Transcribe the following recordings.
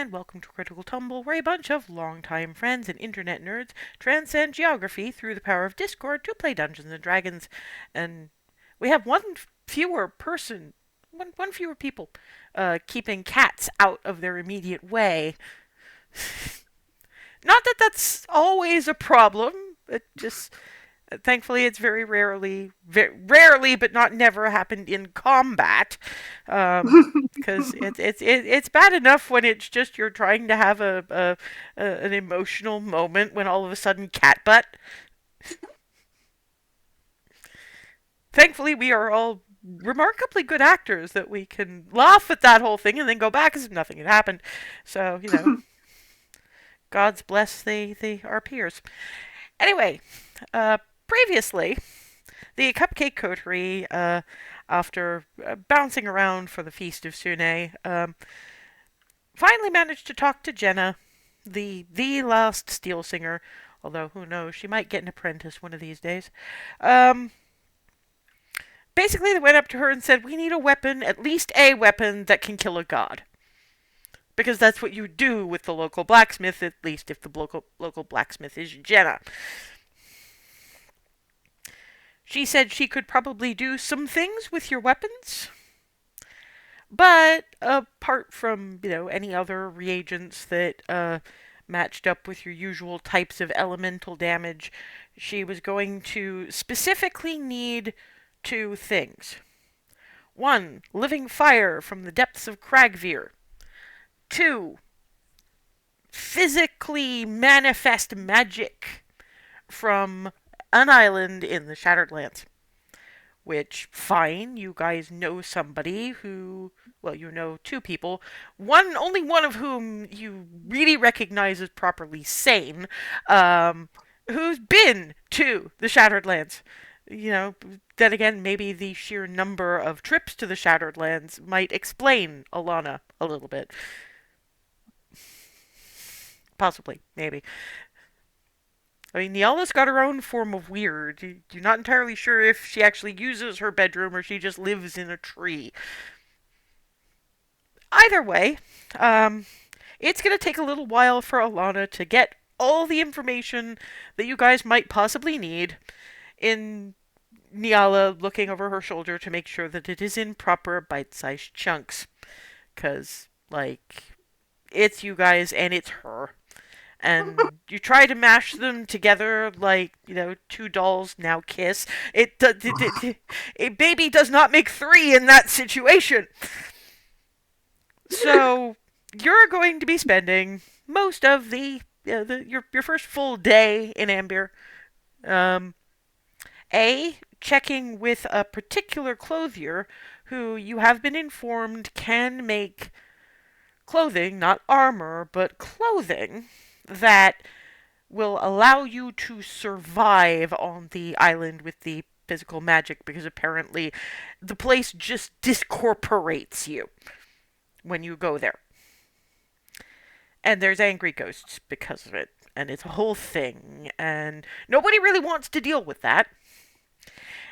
and welcome to Critical Tumble, where a bunch of longtime friends and internet nerds transcend geography through the power of Discord to play Dungeons and Dragons. And we have one fewer people, keeping cats out of their immediate way. Not that that's always a problem. It just thankfully, it's very rarely, but not never happened in combat. Because it's bad enough when it's just you're trying to have an emotional moment when all of a sudden cat butt. Thankfully, we are all remarkably good actors that we can laugh at that whole thing and then go back as if nothing had happened. So God's bless our peers. Anyway, previously the Cupcake Coterie, after bouncing around for the Feast of Sune, finally managed to talk to Jenna, the last steel singer. Although who knows, she might get an apprentice one of these days. Basically, they went up to her and said, "We need a weapon, at least a weapon that can kill a god." Because that's what you do with the local blacksmith, at least if the local blacksmith is Jenna. She said she could probably do some things with your weapons, but apart from, any other reagents that matched up with your usual types of elemental damage, she was going to specifically need two things. One, living fire from the depths of Cragvir. Two, physically manifest magic from an island in the Shattered Lands. Which, fine, you guys know somebody who, well, you know two people, only one of whom you really recognize as properly sane, who's been to the Shattered Lands. Then again, maybe the sheer number of trips to the Shattered Lands might explain Alana a little bit. Possibly, maybe. I mean, Niala's got her own form of weird. You're not entirely sure if she actually uses her bedroom or she just lives in a tree. Either way, it's going to take a little while for Alana to get all the information that you guys might possibly need in Niala looking over her shoulder to make sure that it is in proper bite-sized chunks. Because, it's you guys and it's her. And you try to mash them together like, two dolls now kiss. A baby does not make three in that situation. So you're going to be spending most of your first full day in Anbir, checking with a particular clothier who you have been informed can make clothing, not armor, but clothing that will allow you to survive on the island with the physical magic, because apparently the place just discorporates you when you go there. And there's angry ghosts because of it, and it's a whole thing, and nobody really wants to deal with that.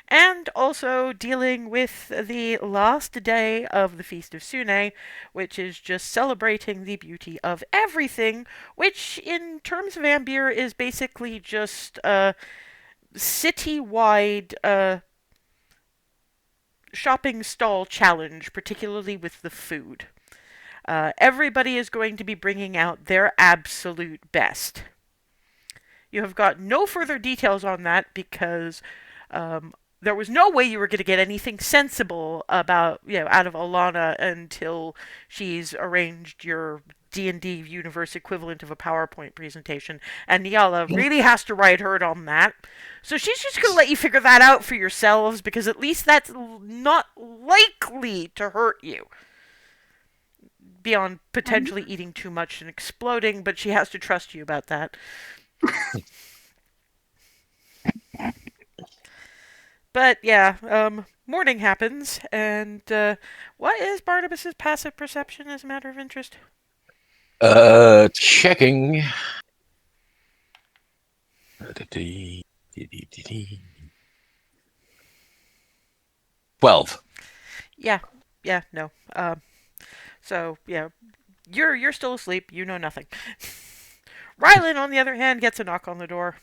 And also dealing with the last day of the Feast of Sune, which is just celebrating the beauty of everything, which in terms of Anbir is basically just a city-wide shopping stall challenge, particularly with the food. Everybody is going to be bringing out their absolute best. You have got no further details on that because there was no way you were going to get anything sensible about, out of Alana until she's arranged your D&D universe equivalent of a PowerPoint presentation. And Niala really has to ride herd on that. So she's just going to let you figure that out for yourselves, because at least that's not likely to hurt you. Beyond potentially eating too much and exploding, but she has to trust you about that. But yeah, morning happens, and what is Barnabas's passive perception as a matter of interest? Checking. 12. Yeah, no. So yeah, You're still asleep. You know nothing. Rylan, on the other hand, gets a knock on the door.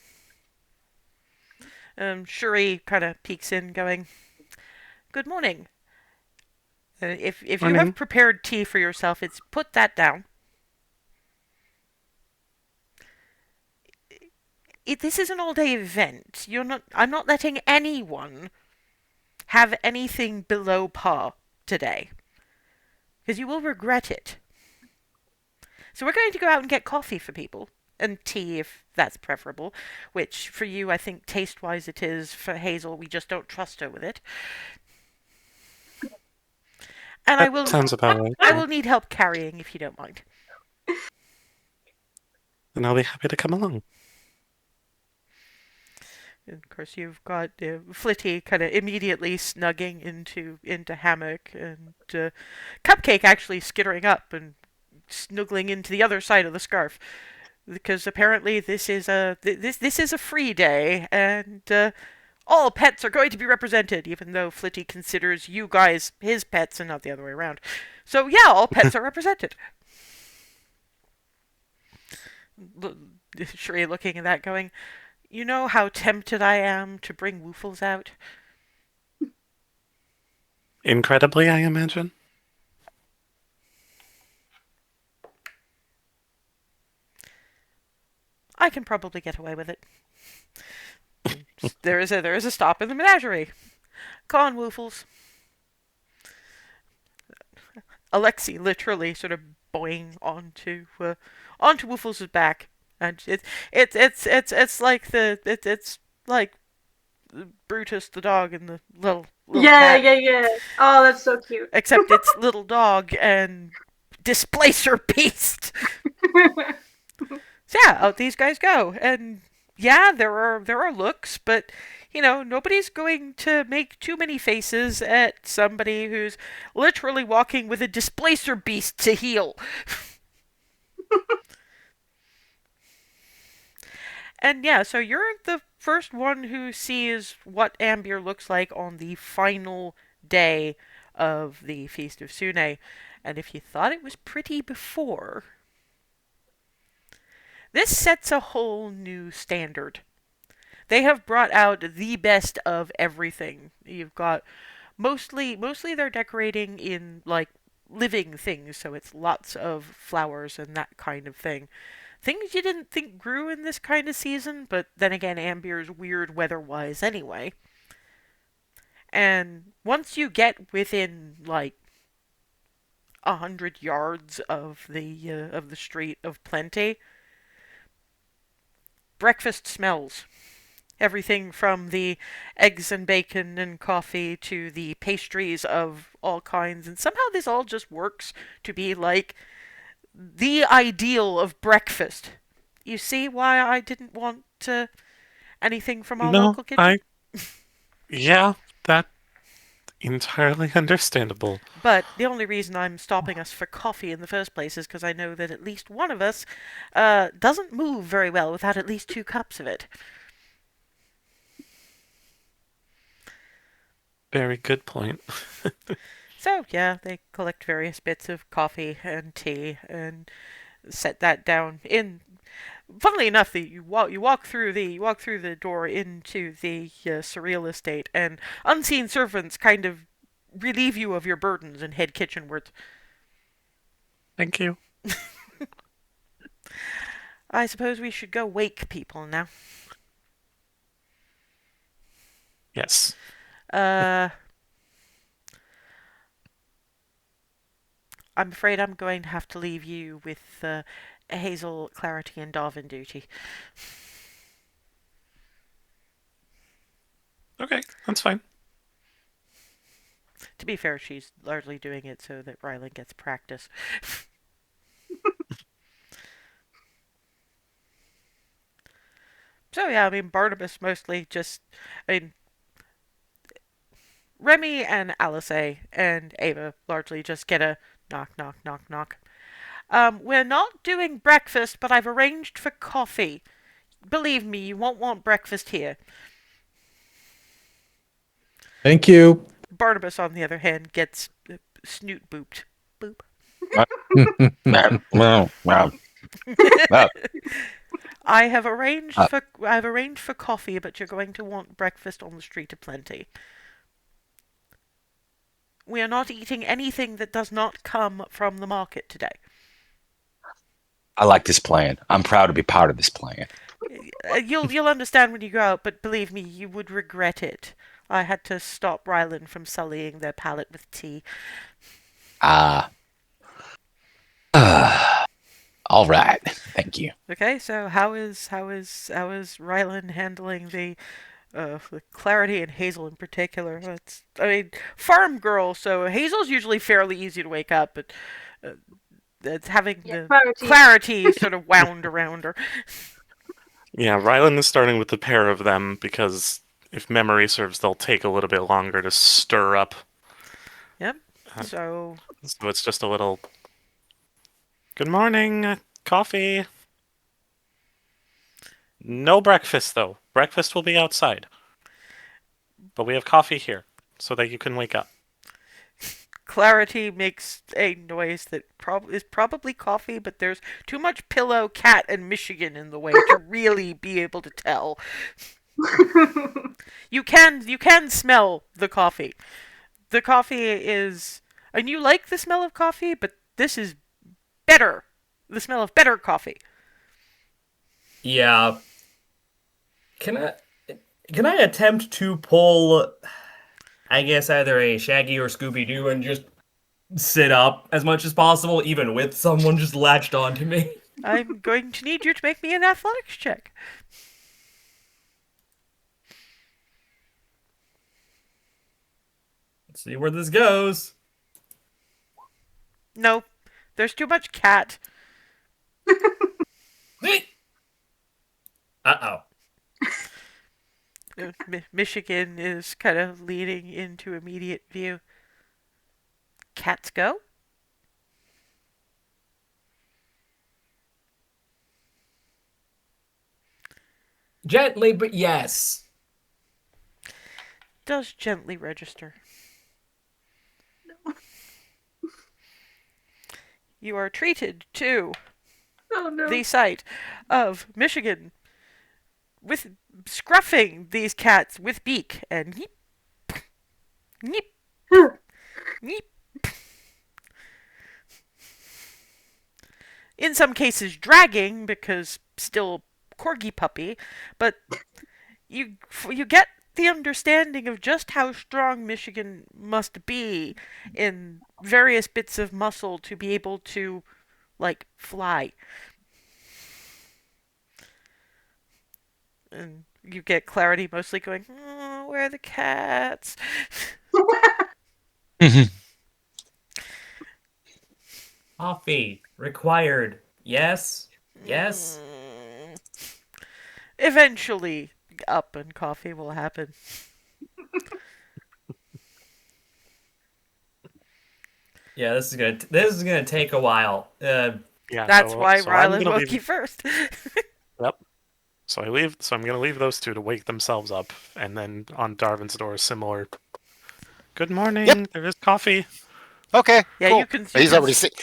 Shuri kind of peeks in, going, "Good morning. If you have Morning. prepared tea for yourself, it's put that down. This is an all-day event. You're not. I'm not letting anyone have anything below par today, because you will regret it. So we're going to go out and get coffee for people." And tea, if that's preferable, which for you, I think taste wise it is. For Hazel, we just don't trust her with it. And That sounds about right. I Yeah. will need help carrying if you don't mind. And I'll be happy to come along. And of course, you've got Flitty kind of immediately snugging into hammock, and Cupcake actually skittering up and snuggling into the other side of the scarf, because apparently this is a free day, and all pets are going to be represented, even though Flitty considers you guys his pets and not the other way around. So yeah, all pets are represented. Shree looking at that, going, "You know how tempted I am to bring Woofles out." Incredibly, I imagine. I can probably get away with it. There is a stop in the menagerie. Come on, Woofles. Alexi literally sort of boing onto Woofles' back, and it's like it's like Brutus the dog and the little Yeah, cat, yeah, yeah. Oh, that's so cute. except it's little dog and displacer beast. So yeah, out these guys go, and yeah, there are looks, but nobody's going to make too many faces at somebody who's literally walking with a displacer beast to heal. And yeah, so you're the first one who sees what Anbir looks like on the final day of the Feast of Sune. And if you thought it was pretty before, this sets a whole new standard. They have brought out the best of everything. You've got mostly they're decorating in like living things, so it's lots of flowers and that kind of thing. Things you didn't think grew in this kind of season, but then again, Ambier's weird weather-wise anyway. And once you get within like 100 yards of the street of plenty, breakfast smells. Everything from the eggs and bacon and coffee to the pastries of all kinds, and somehow this all just works to be like the ideal of breakfast. You see why I didn't want anything from our No, local kitchen? yeah, that entirely understandable. But the only reason I'm stopping us for coffee in the first place is because I know that at least one of us doesn't move very well without at least 2 cups of it. Very good point. So yeah, they collect various bits of coffee and tea and set that down in. Funnily enough, you walk through the door into the surreal estate, and unseen servants kind of relieve you of your burdens and head kitchenwards. Thank you. I suppose we should go wake people now. Yes. Uh, I'm afraid I'm going to have to leave you with Hazel, Clarity, and Darwin duty. Okay, that's fine. To be fair, she's largely doing it so that Rylan gets practice. So yeah, I mean Barnabas mostly just, I mean Remy and Alice and Ava largely just get a knock, knock, knock, knock. We're not doing breakfast, but I've arranged for coffee. Believe me, you won't want breakfast here. Thank you. Barnabas, on the other hand, gets snoot booped. Boop. Well, I have arranged for coffee, but you're going to want breakfast on the street aplenty. We are not eating anything that does not come from the market today. I like this plan. I'm proud to be part of this plan. You'll understand when you go out, but believe me, you would regret it. I had to stop Rylan from sullying their palate with tea. Ah, all right. Thank you. Okay, so how is Rylan handling the Clarity and Hazel in particular? I mean, farm girl, so Hazel's usually fairly easy to wake up, but uh, it's having Yeah, the clarity. Clarity sort of wound around her. Yeah, Rylan is starting with the pair of them because if memory serves, they'll take a little bit longer to stir up. Yep. Uh, So So it's just a little. Good morning, coffee. No breakfast though. Breakfast will be outside. But we have coffee here so that you can wake up. Clarity makes a noise that is probably coffee, but there's too much pillow, cat, and Michigan in the way to really be able to tell. You can smell the coffee. The coffee is, and you like the smell of coffee, but this is better. The smell of better coffee. Yeah. Can I can I attempt to pull I guess either a Shaggy or Scooby Doo and just sit up as much as possible, even with someone just latched onto me? I'm going to need you to make me an athletics check. Let's see where this goes. No, there's too much cat. Uh-oh. Michigan is kind of leading into immediate view. Cats go? Gently, but yes. Does gently register. You are treated to Oh no. the sight of Michigan with scruffing these cats with beak and neep, neep, neep. In some cases dragging because still corgi puppy, but you get the understanding of just how strong Michigan must be in various bits of muscle to be able to like fly. And you get Clarity mostly going, oh, where are the cats? Coffee. Required. Yes. Yes. Mm. Eventually, up and coffee will happen. Yeah, this is gonna take a while. Yeah, That's so why so I'm Rylan gonna woke leave. you first. Yep. So I leave. So I'm gonna leave those two to wake themselves up, and then on Darwin's door, similar. Good morning. Yep. There is coffee. Okay, Yeah, cool. you can. He's already sit.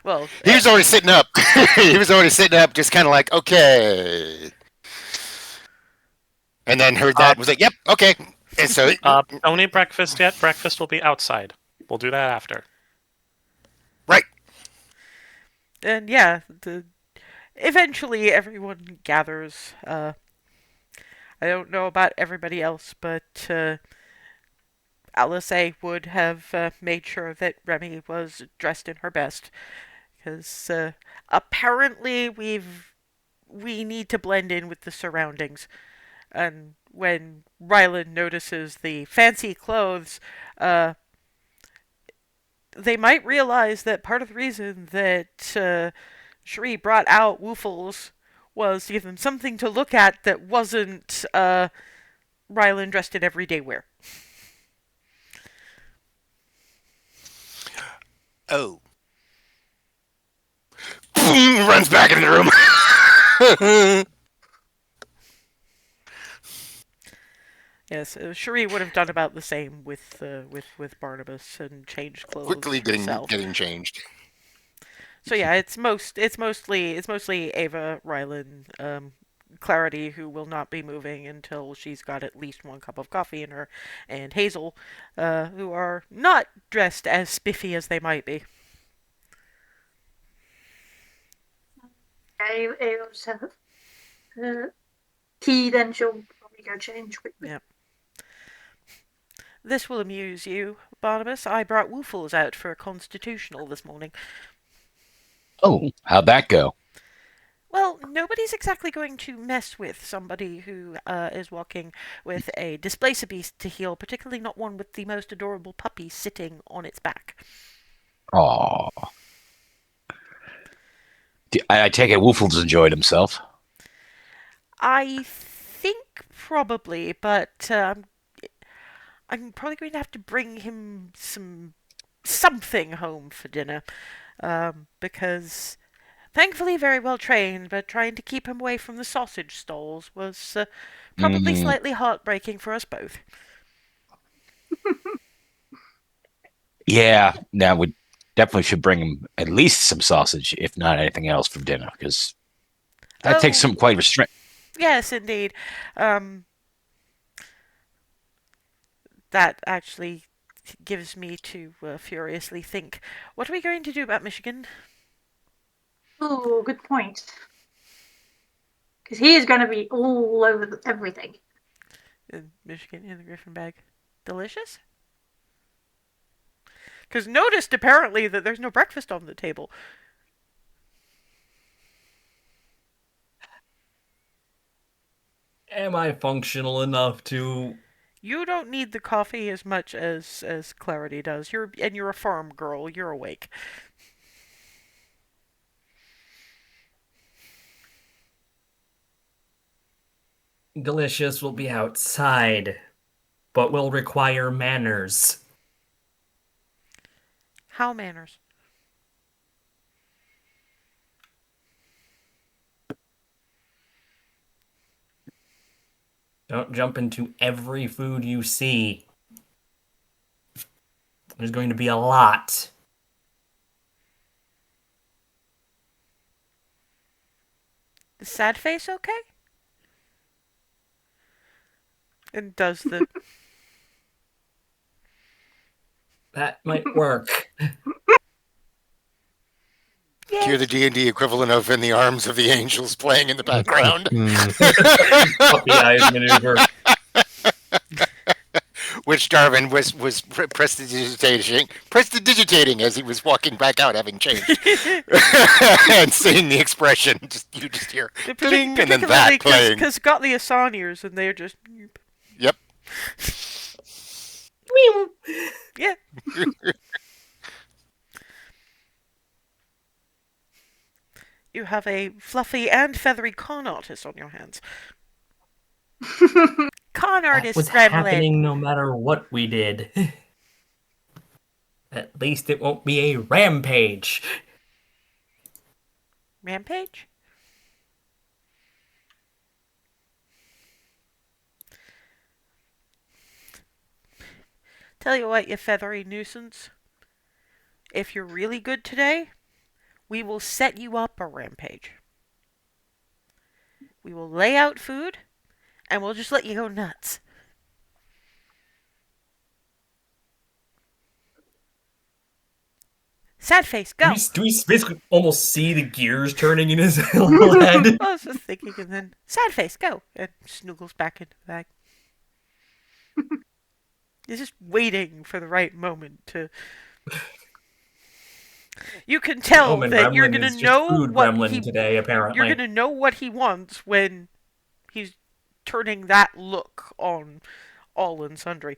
Well, He was already sitting up. He was already sitting up, just kind of like, okay. And then heard that was like, yep, okay. And so, Don't eat breakfast yet. Breakfast will be outside. We'll do that after. right. and yeah, eventually everyone gathers. I don't know about everybody else, but Alice A would have made sure that Remy was dressed in her best, because apparently we need to blend in with the surroundings. And when Rylan notices the fancy clothes, they might realize that part of the reason that Cherie brought out Woofles was to give them something to look at that wasn't Rylan dressed in everyday wear. Oh. Runs back into the room. Yes, Cherie would have done about the same with Barnabas and changed clothes Quickly getting herself. getting changed. So yeah, it's mostly Ava, Rylan, Clarity, who will not be moving until she's got at least one cup of coffee in her, and Hazel, who are not dressed as spiffy as they might be. I'll just have tea, then she'll probably go change quickly. Yeah. This will amuse you, Barnabas. I brought woofles out for a constitutional this morning. Oh, how'd that go? Well, nobody's exactly going to mess with somebody who is walking with a displacer beast to heal, particularly not one with the most adorable puppy sitting on its back. Oh, I take it Woofles enjoyed himself. I think probably, but I'm probably going to have to bring him something home for dinner, because thankfully very well trained, but trying to keep him away from the sausage stalls was probably Mm, slightly heartbreaking for us both. yeah, now we definitely should bring him at least some sausage, if not anything else, for dinner, because that takes Oh, some quite restraint. yes, indeed. Um, that actually gives me to furiously think, what are we going to do about Michigan? Oh, good point. Because he is going to be all over everything. Michigan in the Griffin bag. Delicious? Because noticed apparently that there's no breakfast on the table. Am I functional enough to? You don't need the coffee as much as Clarity does. You're a farm girl. You're awake. Delicious will be outside, but will require manners. How manners? Don't jump into every food you see. There's going to be a lot. Is sad face okay? And does the That might work. Hear the D&D equivalent of "In the Arms of the Angels" playing in the background. Puppy eyes maneuver. Which Darwin was prestidigitating as he was walking back out, having changed, and saying the expression. You just hear ding, and then that playing. Because got the Asan ears and they're just Yep. yeah. You have a fluffy and feathery con artist on your hands. Con That artist was gremlin. happening no matter what we did. At least it won't be a rampage. Rampage? Tell you what, you feathery nuisance. If you're really good today, we will set you up a rampage. We will lay out food, and we'll just let you go nuts. Sad face, go! Do we basically almost see the gears turning in his little head? I was just thinking, and then sad face, go! And snoogles back into the bag. He's just waiting for the right moment to. You can tell Omen that you're Gremlin gonna is just know food what gremlin he. today, apparently. You're gonna know what he wants when he's turning that look on all and sundry.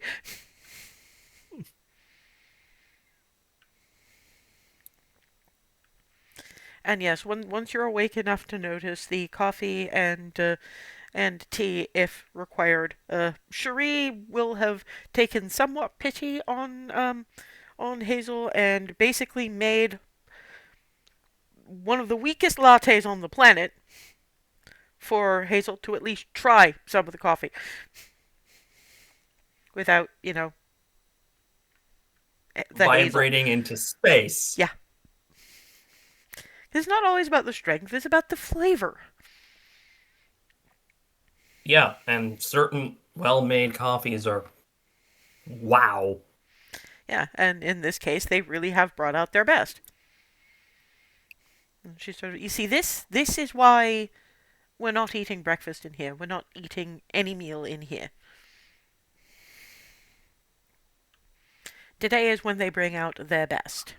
And yes, once you're awake enough to notice the coffee and tea, if required, Cherie will have taken somewhat pity on Hazel and basically made one of the weakest lattes on the planet for Hazel to at least try some of the coffee without, the Hazel. Vibrating into space. Yeah. It's not always about the strength, it's about the flavor. Yeah, and certain well-made coffees are wow. Yeah, and in this case, they really have brought out their best. And she sort of, you see, this is why we're not eating breakfast in here. We're not eating any meal in here. Today is when they bring out their best.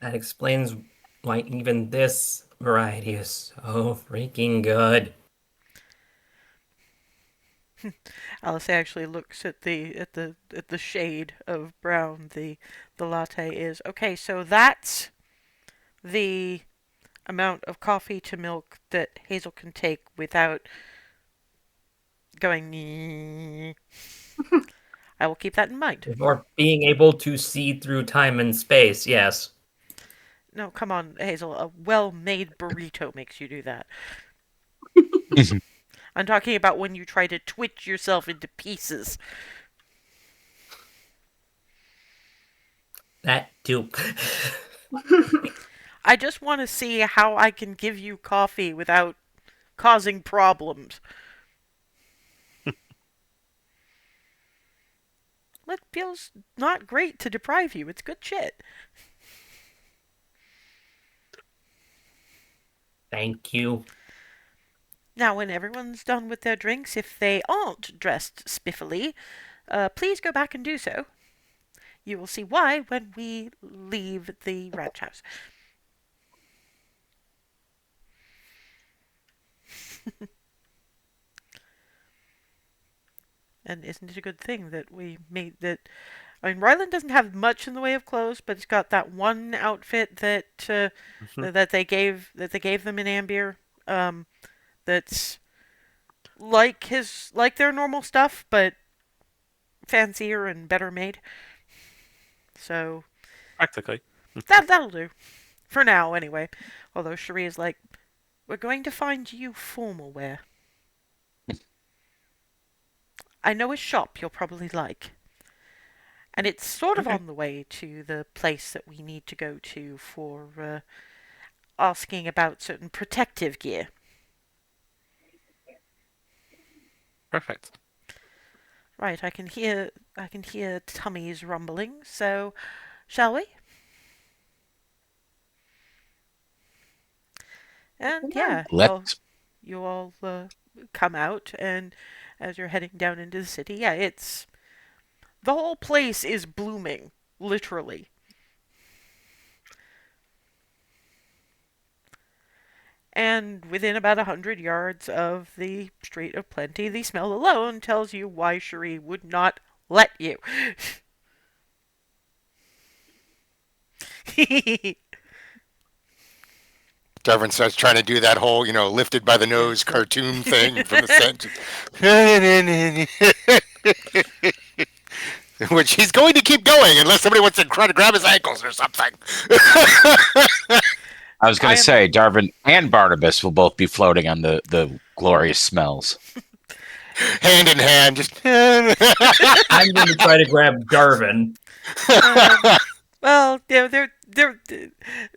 That explains why even this variety is so freaking good. Alice actually looks at the shade of brown the latte is. Okay, so that's the amount of coffee to milk that Hazel can take without going. I will keep that in mind. Or being able to see through time and space, yes. No, come on, Hazel. A well-made burrito makes you do that. I'm talking about when you try to twitch yourself into pieces. That too. I just want to see how I can give you coffee without causing problems. It feels not great to deprive you. It's good shit. Thank you. Now, when everyone's done with their drinks, if they aren't dressed spiffily, please go back and do so. You will see why when we leave the ranch house. And isn't it a good thing that we made that? I mean, Ryland doesn't have much in the way of clothes, but it's got that one outfit that that they gave them in Anbir. That's like their normal stuff, but fancier and better made. So Practically. that'll do for now, anyway. Although Cherie is like, we're going to find you formal wear. I know a shop you'll probably like. And it's sort of Okay. on the way to the place that we need to go to for asking about certain protective gear. Perfect. Right, I can hear tummies rumbling, so shall we? And yeah, Let's. you all come out, and as you're heading down into the city, yeah, it's the whole place is blooming, literally. And within about 100 yards of the Street of Plenty, the smell alone tells you why Cherie would not let you. Darvin starts trying to do that whole, lifted by the nose cartoon thing from the set. Which he's going to keep going unless somebody wants to try to grab his ankles or something. I was going to say, Darvin and Barnabas will both be floating on the glorious smells. Hand in hand, just. I'm going to try to grab Darvin. Well, they're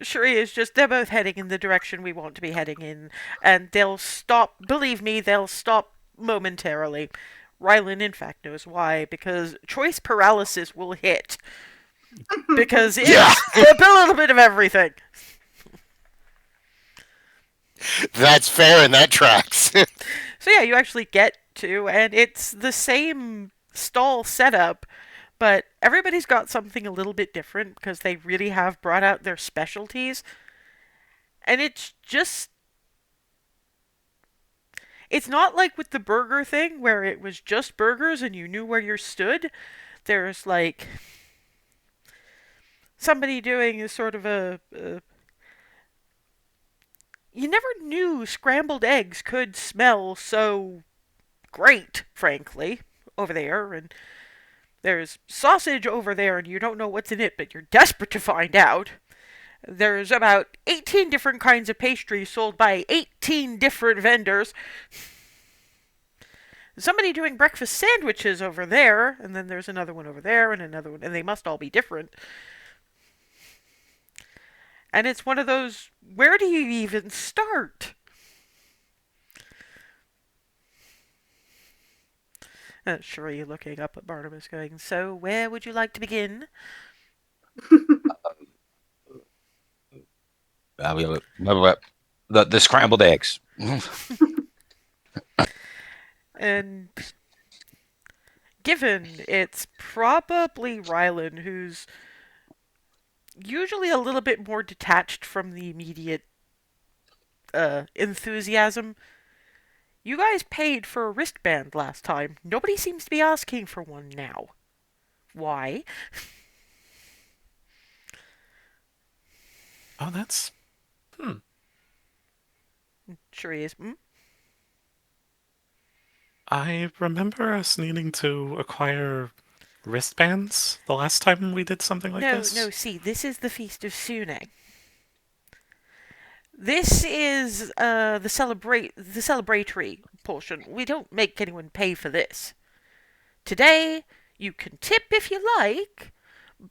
Cherie is just, they're both heading in the direction we want to be heading in, and they'll stop, believe me, they'll stop momentarily. Rylan, in fact, knows why, because choice paralysis will hit. Because it's a little bit of everything. That's fair, and that tracks. So yeah, you actually get to, and it's the same stall setup, but everybody's got something a little bit different because they really have brought out their specialties. And it's just... It's not like with the burger thing where it was just burgers and you knew where you stood. There's like somebody doing a sort of a you never knew scrambled eggs could smell so great, frankly, over there. And there's sausage over there and you don't know what's in it, but you're desperate to find out. There's about 18 different kinds of pastry sold by 18 different vendors. somebody doing breakfast sandwiches over there, and then there's another one over there, and another one, and they must all be different. And it's one of those, where do you even start? Sheree looking up at Barnabas going, so where would you like to begin? The scrambled eggs. And given it's probably Rylan who's usually a little bit more detached from the immediate enthusiasm. You guys paid for a wristband last time. Nobody seems to be asking for one now. Why? Oh, that's. Sure he is. I remember us needing to acquire wristbands the last time we did something like this. No, see, this is the Feast of Sune. This is the celebratory portion. We don't make anyone pay for this. Today, you can tip if you like,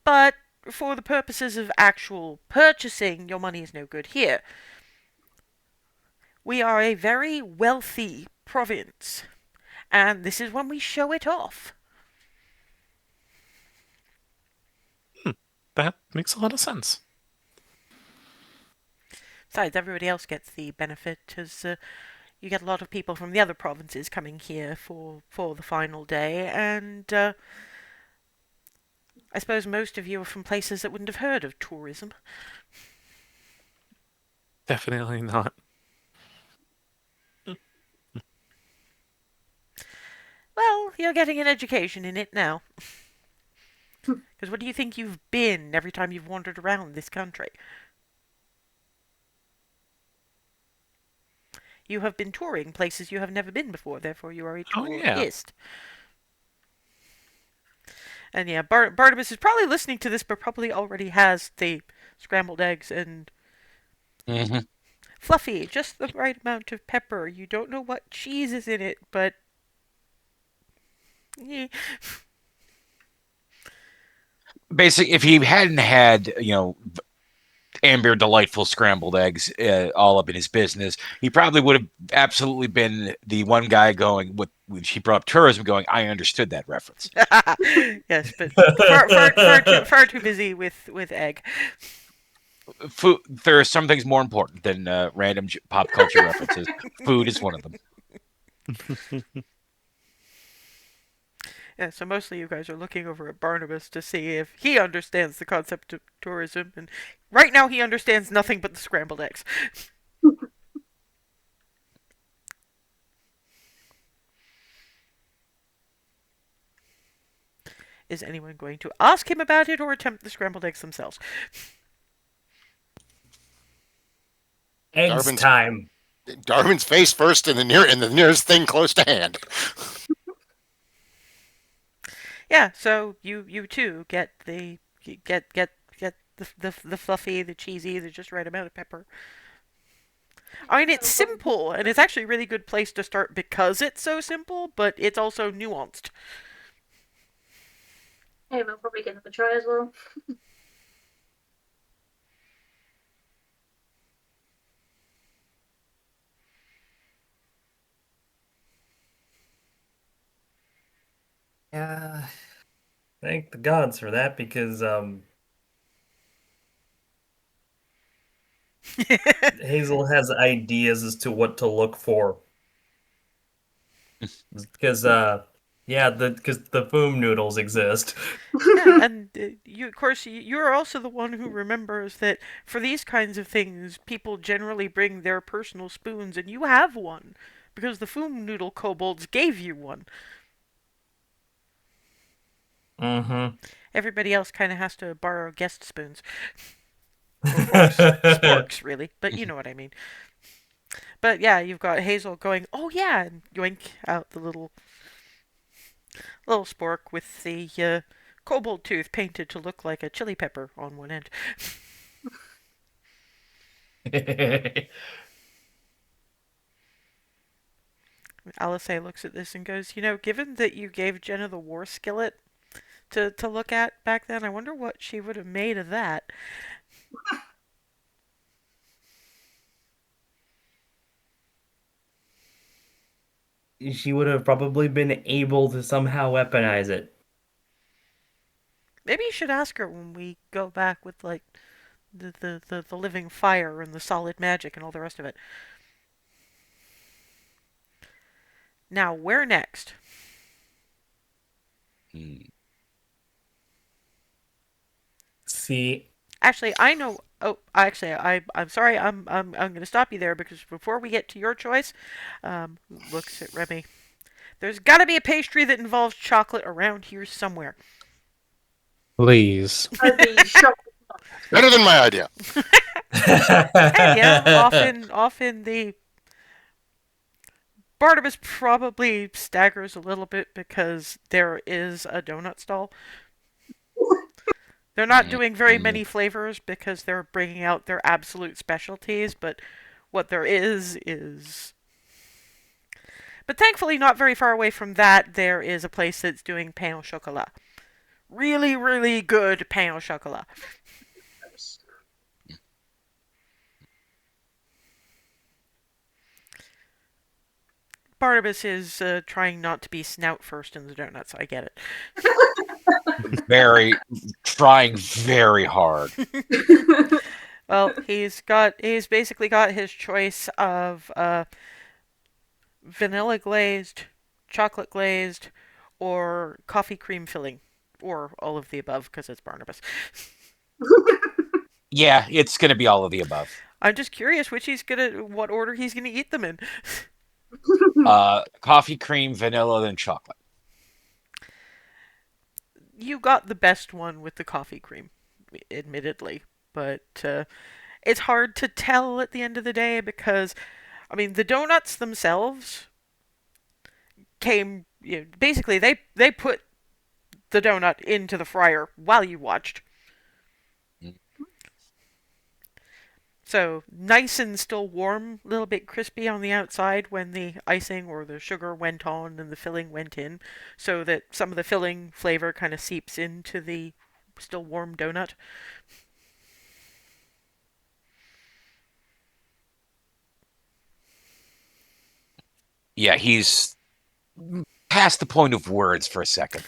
but for the purposes of actual purchasing, your money is no good here. We are a very wealthy province, and this is when we show it off. That makes a lot of sense. Besides, everybody else gets the benefit, as you get a lot of people from the other provinces coming here for the final day, and I suppose most of you are from places that wouldn't have heard of tourism. Definitely not. Well, you're getting an education in it now. Because what do you think you've been every time you've wandered around this country? You have been touring places you have never been before, therefore you are a Oh, yeah. tourist. And yeah, Barnabas is probably listening to this, but probably already has the scrambled eggs and fluffy, just the right amount of pepper. You don't know what cheese is in it, but Basically, if he hadn't had, Anbir delightful scrambled eggs all up in his business, he probably would have absolutely been the one guy going, when she brought up tourism, going, I understood that reference. Yes, but far too busy with egg. Food, there are some things more important than random pop culture references. Food is one of them. Yeah, so mostly you guys are looking over at Barnabas to see if he understands the concept of tourism, and right now he understands nothing but the scrambled eggs. Is anyone going to ask him about it or attempt the scrambled eggs themselves? Eggs time. Darwin's face first, and the nearest thing close to hand. Yeah, so you too get the fluffy, the cheesy, the just right amount of pepper. I mean, it's simple, and it's actually a really good place to start because it's so simple, but it's also nuanced. Hey, we'll probably get another try as well. Yeah. Thank the gods for that, because Hazel has ideas as to what to look for. Because because the foam noodles exist. Yeah, and you, of course, you're also the one who remembers that for these kinds of things, people generally bring their personal spoons, and you have one because the foom noodle kobolds gave you one. Mm-hmm. Everybody else kind of has to borrow guest spoons. Or forks. Sporks, really, but you know what I mean. But yeah, you've got Hazel going, oh yeah, and yoink out the little spork with the kobold tooth painted to look like a chili pepper on one end. Alice looks at this and goes, given that you gave Jenna the war skillet to look at back then, I wonder what she would have made of that. She would have probably been able to somehow weaponize it. Maybe you should ask her when we go back with, like, the living fire and the solid magic and all the rest of it. Now, where next? See, Actually, I know. Oh, actually, I'm sorry. I'm going to stop you there because before we get to your choice, looks at Remy. There's got to be a pastry that involves chocolate around here somewhere. Please. I'd be shocked. Better than my idea. And yeah, often the Barnabas probably staggers a little bit because there is a donut stall. They're not doing very many flavors because they're bringing out their absolute specialties, but what there is. But thankfully, not very far away from that, there is a place that's doing pain au chocolat. Really, really good pain au chocolat. Barnabas is trying not to be snout first in the donuts. I get it. Trying very hard. Well, he's basically got his choice of vanilla glazed, chocolate glazed, or coffee cream filling, or all of the above because it's Barnabas. Yeah, it's going to be all of the above. I'm just curious what order he's gonna eat them in. Coffee, cream, vanilla, then chocolate. You got the best one with the coffee cream, admittedly, but it's hard to tell at the end of the day because, I mean, the donuts themselves came, basically they put the donut into the fryer while you watched. So nice and still warm, a little bit crispy on the outside when the icing or the sugar went on and the filling went in, so that some of the filling flavor kind of seeps into the still warm donut. Yeah, he's past the point of words for a second.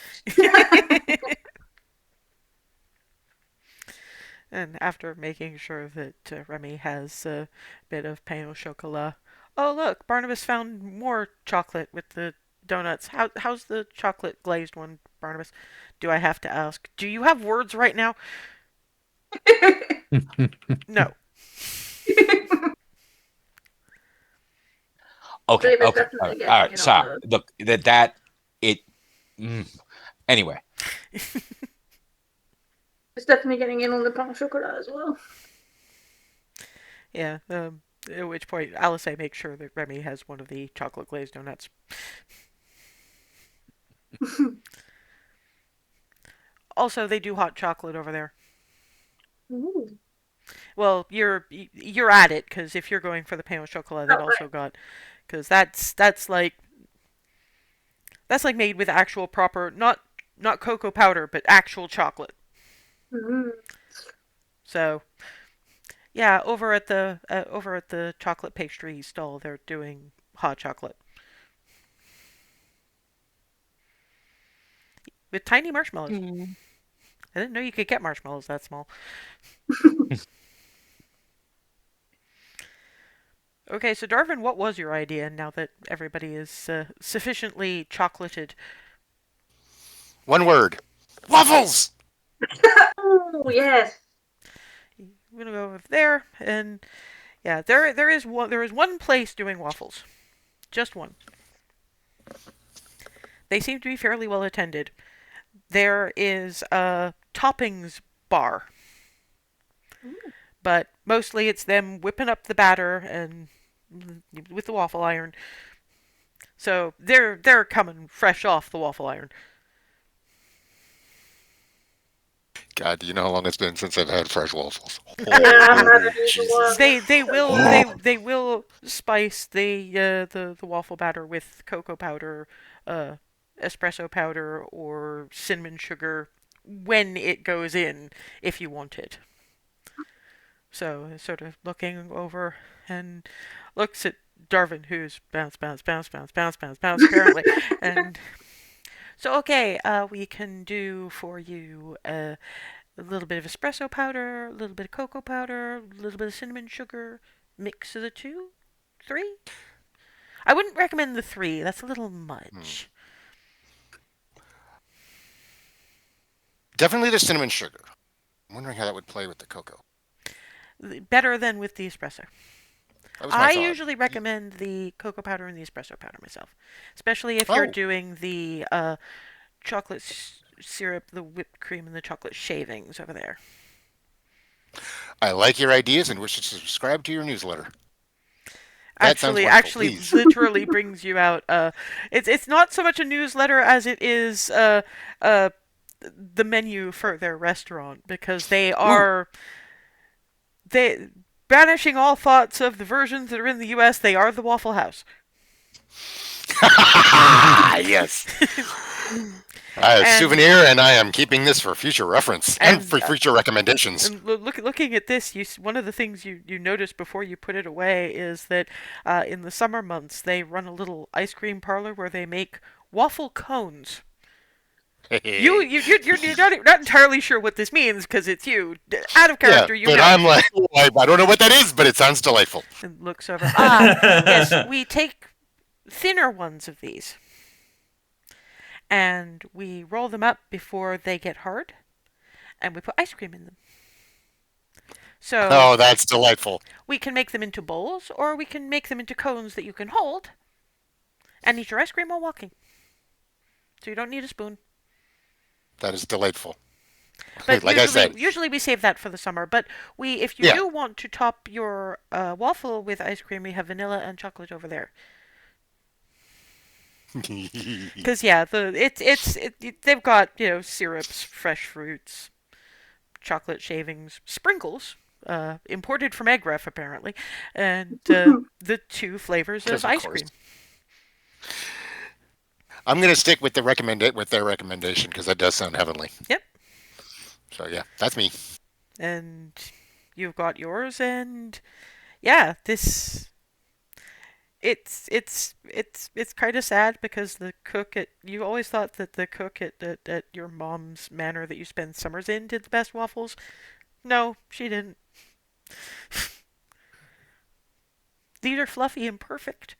And after making sure that Remy has a bit of pain au chocolat. Oh, look, Barnabas found more chocolate with the donuts. How's the chocolate glazed one, Barnabas? Do I have to ask? Do you have words right now? No. Okay. David's Okay. definitely All getting right. in on Sorry. the- Look, it. Anyway, It's definitely getting in on the pain au chocolat as well. Yeah, at which point Alice makes sure that Remy has one of the chocolate glazed donuts. Also, they do hot chocolate over there. Ooh. Well, you're at it because if you're going for the pain au chocolat, they've Oh, also got because that's like made with actual proper not cocoa powder but actual chocolate. Mm. So yeah, over at the chocolate pastry stall, they're doing hot chocolate with tiny marshmallows. I didn't know you could get marshmallows that small. Okay, so Darvin, what was your idea now that everybody is sufficiently chocolated? One word. Waffles! Oh, yes. I'm gonna go over there, and yeah, there is one place doing waffles, just one. They seem to be fairly well attended. There is a toppings bar, but mostly it's them whipping up the batter and with the waffle iron. So they're coming fresh off the waffle iron. God, do you know how long it's been since I've had fresh waffles? I'm not Oh, gonna eat the Jesus. They will spice the waffle batter with cocoa powder, uh, espresso powder, or cinnamon sugar when it goes in, if you want it. So sort of looking over and looks at Darwin, who's bounce, bounce, bounce, bounce, bounce, bounce, bounce, apparently, and so okay, we can do for you a little bit of espresso powder, a little bit of cocoa powder, a little bit of cinnamon sugar, mix of the two, three. I wouldn't recommend the three. That's a little Hmm. much. Definitely the cinnamon sugar. I'm wondering how that would play with the cocoa. Better than with the espresso. That was my I thought. usually recommend the cocoa powder and the espresso powder myself, especially if you're Oh, doing the chocolate syrup, the whipped cream, and the chocolate shavings over there. I like your ideas and wish to subscribe to your newsletter. That sounds Actually, wonderful. actually, Please. literally brings you out. It's not so much a newsletter as it is uh, the menu for their restaurant because Ooh. they banishing all thoughts of the versions that are in the U.S. They are the Waffle House. Yes. A and souvenir, and I am keeping this for future reference and and for future recommendations. And looking at this, one of the things you notice before you put it away is that in the summer months they run a little ice cream parlor where they make waffle cones. You're not entirely sure what this means because it's you out of Yeah, character. You but know. I'm like, I don't know what that is, but it sounds delightful. And looks over. Yes, we take thinner ones of these and we roll them up before they get hard, and we put ice cream in them. So Oh, that's delightful. we can make them into bowls, or we can make them into cones that you can hold and eat your ice cream while walking. So you don't need a spoon. That is delightful. But Like I said, usually we save that for the summer. But if you yeah. do want to top your waffle with ice cream, we have vanilla and chocolate over there. Because yeah, they've got syrups, fresh fruits, chocolate shavings, sprinkles. Imported from Egg Ref apparently, and the two flavors Because of of ice course. cream. I'm going to stick with their recommendation because that does sound heavenly. Yep. So yeah, that's me. And you've got yours, and yeah, this it's kind of sad because the cook at you always thought that the cook at your mom's manor that you spend summers in did the best waffles. No, she didn't. These are fluffy and perfect.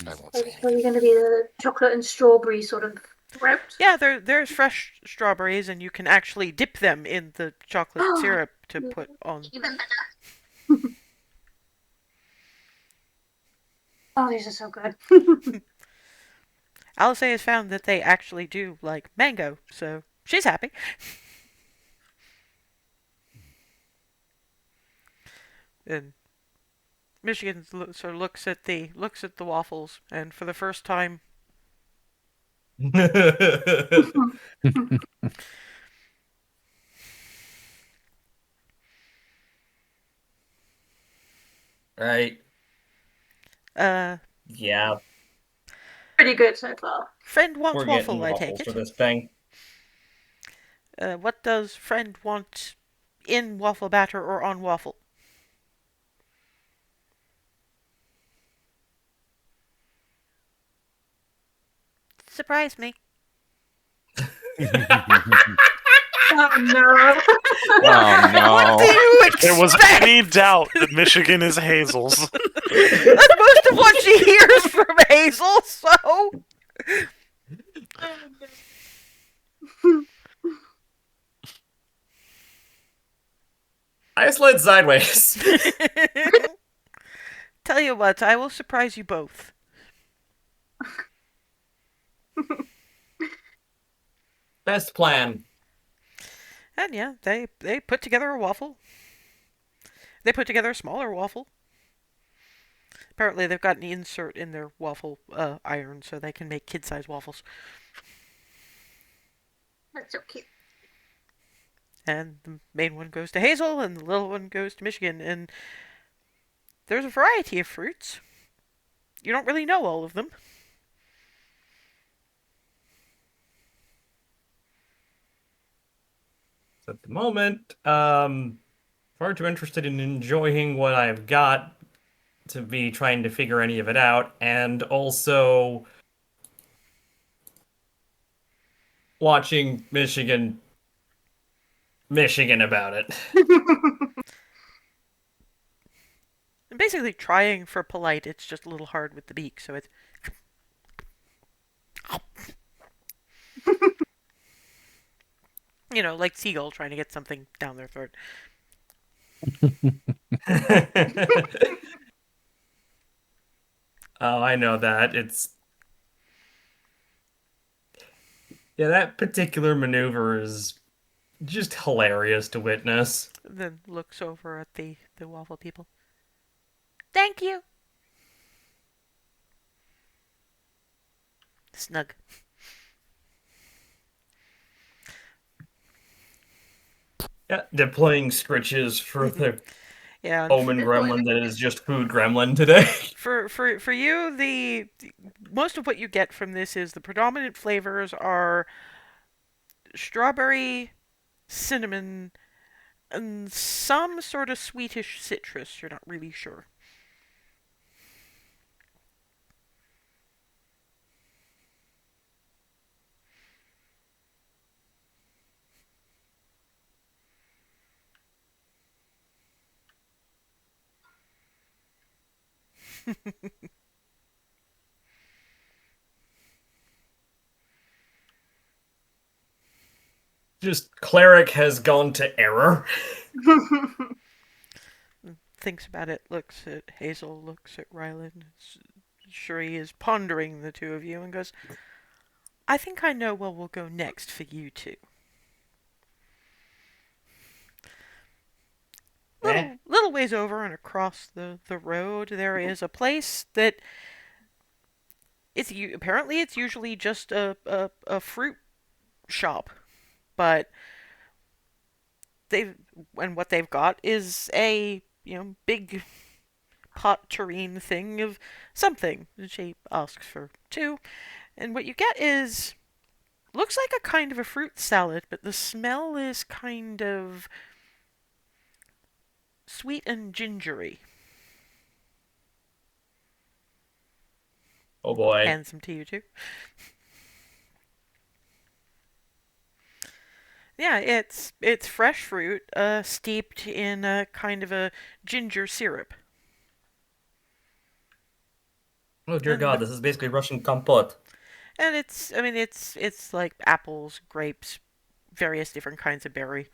I won't So say you're anything. going to be the chocolate and strawberry sort of route. Yeah, there's fresh strawberries, and you can actually dip them in the chocolate syrup to put on. Even better. Oh, these are so good. Alice has found that they actually do like mango, so she's happy. And Michigan sort of looks at the waffles, and for the first time, Right. uh, Yeah, Pretty good so far. friend wants we're getting waffle. I take waffles for it. this thing. What does friend want in waffle batter or on waffle? Surprise me. Oh no. What do no. you If there was expect? any doubt that Michigan is Hazel's, That's most of what she hears from Hazel, so. I slid sideways. Tell you what, I will surprise you both. Best plan. And yeah, they put together a waffle. They put together a smaller waffle. Apparently, they've got an insert in their waffle iron so they can make kid-sized waffles. That's so cute. And the main one goes to Hazel, and the little one goes to Michigan. And there's a variety of fruits. You don't really know all of them. So at the moment, far too interested in enjoying what I've got to be trying to figure any of it out, and also watching Michigan about it. And basically trying for polite, it's just a little hard with the beak, so it's... like seagull trying to get something down their throat. Oh, I know that. Yeah, that particular maneuver is just hilarious to witness. Then looks over at the waffle people. Thank you. Snug. Yeah, deploying scritches for the Yeah. omen gremlin that is just food gremlin today. For you, the most of what you get from this is the predominant flavors are strawberry, cinnamon, and some sort of sweetish citrus. You're not really sure. Just cleric has gone to error. Thinks about it, looks at Hazel, looks at Rylan. Sure, he is pondering the two of you and goes, I think I know where we'll go next for you two. Little ways over and across the road, there is a place that apparently it's usually just a fruit shop, but what they've got is a big pot tureen thing of something. She asks for two, and what you get is looks like a kind of a fruit salad, but the smell is kind of sweet and gingery. Oh boy. Hands them to you too. Yeah, it's fresh fruit, steeped in a kind of a ginger syrup. Oh dear And God, this is basically Russian compote. And it's like apples, grapes, various different kinds of berry.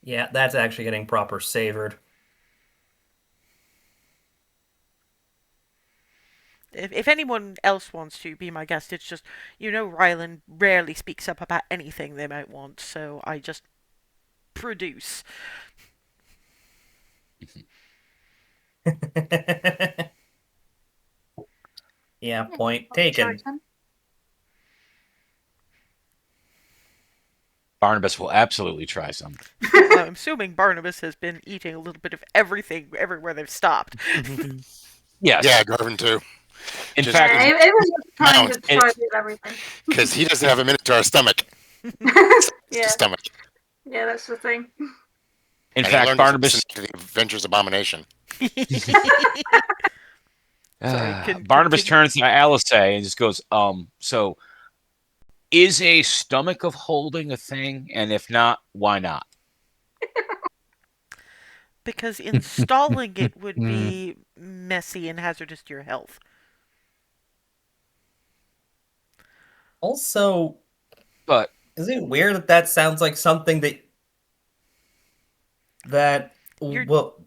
Yeah, that's actually getting proper savored. If anyone else wants to be my guest, it's just, Rylan rarely speaks up about anything they might want, so I just produce. Yeah, point taken. Barnabas will absolutely try some. I'm assuming Barnabas has been eating a little bit of everything everywhere they've stopped. Yes. Yeah, Garvin too. In Just- fact, it was trying to Mount. try everything. Because he doesn't have a minute to our stomach. Yeah, Stomach. yeah, that's the thing. in And he fact, learned Barnabas to the Avengers Abomination. Barnabas turns to Alice and just goes, so is a stomach of holding a thing? And if not, why not? Because installing it would be messy and hazardous to your health. Also, But is it weird that that sounds like something that You're- well,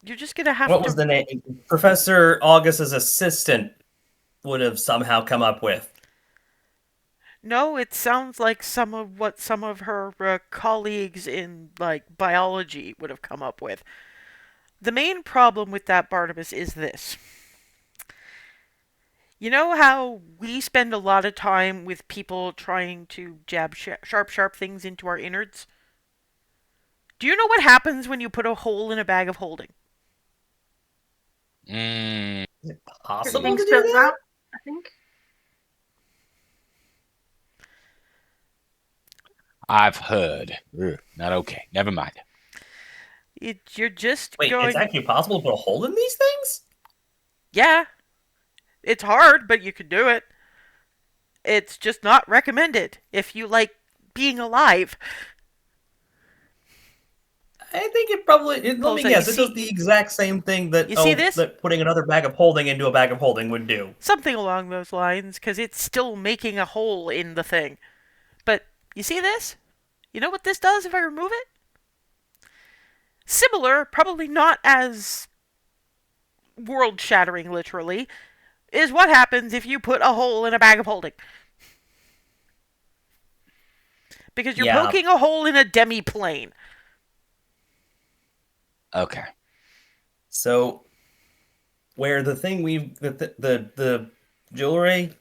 You're just gonna have what to. was the name? Professor August's assistant would have somehow come up with. No, it sounds like some of what some of her colleagues in like biology would have come up with. The main problem with that, Barnabas, is this. You know how we spend a lot of time with people trying to jab sharp things into our innards? Do you know what happens when you put a hole in a bag of holding? Mm, Is it possible Everything to do spills that? out, I think. I've heard. Ugh, not okay. Never mind. You're just Wait, it's going, actually possible to put a hole in these things? yeah, it's hard, but you can do it. It's just not recommended if you like being alive. I think it probably. Let Paul me said, guess. It does the exact same thing that you see this? that putting another bag of holding into a bag of holding would do. Something along those lines, because it's still making a hole in the thing. But you see this? You know what this does if I remove it? Similar, probably not as world shattering, literally, is what happens if you put a hole in a bag of holding. Because you're Yeah. poking a hole in a demi-plane. Okay. So where the thing the jewelry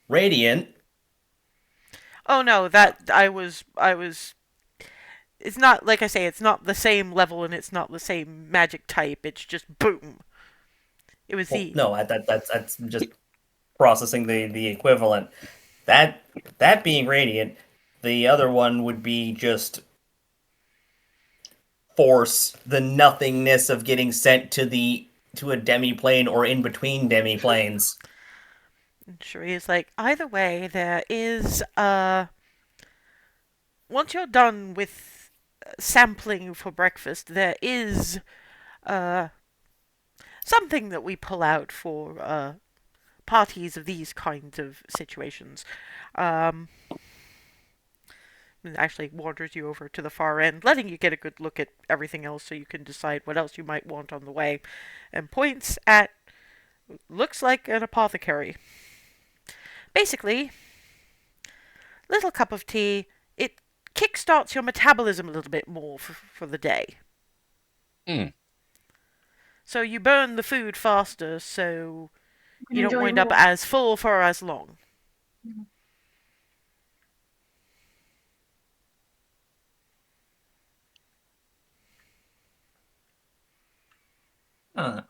radiant. Oh no, that I was it's not like I say, it's not the same level and it's not the same magic type. It's just boom. It was Well, the no, that's just processing the equivalent. That that being radiant, the other one would be just force the nothingness of getting sent to a demi-plane or in between demi-planes. sure is like either way there is once you're done with sampling for breakfast, there is uh something that we pull out for parties of these kinds of situations. Um, it actually wanders you over to the far end, letting you get a good look at everything else so you can decide what else you might want on the way, and points at looks like an apothecary. Basically, little cup of tea. It kickstarts your metabolism a little bit more for the day. Mm. So you burn the food faster, so You can you don't enjoy wind up more. as full for as long. Huh.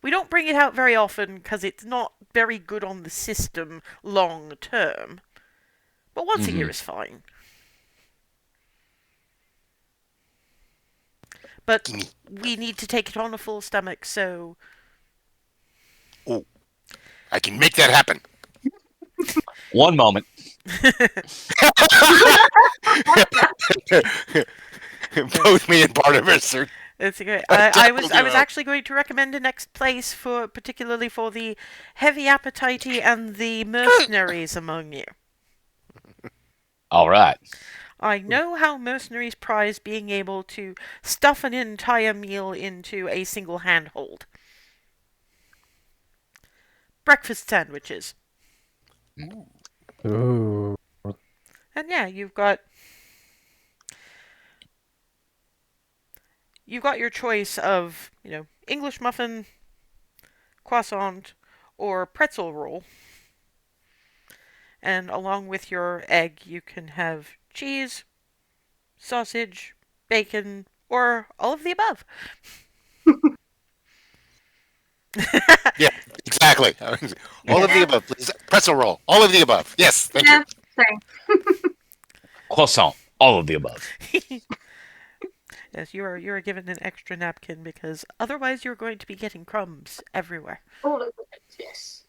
We don't bring it out very often because it's not very good on the system long term. But once a Hmm. year is fine. But Gimme. we need to take it on a full stomach, so Oh, I can make that happen. One moment. Both me and Barnabas are it's okay. a I terrible was I was duo. actually going to recommend a next place for particularly for the heavy appetite and the mercenaries among you. All right. I know how mercenaries prize being able to stuff an entire meal into a single handhold. Breakfast sandwiches. Ooh. And yeah, you've got your choice of, English muffin, croissant, or pretzel roll. And along with your egg, you can have cheese, sausage, bacon, or all of the above. Yeah, exactly. All of the Yeah, above, please. Pretzel roll. All of the above. Yes, thank you. yeah, same. Croissant. All of the above. Yes, you are given an extra napkin because otherwise you're going to be getting crumbs everywhere. All of it, yes.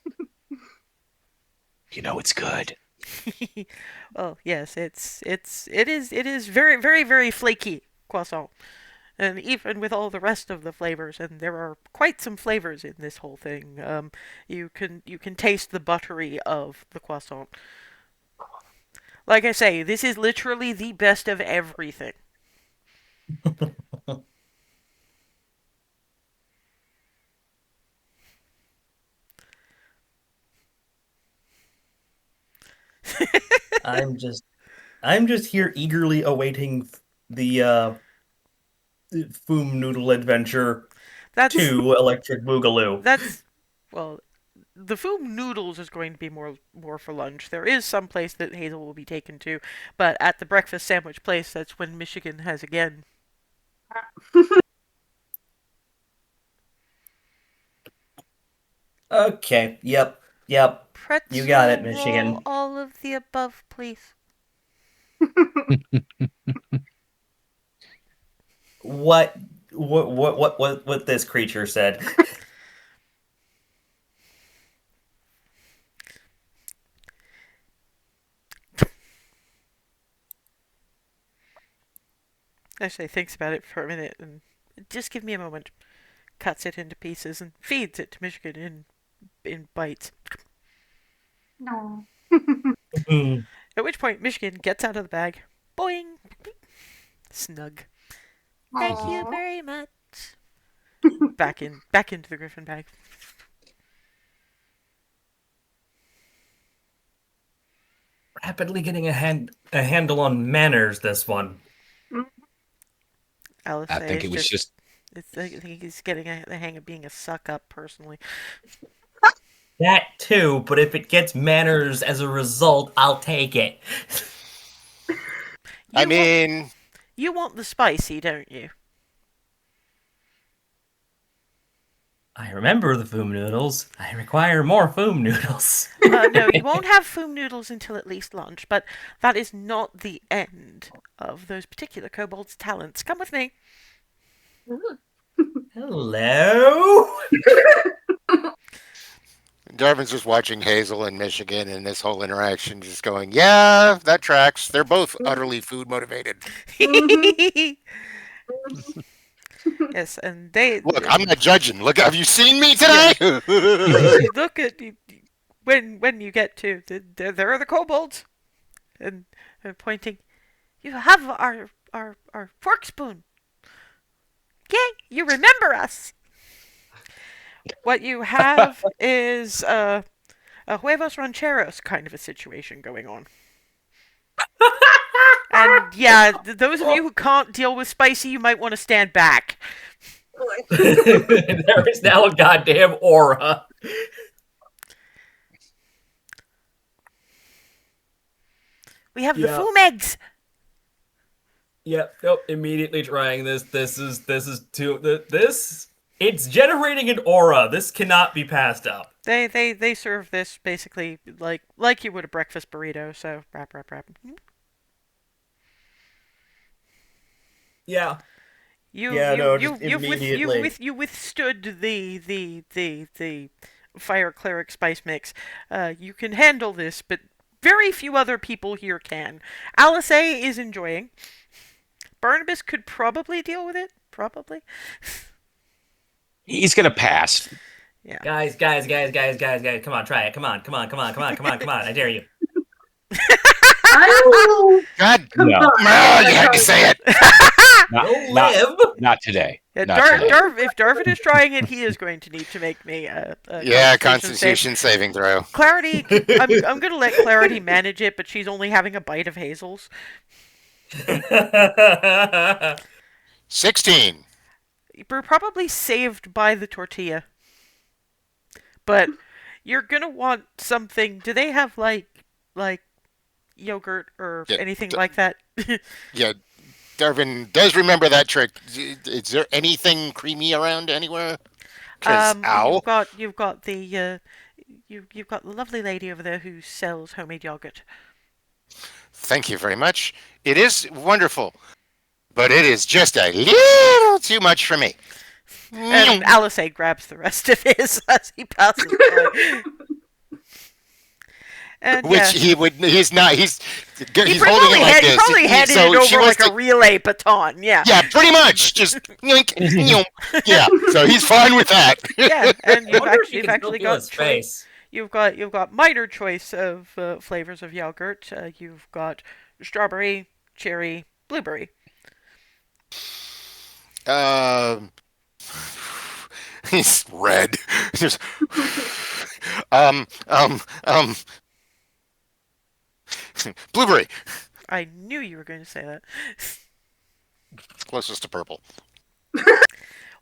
You know it's good. Well, yes, it is very very very flaky croissant, and even with all the rest of the flavors, and there are quite some flavors in this whole thing. You can taste the buttery of the croissant. Like I say, this is literally the best of everything. I'm just here eagerly awaiting the Foom Noodle Adventure That's 2 Electric Boogaloo. that's well, the food noodles is going to be more for lunch. There is some place that Hazel will be taken to, but at the breakfast sandwich place, that's when Michigan has again. Okay, yep. Pretzel You got it, roll, Michigan. all of the above, please. What this creature said. Actually, thinks about it for a minute and just give me a moment. Cuts it into pieces and feeds it to Michigan in bites. No. Mm. At which point, Michigan gets out of the bag. Boing! Snug. Thank you Aw. very much. Back into the Griffin bag. Rapidly getting a handle on manners, this one. Alice I think it was just I think he's getting the hang of being a suck up, personally. That too, but if it gets manners as a result, I'll take it. I You want, mean, you want the spicy, don't you? I remember the foom noodles. I require more foom noodles. No, you won't have foom noodles until at least lunch, but that is not the end of those particular kobolds' talents. Come with me. Hello? Darvin's just watching Hazel and Michigan and this whole interaction, just going, "Yeah, that tracks. They're both utterly food motivated." Yes, and they Look, I'm not judging. Look, have you seen me today? look at when you get to there are the kobolds, and pointing. You have our fork spoon. Yay! You remember us. What you have is a huevos rancheros kind of a situation going on. And yeah, those of you who can't deal with spicy, you might want to stand back. There is now a goddamn aura. We have Yeah. the foom eggs. Yep, nope, immediately trying this. This is too this it's generating an aura. This cannot be passed up. They serve this basically like you would a breakfast burrito. So wrap. Yeah. You Yeah, you no, you just you've immediately. you withstood the fire cleric spice mix. You can handle this, but very few other people here can. Alice A is enjoying. Barnabas could probably deal with it. Probably. he's gonna pass. Yeah. Guys, come on, try it. Come on. I dare you. I will God, No, you had to say it. You'll not live. not today. Yeah, Not today. If Darvin is trying it, he is going to need to make me a Yeah, Constitution save. Constitution saving throw. Clarity, I'm going to let Clarity manage it, but she's only having a bite of Hazel's. 16. We're probably saved by the tortilla. But you're going to want something. Do they have like yogurt or Yeah, anything like that? Yeah, Darvin does remember that trick. Is there anything creamy around anywhere? Because, ow. You've got the you've got the lovely lady over there who sells homemade yogurt. Thank you very much. It is wonderful, but it is just a little too much for me. And Alice A grabs the rest of his as he passes by. And Which he would, he's not, he's holding it like this. He probably handed So it she over wants like a relay baton, yeah. Yeah, pretty much. Just yoink, yoink. Yeah, so he's fine with that. Yeah, and I wonder if you you've can actually still feel got his face. You've got minor choice of flavors of yogurt. You've got strawberry, cherry, blueberry. He's red. Just, um, Blueberry. I knew you were going to say that. It's closest to purple.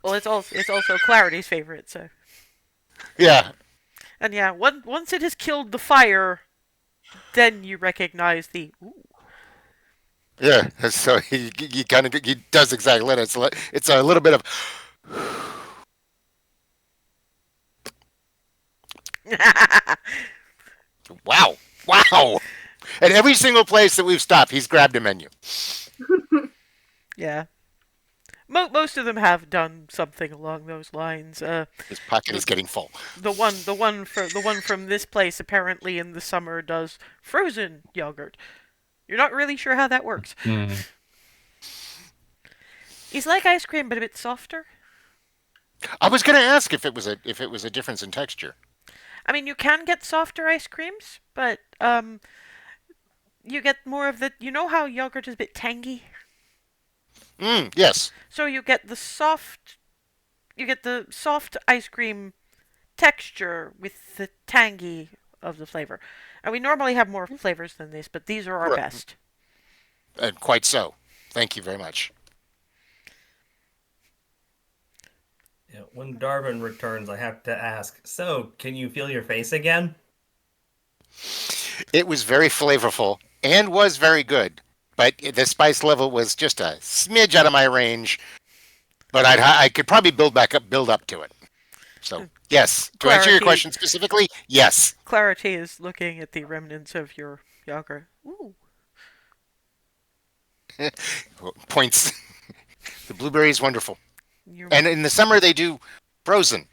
Well, it's also Clarity's favorite. So, Yeah. and yeah, once it has killed the fire, then you recognize the. Ooh. Yeah. So he kind of he does exactly that. It's a little bit of wow, wow. At every single place that we've stopped, he's grabbed a menu. Yeah. Most of them have done something along those lines. His pocket The, is getting full. the one from this place apparently in the summer does frozen yogurt. You're not really sure how that works. Mm. It's like ice cream, but a bit softer. I was going to ask if it was a difference in texture. I mean, you can get softer ice creams, but you get more of the. You know how yogurt is a bit tangy, Yes. so you get the soft. You get the soft ice cream texture with the tangy of the flavor. And we normally have more flavors than this, but these are our Right. best. And quite so. Thank you very much. Yeah, when Darwin returns, I have to ask, so, can you feel your face again? It was very flavorful and was very good, but the spice level was just a smidge out of my range. But I could probably build up to it. So yes, to answer your Clarity. question specifically, yes. Clarity is looking at the remnants of your yogurt. Ooh. Points. The blueberry is wonderful, You're, and in the summer they do frozen,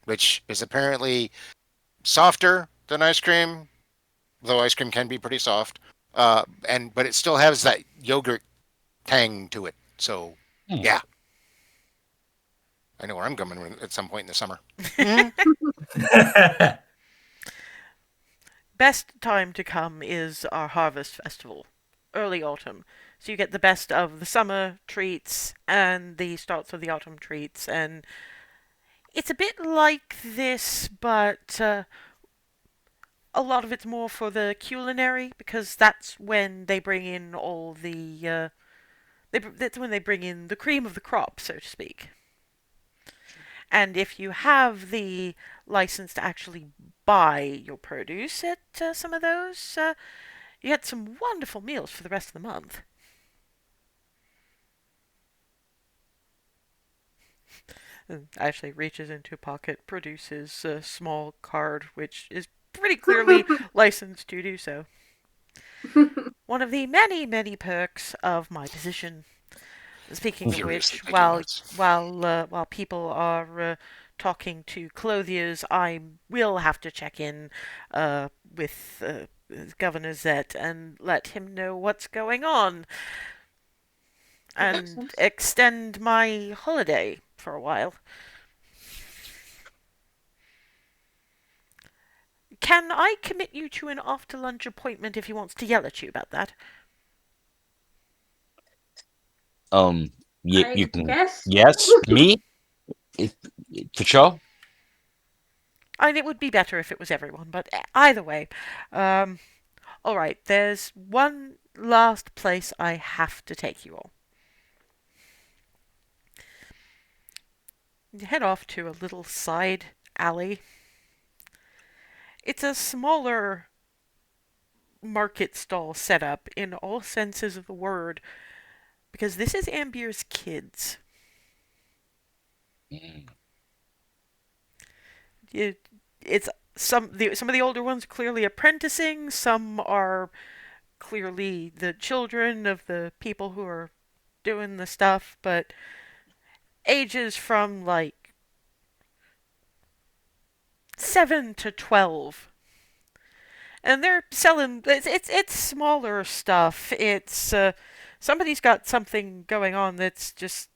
which is apparently softer than ice cream, though ice cream can be pretty soft. But it still has that yogurt tang to it. So yeah, I know where I'm going at some point in the summer. best time to come is our harvest festival, early autumn. So you get the best of the summer treats and the starts of the autumn treats, and it's a bit like this, but a lot of it's more for the culinary because that's when they bring in all the that's when they bring in the cream of the crop, so to speak. And if you have the license to actually buy your produce at some of those, you get some wonderful meals for the rest of the month. And actually reaches into a pocket, produces a small card, which is pretty clearly licensed to do so. One of the many, many perks of my position. Speaking of Furiously which, picking while notes. while people are talking to clothiers, I will have to check in with Governor Zet and let him know what's going on, and Excellent. extend my holiday for a while. Can I commit you to an after lunch appointment if he wants to yell at you about that? You, I you can. guess. Yes, me. If, for sure. I mean, it would be better if it was everyone, but either way. Um, all right, there's one last place I have to take you all. You head off to a little side alley. It's a smaller market stall setup in all senses of the word, because this is Anbir's kids. It's some of the older ones clearly apprenticing, some are clearly the children of the people who are doing the stuff, but ages from like 7 to 12. And they're selling it's smaller stuff. It's somebody's got something going on that's just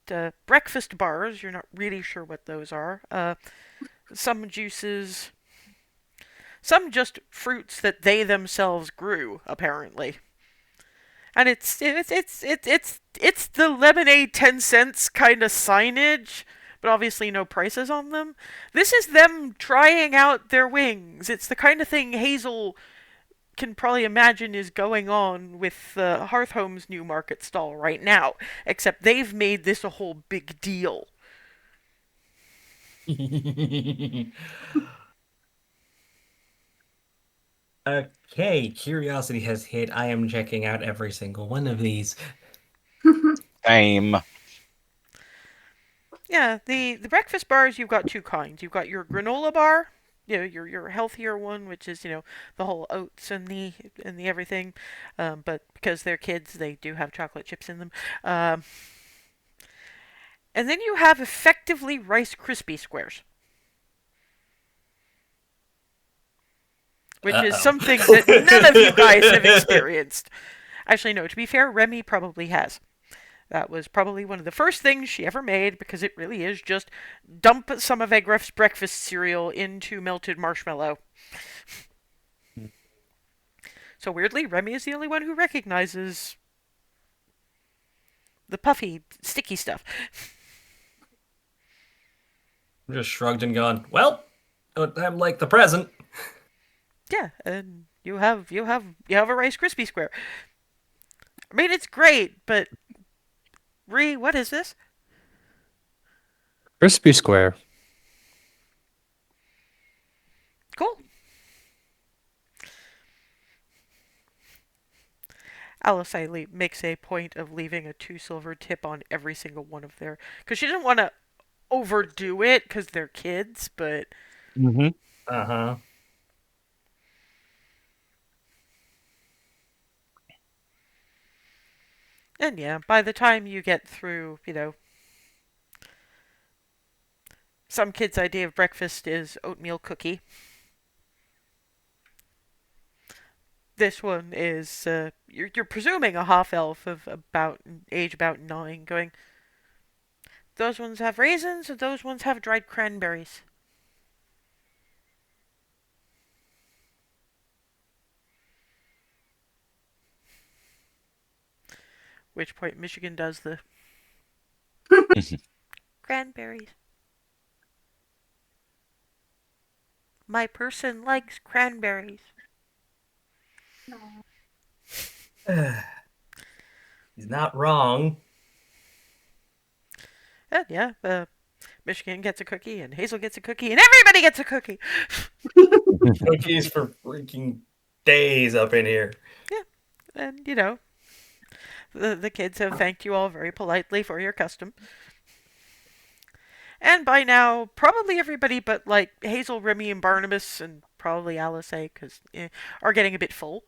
breakfast bars. You're not really sure what those are. Some juices, some just fruits that they themselves grew, apparently. And it's the lemonade 10 cents kind of signage, but obviously no prices on them. This is them trying out their wings. It's the kind of thing Hazel can probably imagine is going on with Hearthhome's new market stall right now, except they've made this a whole big deal. Okay, curiosity has hit. I am checking out every single one of these. Same. Yeah, the breakfast bars, you've got two kinds. You've got your granola bar, your healthier one, which is the whole oats and the everything. But because they're kids, they do have chocolate chips in them. Um, and then you have effectively Rice Krispie squares, which is Uh-oh. something that none of you guys have experienced. Actually, no. To be fair, Remy probably has. That was probably one of the first things she ever made because it really is just dump some of Eggref's breakfast cereal into melted marshmallow. So weirdly, Remy is the only one who recognizes the puffy, sticky stuff. Just shrugged and gone, well, I'm like the present. Yeah, and you have a Rice Krispie square. I mean, it's great, but what is this? Crispy Square. Cool. Alice Ailey makes a point of leaving a 2 silver tip on every single one of their, because she doesn't want to overdo it because they're kids, but Mm-hmm. Uh-huh. and yeah, by the time you get through, some kids' idea of breakfast is oatmeal cookie. This one is you're presuming a half elf of about age about 9, going. Those ones have raisins, and those ones have dried cranberries. Which point Michigan does the cranberries. My person likes cranberries. He's not wrong. And yeah, Michigan gets a cookie, and Hazel gets a cookie, and everybody gets a cookie. Cookies for freaking days up in here. And the kids have thanked you all very politely for your custom. And by now, probably everybody but like Hazel, Remy, and Barnabas, and probably Alice, because are getting a bit full.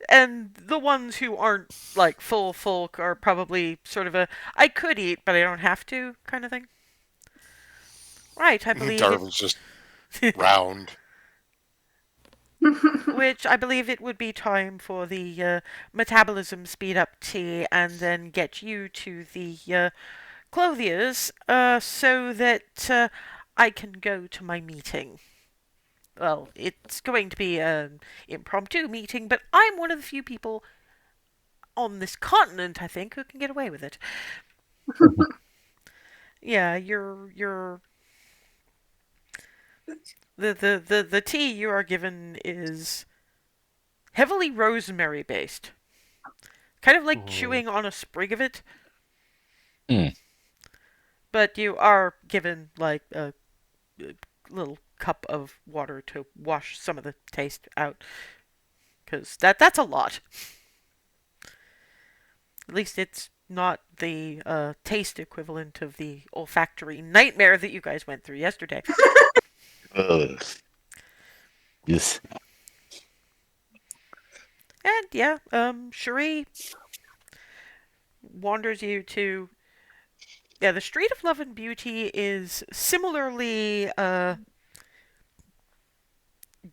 And the ones who aren't like full are probably sort of a I could eat, but I don't have to kind of thing. Right, I believe Darwin's just round. which I believe it would be time for the metabolism speed up tea and then get you to the clothiers so that I can go to my meeting. Well, it's going to be an impromptu meeting, but I'm one of the few people on this continent, I think, who can get away with it. Yeah, the tea you are given is heavily rosemary based. Kind of like chewing on a sprig of it. Mm. But you are given like a little cup of water to wash some of the taste out. Because that's a lot. At least it's not the taste equivalent of the olfactory nightmare that you guys went through yesterday. Yes. And yeah, Cherie wanders you to. Yeah, the Street of Love and Beauty is similarly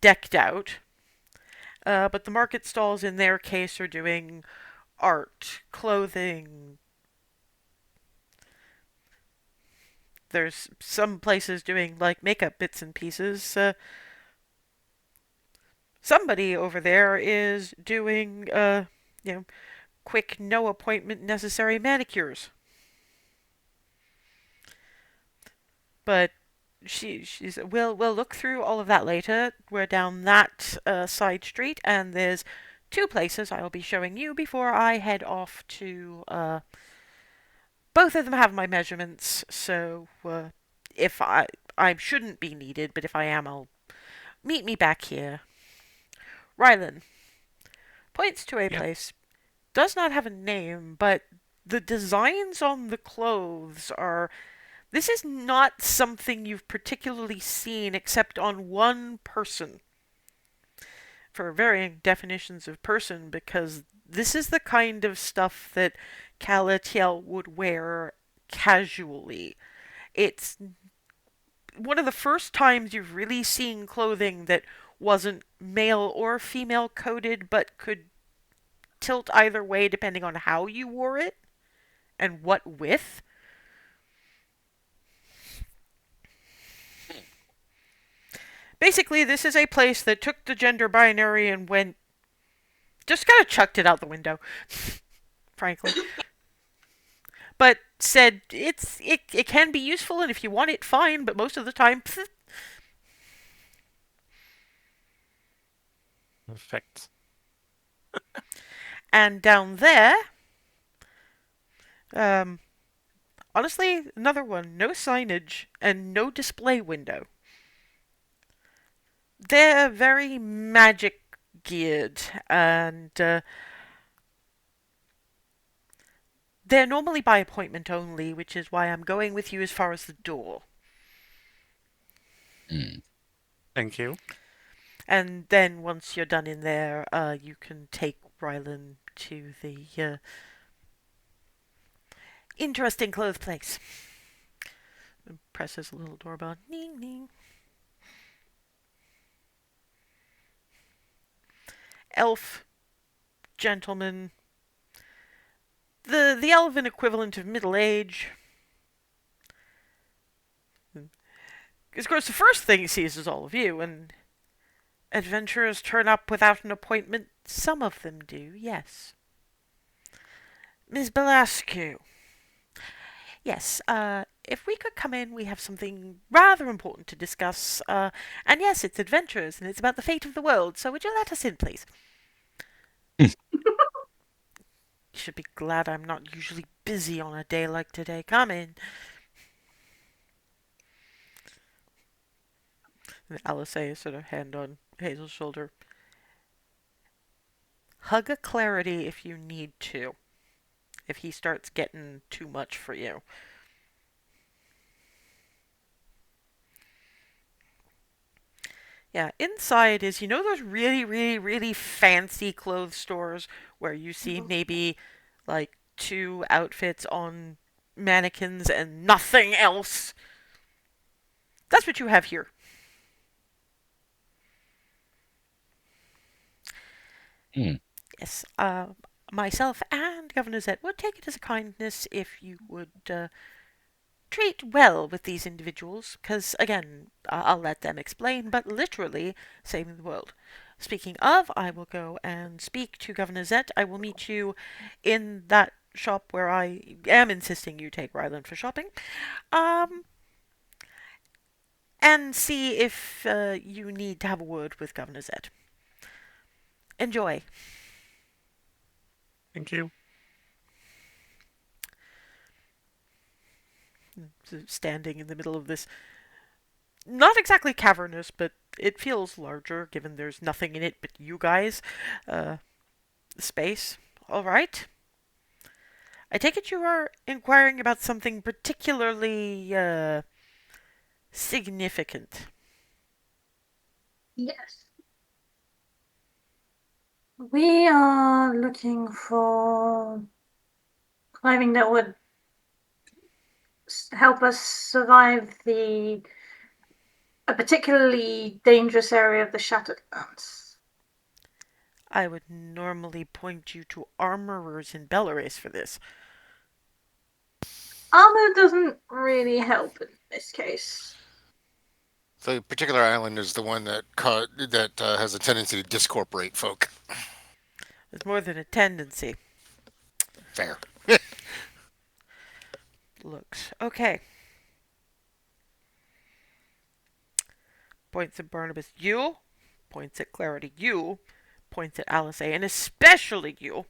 decked out, but the market stalls in their case are doing art, clothing. There's some places doing like makeup bits and pieces. Somebody over there is doing quick, no appointment necessary manicures. But she's we'll look through all of that later. We're down that side street, and there's two places I'll be showing you before I head off to. Both of them have my measurements, so if I shouldn't be needed, but if I am, I'll meet me back here. Rylan points to a Yeah. place. Does not have a name, but the designs on the clothes are. This is not something you've particularly seen except on one person. For varying definitions of person, because this is the kind of stuff that Calatiel would wear casually. It's one of the first times you've really seen clothing that wasn't male or female coded, but could tilt either way depending on how you wore it and what with. Basically, this is a place that took the gender binary and went. Just kind of chucked it out the window, frankly. But said it can be useful, and if you want it, fine, but most of the time, pfft. Perfect. And down there, um, honestly, another one. No signage and no display window. They're very magic geared, and they're normally by appointment only, which is why I'm going with you as far as the door. Thank you. And then once you're done in there, you can take Rylan to the interesting clothes place. And presses a little doorbell. Ning ning. Elf, gentleman, the elven equivalent of middle age. Because, of course, the first thing he sees is all of you, and adventurers turn up without an appointment. Some of them do, yes. Ms. Belascu. Yes, if we could come in, we have something rather important to discuss. And yes, it's adventurers, and it's about the fate of the world, so would you let us in, please? You should be glad I'm not usually busy on a day like today. Come in. And Alisea sort of hand on Hazel's shoulder. Hug a clarity if you need to. If he starts getting too much for you. Yeah, inside is, you know those really, really, really fancy clothes stores where you see maybe like two outfits on mannequins and nothing else? That's what you have here. Yes, myself and Governor Zet would take it as a kindness if you would treat well with these individuals, because, again, I'll let them explain, but literally saving the world. Speaking of, I will go and speak to Governor Zet. I will meet you in that shop where I am insisting you take Ryland for shopping. And see if you need to have a word with Governor Zet. Enjoy. Thank you. Standing in the middle of this, not exactly cavernous, but it feels larger given there's nothing in it but you guys. Space. All right. I take it you are inquiring about something particularly significant. Yes. We are looking for clothing that would help us survive a particularly dangerous area of the Shattered Lands. I would normally point you to armorers in Belarus for this. Armor doesn't really help in this case. The particular island is the one that has a tendency to discorporate folk. There's more than a tendency. Fair. Looks. Okay. Points at Barnabas. You. Points at Clarity. You. Points at Alice, and especially you.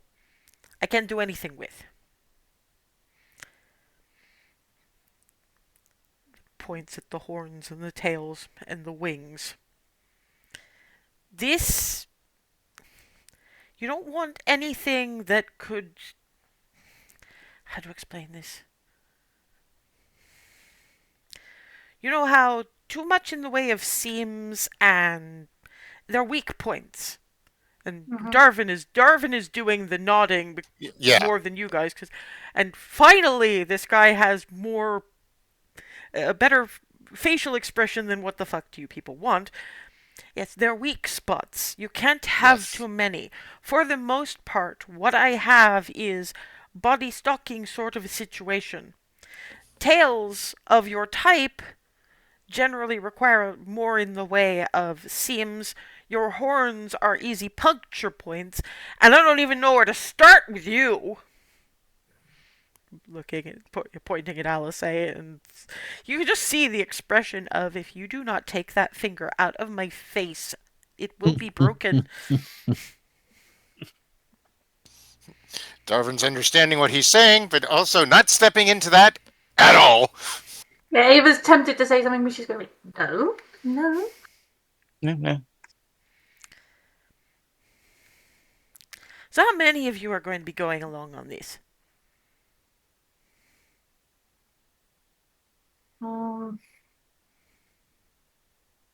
I can't do anything with. Points at the horns and the tails and the wings. This. You don't want anything that could. How to explain this? You know how too much in the way of seams and they're weak points. And Darvin is doing the nodding Yeah. more than you guys, and finally this guy has more a better facial expression than what the fuck do you people want. Yes, they're weak spots. You can't have Yes. too many. For the most part, what I have is body stocking sort of a situation. Tails of your type generally require more in the way of seams. Your horns are easy puncture points, and I don't even know where to start with you. Pointing at Alice, and you can just see the expression of, if you do not take that finger out of my face, it will be broken. Darvin's understanding what he's saying, but also not stepping into that at all. Yeah, Ava's tempted to say something, but she's going, no, no. No. So how many of you are going to be going along on this? Well,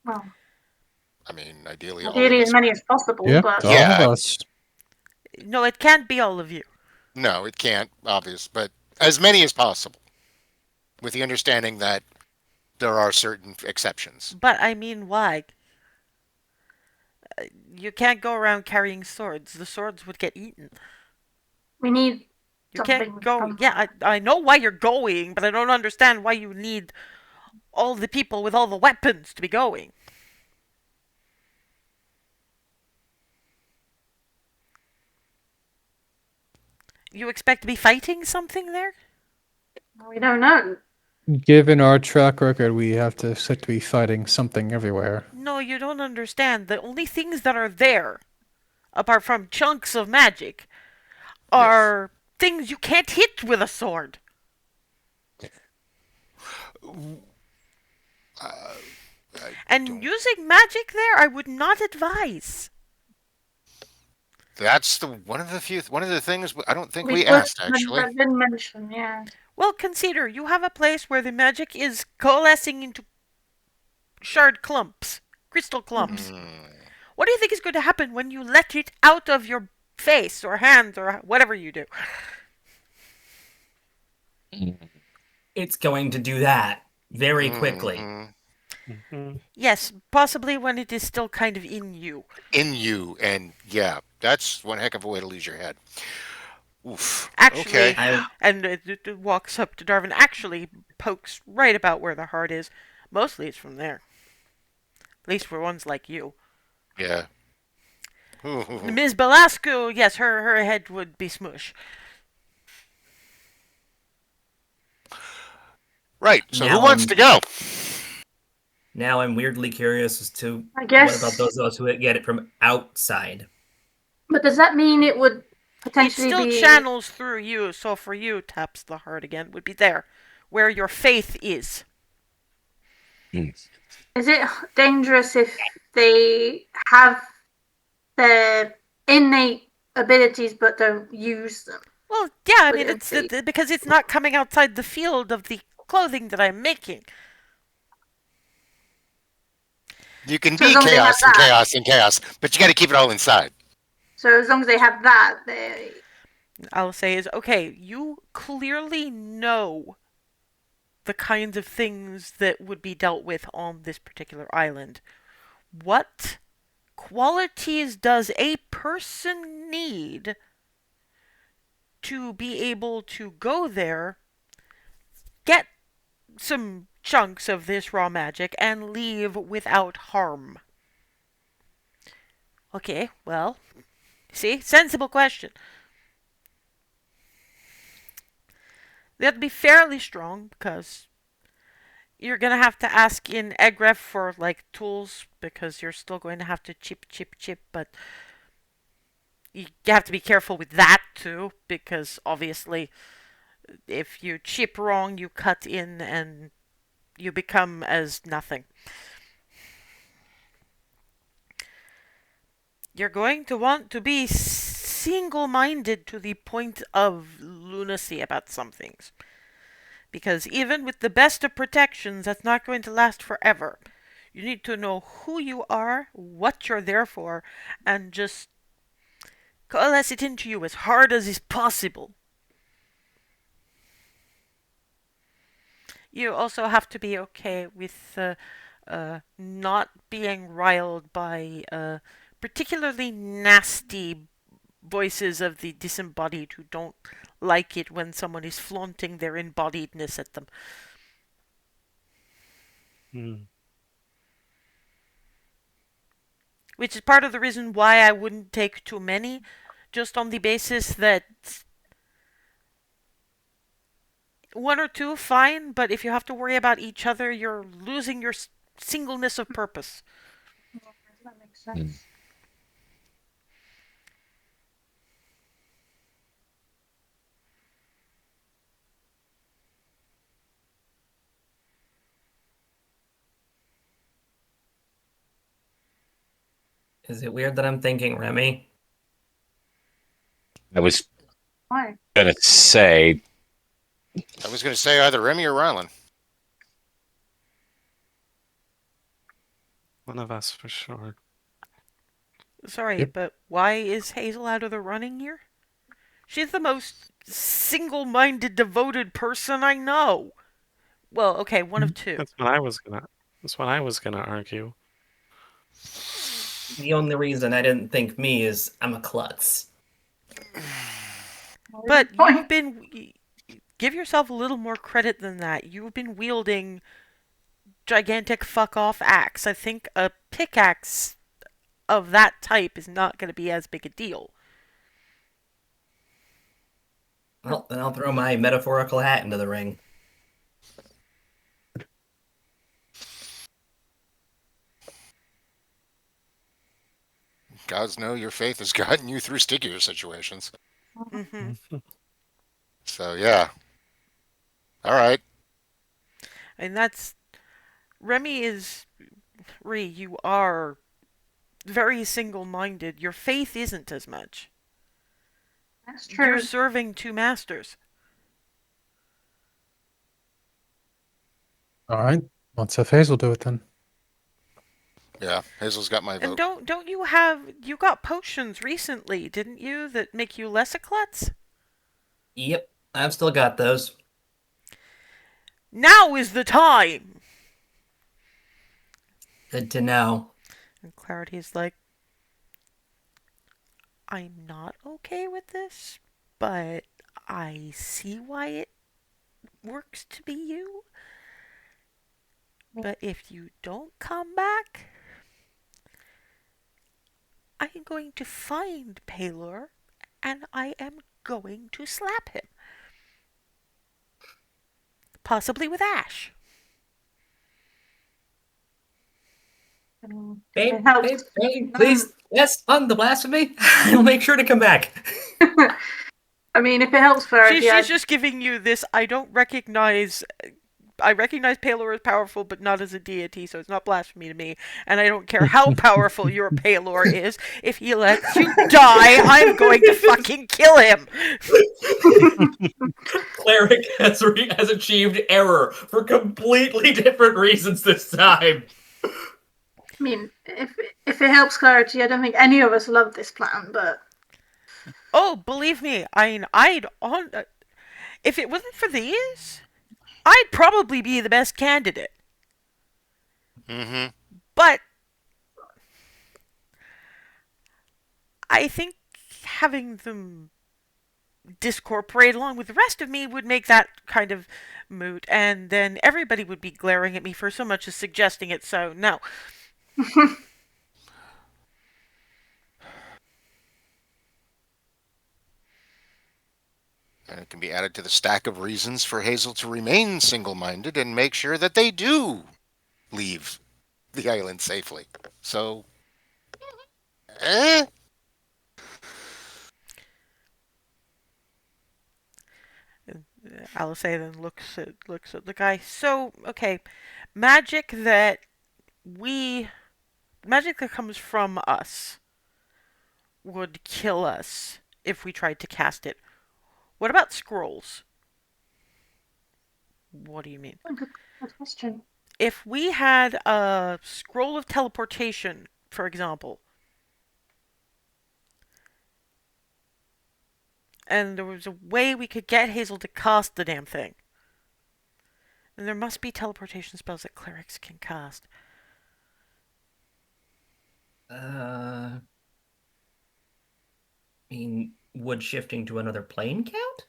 I mean, ideally, all of ideally us. as many as possible, Yeah, but all Yeah. of us. No, it can't be all of you. No, it can't, obvious, but as many as possible, with the understanding that there are certain exceptions. But I mean, why? You can't go around carrying swords. The swords would get eaten. we need You something. can't go. Yeah, I know why you're going, but I don't understand why you need all the people with all the weapons to be going. You expect to be fighting something there? We don't know. Given our track record, we have to set to be fighting something everywhere. No, you don't understand. The only things that are there, apart from chunks of magic, are things you can't hit with a sword. And using magic there, I would not advise. That's one of the things I don't think we would- asked, actually. I didn't mention, yeah. Well, consider you have a place where the magic is coalescing into shard clumps, crystal clumps. What do you think is going to happen when you let it out of your face or hands or whatever you do? It's going to do that very quickly. Yes, possibly when it is still kind of in you. In you, and yeah, that's one heck of a way to lose your head. Oof. Actually, Okay. and it walks up to Darvin, actually pokes right about where the heart is. Mostly it's from there. At least for ones like you. Yeah. Ms. Belasco, yes, her head would be smush. Right. So who Now wants to go? Now I'm weirdly curious as to I guess. what about those of us who get it from outside. But does that mean it would It potentially still be... channels through you, so for you, taps the heart again, would be there, where your faith is. Is it dangerous if they have their innate abilities but don't use them? Well, yeah, I Would mean, it it's be- because it's not coming outside the field of the clothing that I'm making. You can So be as long as they have chaos and that. chaos and chaos, but you got to keep it all inside. So as long as they have that, they... I'll say is, okay, you clearly know the kinds of things that would be dealt with on this particular island. What qualities does a person need to be able to go there, get some chunks of this raw magic, and leave without harm? Okay, well, see? Sensible question. They have to be fairly strong because, You're gonna have to ask in Egref for like tools because you're still going to have to chip, but you have to be careful with that too because obviously if you chip wrong, you cut in and you become as nothing. You're going to want to be single-minded to the point of lunacy about some things. Because even with the best of protections, that's not going to last forever. You need to know who you are, what you're there for, and just coalesce it into you as hard as is possible. You also have to be okay with not being riled by particularly nasty voices of the disembodied who don't like it when someone is flaunting their embodiedness at them. Hmm. Which is part of the reason why I wouldn't take too many, just on the basis that one or two, fine, but if you have to worry about each other, you're losing your singleness of purpose. That makes sense. Is it weird that I'm thinking Remy? I was Why? gonna say, I was going to say either Remy or Rylan. One of us for sure. Sorry, Yep. but why is Hazel out of the running here? She's the most single-minded, devoted person I know. Well, okay, one of two. That's what I was gonna. That's what I was gonna argue. The only reason I didn't think me is I'm a klutz. But Why? you've been... Give yourself a little more credit than that. You've been wielding gigantic fuck-off axe. I think a pickaxe of that type is not going to be as big a deal. Well, then I'll throw my metaphorical hat into the ring. Gods know your faith has gotten you through stickier situations. Mm-hmm. So yeah. All right. And that's... Remy is... you are very single-minded. Your faith isn't as much. That's You're true. serving two masters. All right. Let's have Hazel do it then. Yeah, Hazel's got my And vote. don't you have... You got potions recently, didn't you, that make you less a klutz? Yep, I've still got those. Now is the time! Good to know. And Clarity's like, I'm not okay with this, but I see why it works to be you. But if you don't come back, I am going to find Palor and I am going to slap him. Possibly with Ash. Babe, It helps. babe, babe, please, yes, on the blasphemy. I'll make sure to come back. I mean, if it helps Clarity, She's just giving you this, I recognize Palor as powerful, but not as a deity, so it's not blasphemy to me. And I don't care how powerful your Palor is. If he lets you die, I'm going to fucking kill him. Cleric has achieved error for completely different reasons this time. I mean, if it helps Clarity, I don't think any of us love this plan, but Oh, believe me, if it wasn't for these, I'd probably be the best candidate. Mm-hmm. But I think having them discorporate along with the rest of me would make that kind of moot, and then everybody would be glaring at me for so much as suggesting it, so no. And it can be added to the stack of reasons for Hazel to remain single-minded and make sure that they do leave the island safely. So, eh? Alice then looks at the guy. So, okay, magic that we magic that comes from us would kill us if we tried to cast it. What about scrolls? What do you mean? Good question. If we had a scroll of teleportation, for example, and there was a way we could get Hazel to cast the damn thing, and there must be teleportation spells that clerics can cast. I mean, would shifting to another plane count?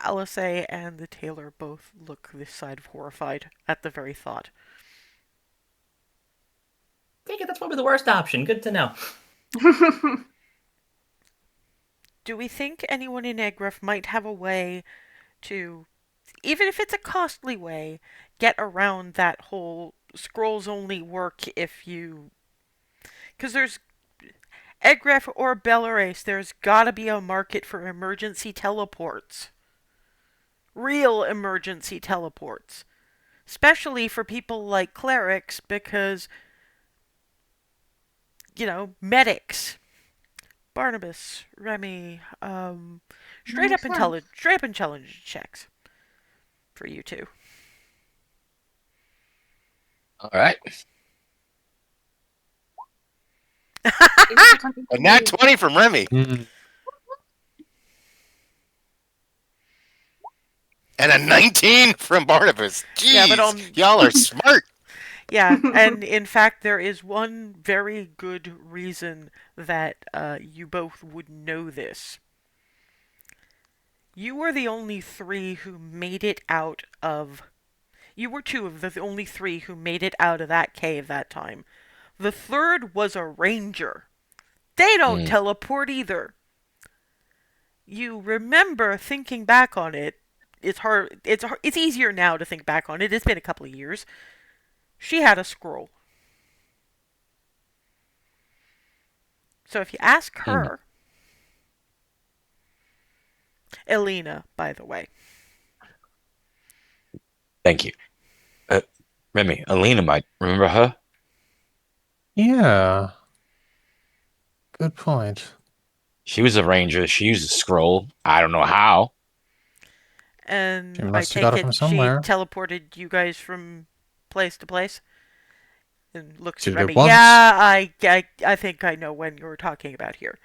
Alice and the tailor both look this side of horrified at the very thought. Take it, that's probably the worst option. Good to know. Do we think anyone in Egref might have a way to, even if it's a costly way, get around that whole scrolls only work if you... Because there's Egref or Belarus, there's gotta be a market for emergency teleports. Real emergency teleports. Especially for people like clerics, because, medics. Barnabas, Remy, straight up intelligence checks for you two. All right. A nat 20 from Remy. And a 19 from Barnabas. Jeez, Yeah, but, y'all are smart. Yeah, and in fact, there is one very good reason that you both would know this. You were the only three who made it out of... You were two of the only three who made it out of that cave that time. The third was a ranger. They don't teleport either. You remember thinking back on it. It's hard. It's easier now to think back on it. It's been a couple of years. She had a scroll. So if you ask her... Elena, by the way. Thank you. Remy, Alina might remember her. Yeah. Good point. She was a ranger. She used a scroll. I don't know how. And She I must have take got it it from she somewhere. teleported you guys from place to place? And looks She at did it Remy. once. Yeah, I think I know when you're talking about here.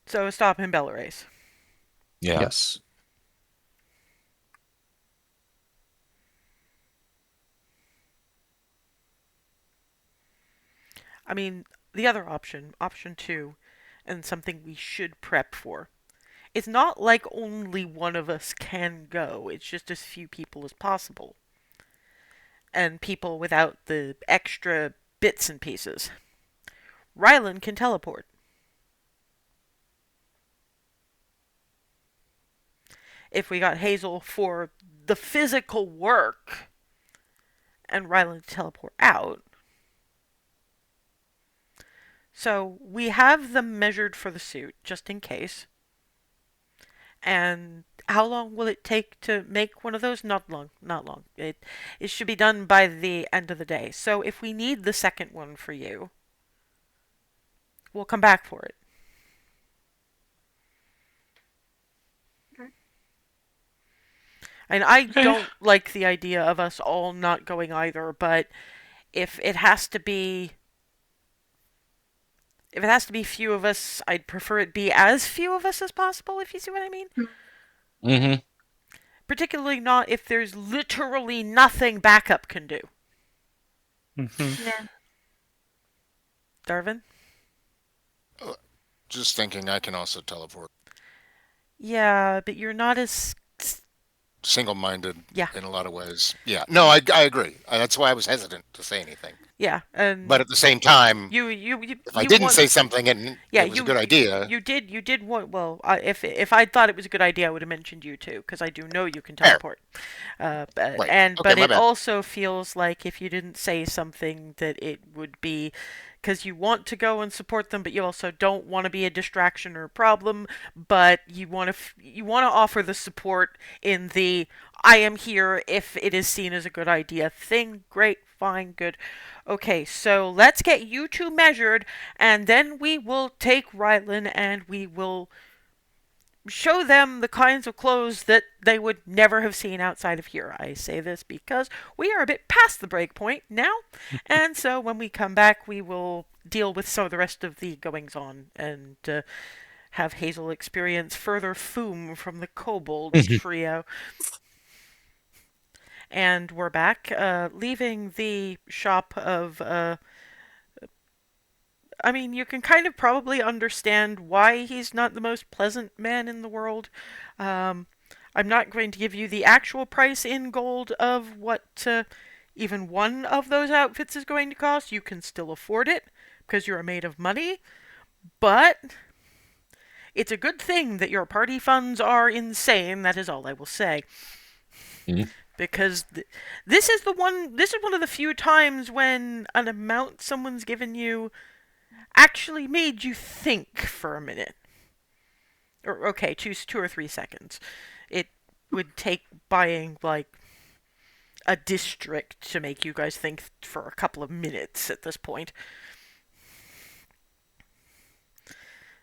So stop in Belarus. Yeah. Yes. I mean, the other option, option two, and something we should prep for. It's not like only one of us can go. It's just as few people as possible. And people without the extra bits and pieces. Rylan can teleport. If we got Hazel for the physical work and Rylan to teleport out. So we have them measured for the suit, just in case. And how long will it take to make one of those? Not long, not long. It should be done by the end of the day. So if we need the second one for you, we'll come back for it. And I don't like the idea of us all not going either, but if it has to be few of us, I'd prefer it be as few of us as possible, if you see what I mean. Mm-hmm. Particularly not if there's literally nothing backup can do. Yeah. Darvin? Just thinking I can also teleport. Yeah, but you're not as single-minded Yeah. in a lot of ways. Yeah. No, I agree. That's why I was hesitant to say anything. Yeah, and But at the same time, you if I you didn't want say something and yeah it was a good idea, you did want well if I thought it was a good idea I would have mentioned you too because I do know you can fair. teleport. Right. But Okay, my it bad. also feels like if you didn't say something that it would be because you want to go and support them, but you also don't want to be a distraction or a problem, but you want to offer the support in the I am here if it is seen as a good idea thing. Great, fine, good. Okay, so let's get you two measured, and then we will take Rylan and we will show them the kinds of clothes that they would never have seen outside of here. I say this because we are a bit past the break point now, and so when we come back, we will deal with some of the rest of the goings on and have Hazel experience further foom from the kobold trio. And we're back, leaving the shop of I mean, you can kind of probably understand why he's not the most pleasant man in the world. Um, I'm not going to give you the actual price in gold of what even one of those outfits is going to cost. You can still afford it because you're made of money, but it's a good thing that your party funds are insane. That is all I will say. Mhm. Because this is one of the few times when an amount someone's given you actually made you think for a minute. Or okay, 2 or 3 seconds. It would take buying like a district to make you guys think for a couple of minutes at this point.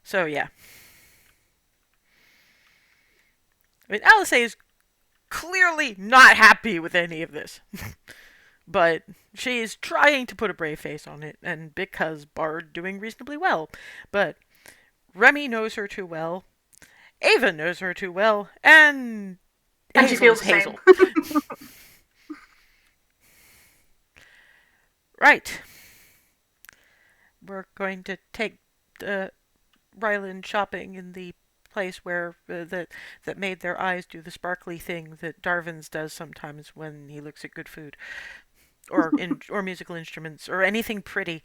So yeah. I mean, Alice is clearly not happy with any of this. But she is trying to put a brave face on it, and because Bard doing reasonably well. But Remy knows her too well, Ava knows her too well, and And she Hazel feels is the Hazel. same. Right. We're going to take Rylan shopping in the place where that made their eyes do the sparkly thing that Darvin's does sometimes when he looks at good food or musical instruments or anything pretty.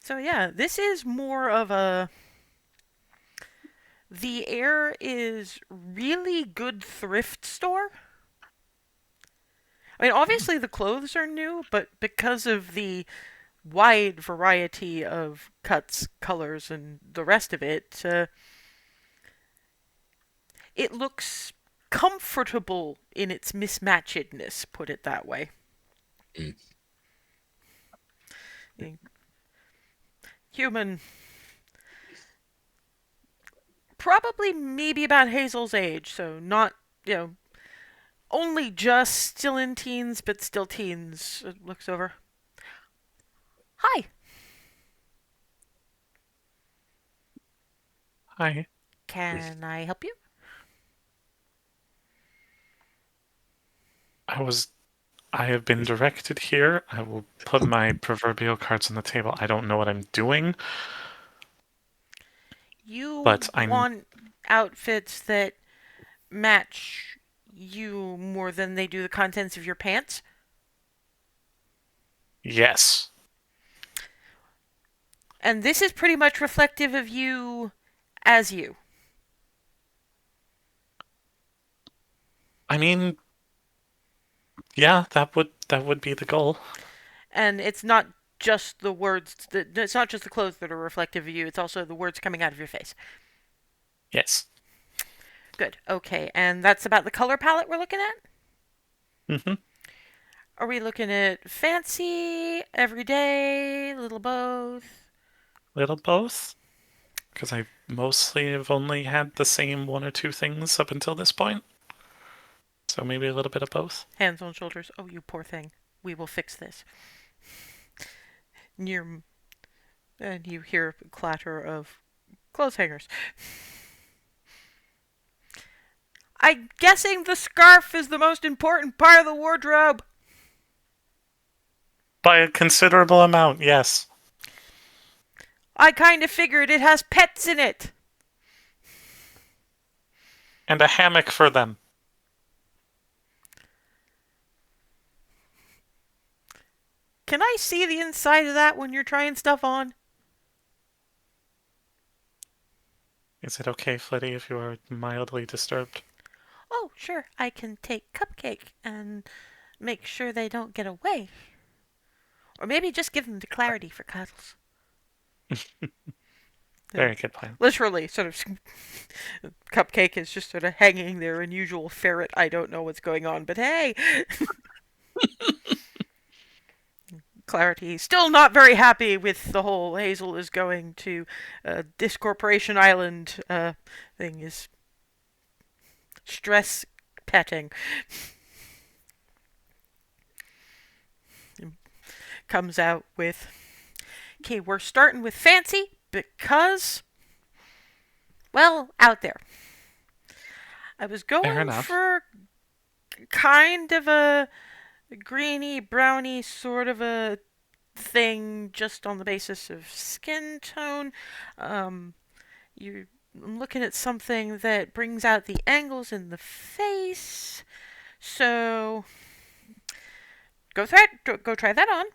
So yeah, this is more of a the air is really good thrift store. I mean, obviously the clothes are new, but because of the wide variety of cuts, colors, and the rest of it, it looks comfortable in its mismatchedness, put it that way. Mm. Human. Probably maybe about Hazel's age, so not, only just still in teens, but still teens. Looks over. Hi. Hi. Can I help you? I have been directed here. I will put my proverbial cards on the table. I don't know what I'm doing, You but I'm want outfits that match you more than they do the contents of your pants? yes. And this is pretty much reflective of you as you. I mean, yeah, that would be the goal. And it's not just the words it's not just the clothes that are reflective of you, it's also the words coming out of your face. Yes. Good. Okay. And that's about the color palette we're looking at? Mm-hmm. Are we looking at fancy, everyday, little both? Little both. Because I mostly have only had the same one or two things up until this point. So maybe a little bit of both. Hands on shoulders. Oh, you poor thing. We will fix this. Near, and you hear a clatter of clothes hangers. I'm guessing the scarf is the most important part of the wardrobe. By a considerable amount, yes. I kind of figured it has pets in it. And a hammock for them. Can I see the inside of that when you're trying stuff on? Is it okay, Flitty, if you are mildly disturbed? Oh, sure. I can take Cupcake and make sure they don't get away. Or maybe just give them the clarity for cuddles. Very good plan. Literally, sort of, Cupcake is just sort of hanging their unusual ferret. I don't know what's going on, but hey! Clarity still not very happy with the whole Hazel is going to this Corporation Island thing is stress petting. Comes out with, okay, we're starting with fancy because, well, out there. I was Fair going enough. for kind of a greeny, browny sort of a thing just on the basis of skin tone. I'm looking at something that brings out the angles in the face. So go try that on.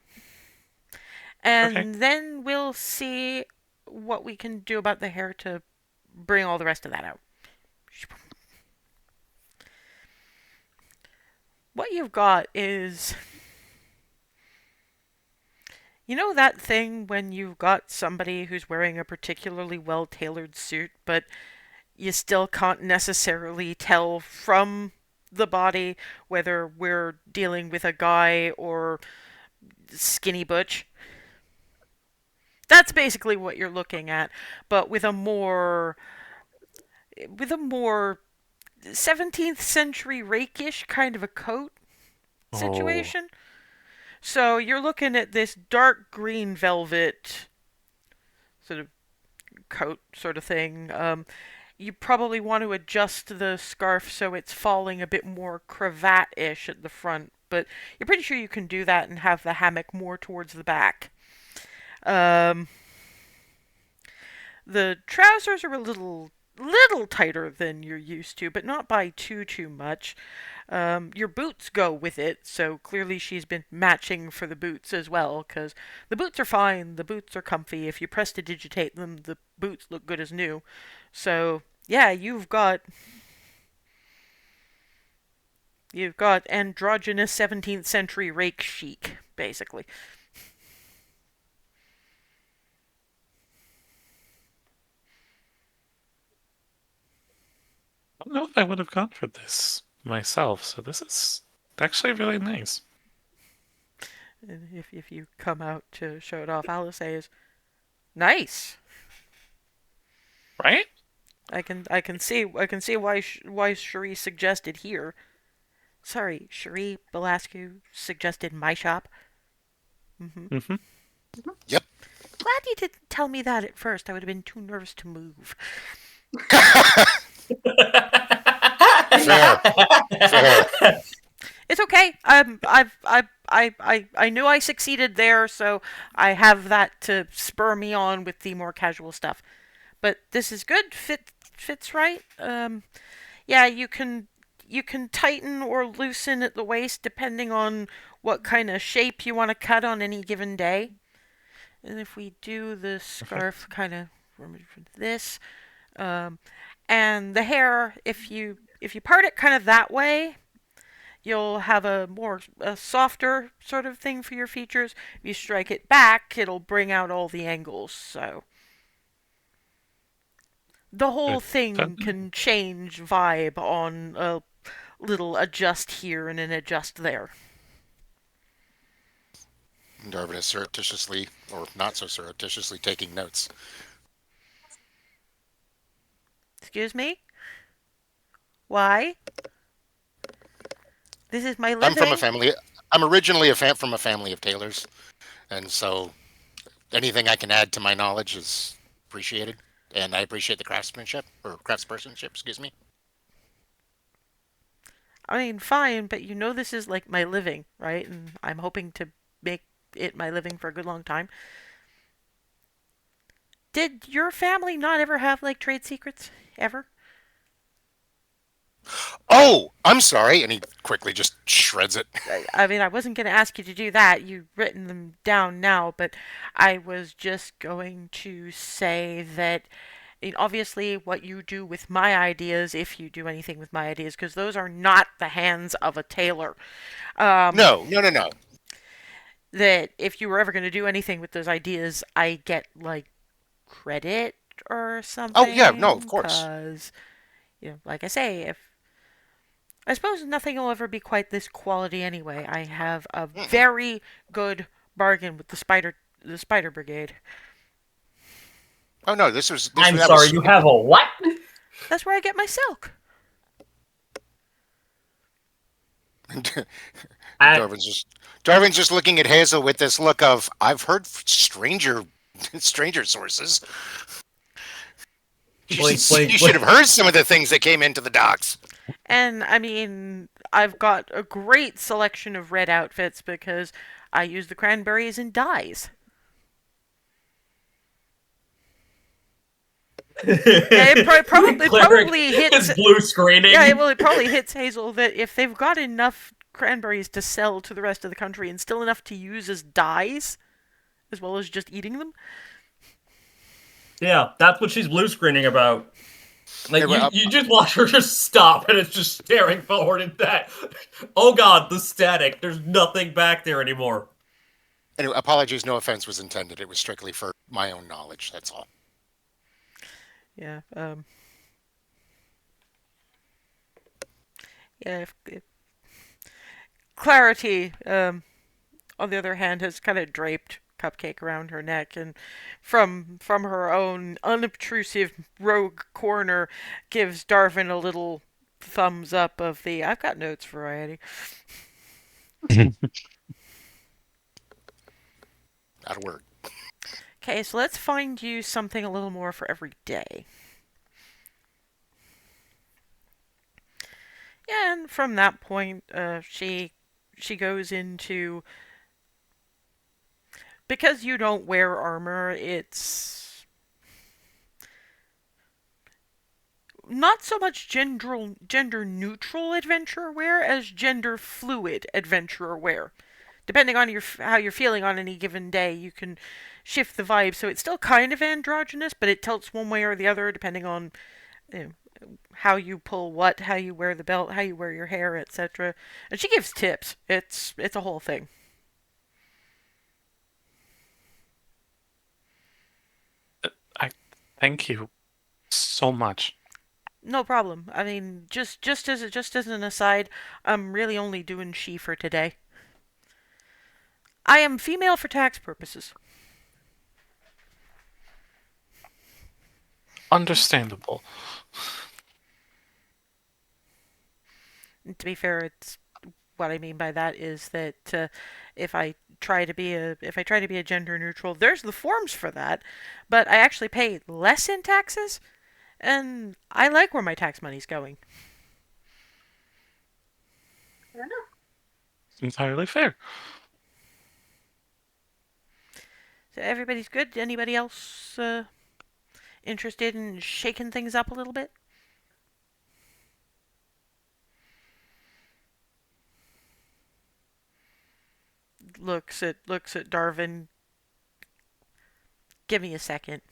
And Okay. then we'll see what we can do about the hair to bring all the rest of that out. What you've got is, you know that thing when you've got somebody who's wearing a particularly well-tailored suit, but you still can't necessarily tell from the body whether we're dealing with a guy or skinny butch? That's basically what you're looking at, but with a more 17th century rakish kind of a coat situation. So you're looking at this dark green velvet sort of coat sort of thing. You probably want to adjust the scarf so it's falling a bit more cravat-ish at the front, but you're pretty sure you can do that and have the hammock more towards the back. The trousers are a little tighter than you're used to, but not by too much. Your boots go with it, so clearly she's been matching for the boots as well, because the boots are fine, the boots are comfy. If you press to digitate them, the boots look good as new. So, yeah, you've got androgynous 17th century rake chic, basically. I don't know if I would have gone for this myself, so this is actually really nice. And if you come out to show it off, Alice says, "Nice." Right? I can see why Cherie suggested here. Sorry, Cherie Belascu suggested my shop. Mm-hmm. Yep. Glad you didn't tell me that at first. I would have been too nervous to move. Fair. It's okay. I knew I succeeded there, so I have that to spur me on with the more casual stuff. But this is good. Fits right. Yeah, you can tighten or loosen at the waist depending on what kind of shape you want to cut on any given day. And if we do the scarf kind of this, and the hair, if you part it kind of that way, you'll have a softer sort of thing for your features. If you strike it back, it'll bring out all the angles. So the whole thing can change vibe on a little adjust here and an adjust there. Darwin is surreptitiously, or not so surreptitiously, taking notes. Excuse me? Why? This is my living. I'm originally from a family of tailors, and so anything I can add to my knowledge is appreciated, and I appreciate the craftspersonship. Excuse me. I mean, fine, but you know this is like my living, right? And I'm hoping to make it my living for a good long time. Did your family not ever have like trade secrets? Ever? Oh, I'm sorry. And he quickly just shreds it. I mean, I wasn't going to ask you to do that. You've written them down now, but I was just going to say that obviously what you do with my ideas, if you do anything with my ideas, because those are not the hands of a tailor. No. That if you were ever going to do anything with those ideas, I get like credit or Oh, yeah, something. no, of course. Because, like I say, if I suppose nothing will ever be quite this quality anyway. I have a very good bargain with the spider brigade. Oh no, this was. I'm that sorry, was, you have a what? That's where I get my silk. I, Darwin's just looking at Hazel with this look of I've heard stranger sources. You should have heard some of the things that came into the docks. And I mean, I've got a great selection of red outfits because I use the cranberries in dyes. Yeah, it probably hits. It's blue screening. Yeah, well, it probably hits Hazel that if they've got enough cranberries to sell to the rest of the country and still enough to use as dyes, as well as just eating them. Yeah, that's what she's blue screening about. Like, Anyway, you just watch her just stop, and it's just staring forward at that. Oh god, the static. There's nothing back there anymore. Anyway, apologies, no offense was intended. It was strictly for my own knowledge, that's all. Yeah, yeah, if Clarity, on the other hand, has kind of draped Cupcake around her neck, and from her own unobtrusive rogue corner, gives Darvin a little thumbs up of the "I've got notes" variety. Not a word. Okay, so let's find you something a little more for every day. Yeah, and from that point, she goes into, because you don't wear armor, it's not so much gender neutral adventure wear as gender fluid adventure wear. Depending on how you're feeling on any given day, you can shift the vibe. So it's still kind of androgynous, but it tilts one way or the other depending on how you pull what, how you wear the belt, how you wear your hair, etc. And she gives tips. It's a whole thing. I thank you so much. No problem. I mean, just as an aside, I'm really only doing she for today. I am female for tax purposes. Understandable. And to be fair, it's what I mean by that is that if I try to be a gender neutral, there's the forms for that, but I actually pay less in taxes, and I like where my tax money's going. I don't know. It's entirely fair. So everybody's good. Anybody else interested in shaking things up a little bit? Looks at Darvin. Give me a second.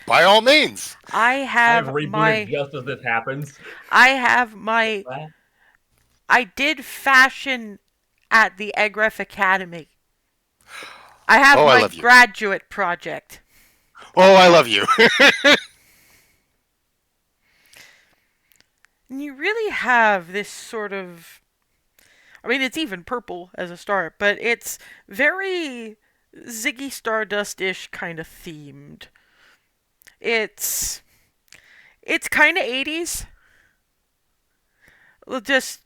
By all means. I have I've rebooted my. just as this happens. I have my. I did fashion at the Egref Academy. I have my love you. graduate project. Oh, I love you. And you really have this sort of. I mean, it's even purple as a start, but it's very Ziggy Stardust-ish kind of themed. It's kind of 80s. Just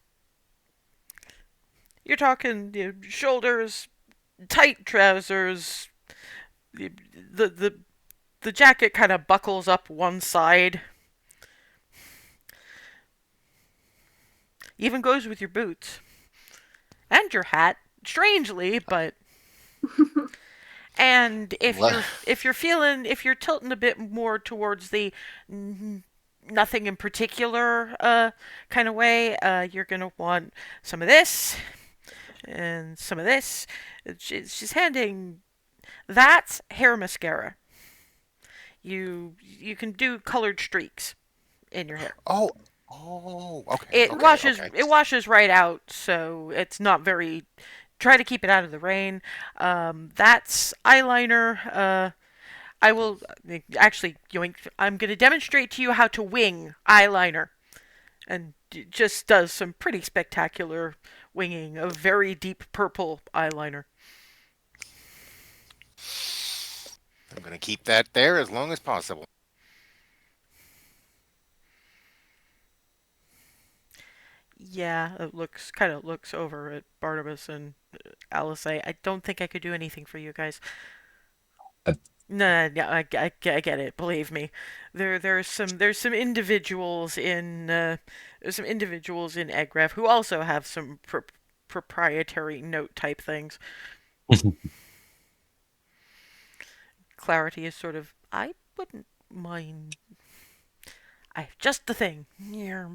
you're talking shoulders, tight trousers. The jacket kind of buckles up one side. Even goes with your boots and your hat. Strangely, but. And if you're tilting a bit more towards the nothing in particular kind of way. You're gonna want some of this and some of this. She's handing that's hair mascara. You can do colored streaks in your hair. Oh, oh, okay, It okay, washes okay. it washes right out, so it's not very. Try to keep it out of the rain. That's eyeliner. I will actually. I'm going to demonstrate to you how to wing eyeliner, and it just does some pretty spectacular winging of very deep purple eyeliner. I'm gonna keep that there as long as possible. Yeah, it looks over at Barnabas and Alice. I don't think I could do anything for you guys. Uh, No, yeah, I get it. Believe me, there's some individuals in there's some individuals in Egref who also have some proprietary note type things. Clarity is sort of I wouldn't mind. I have just the thing. Yeah.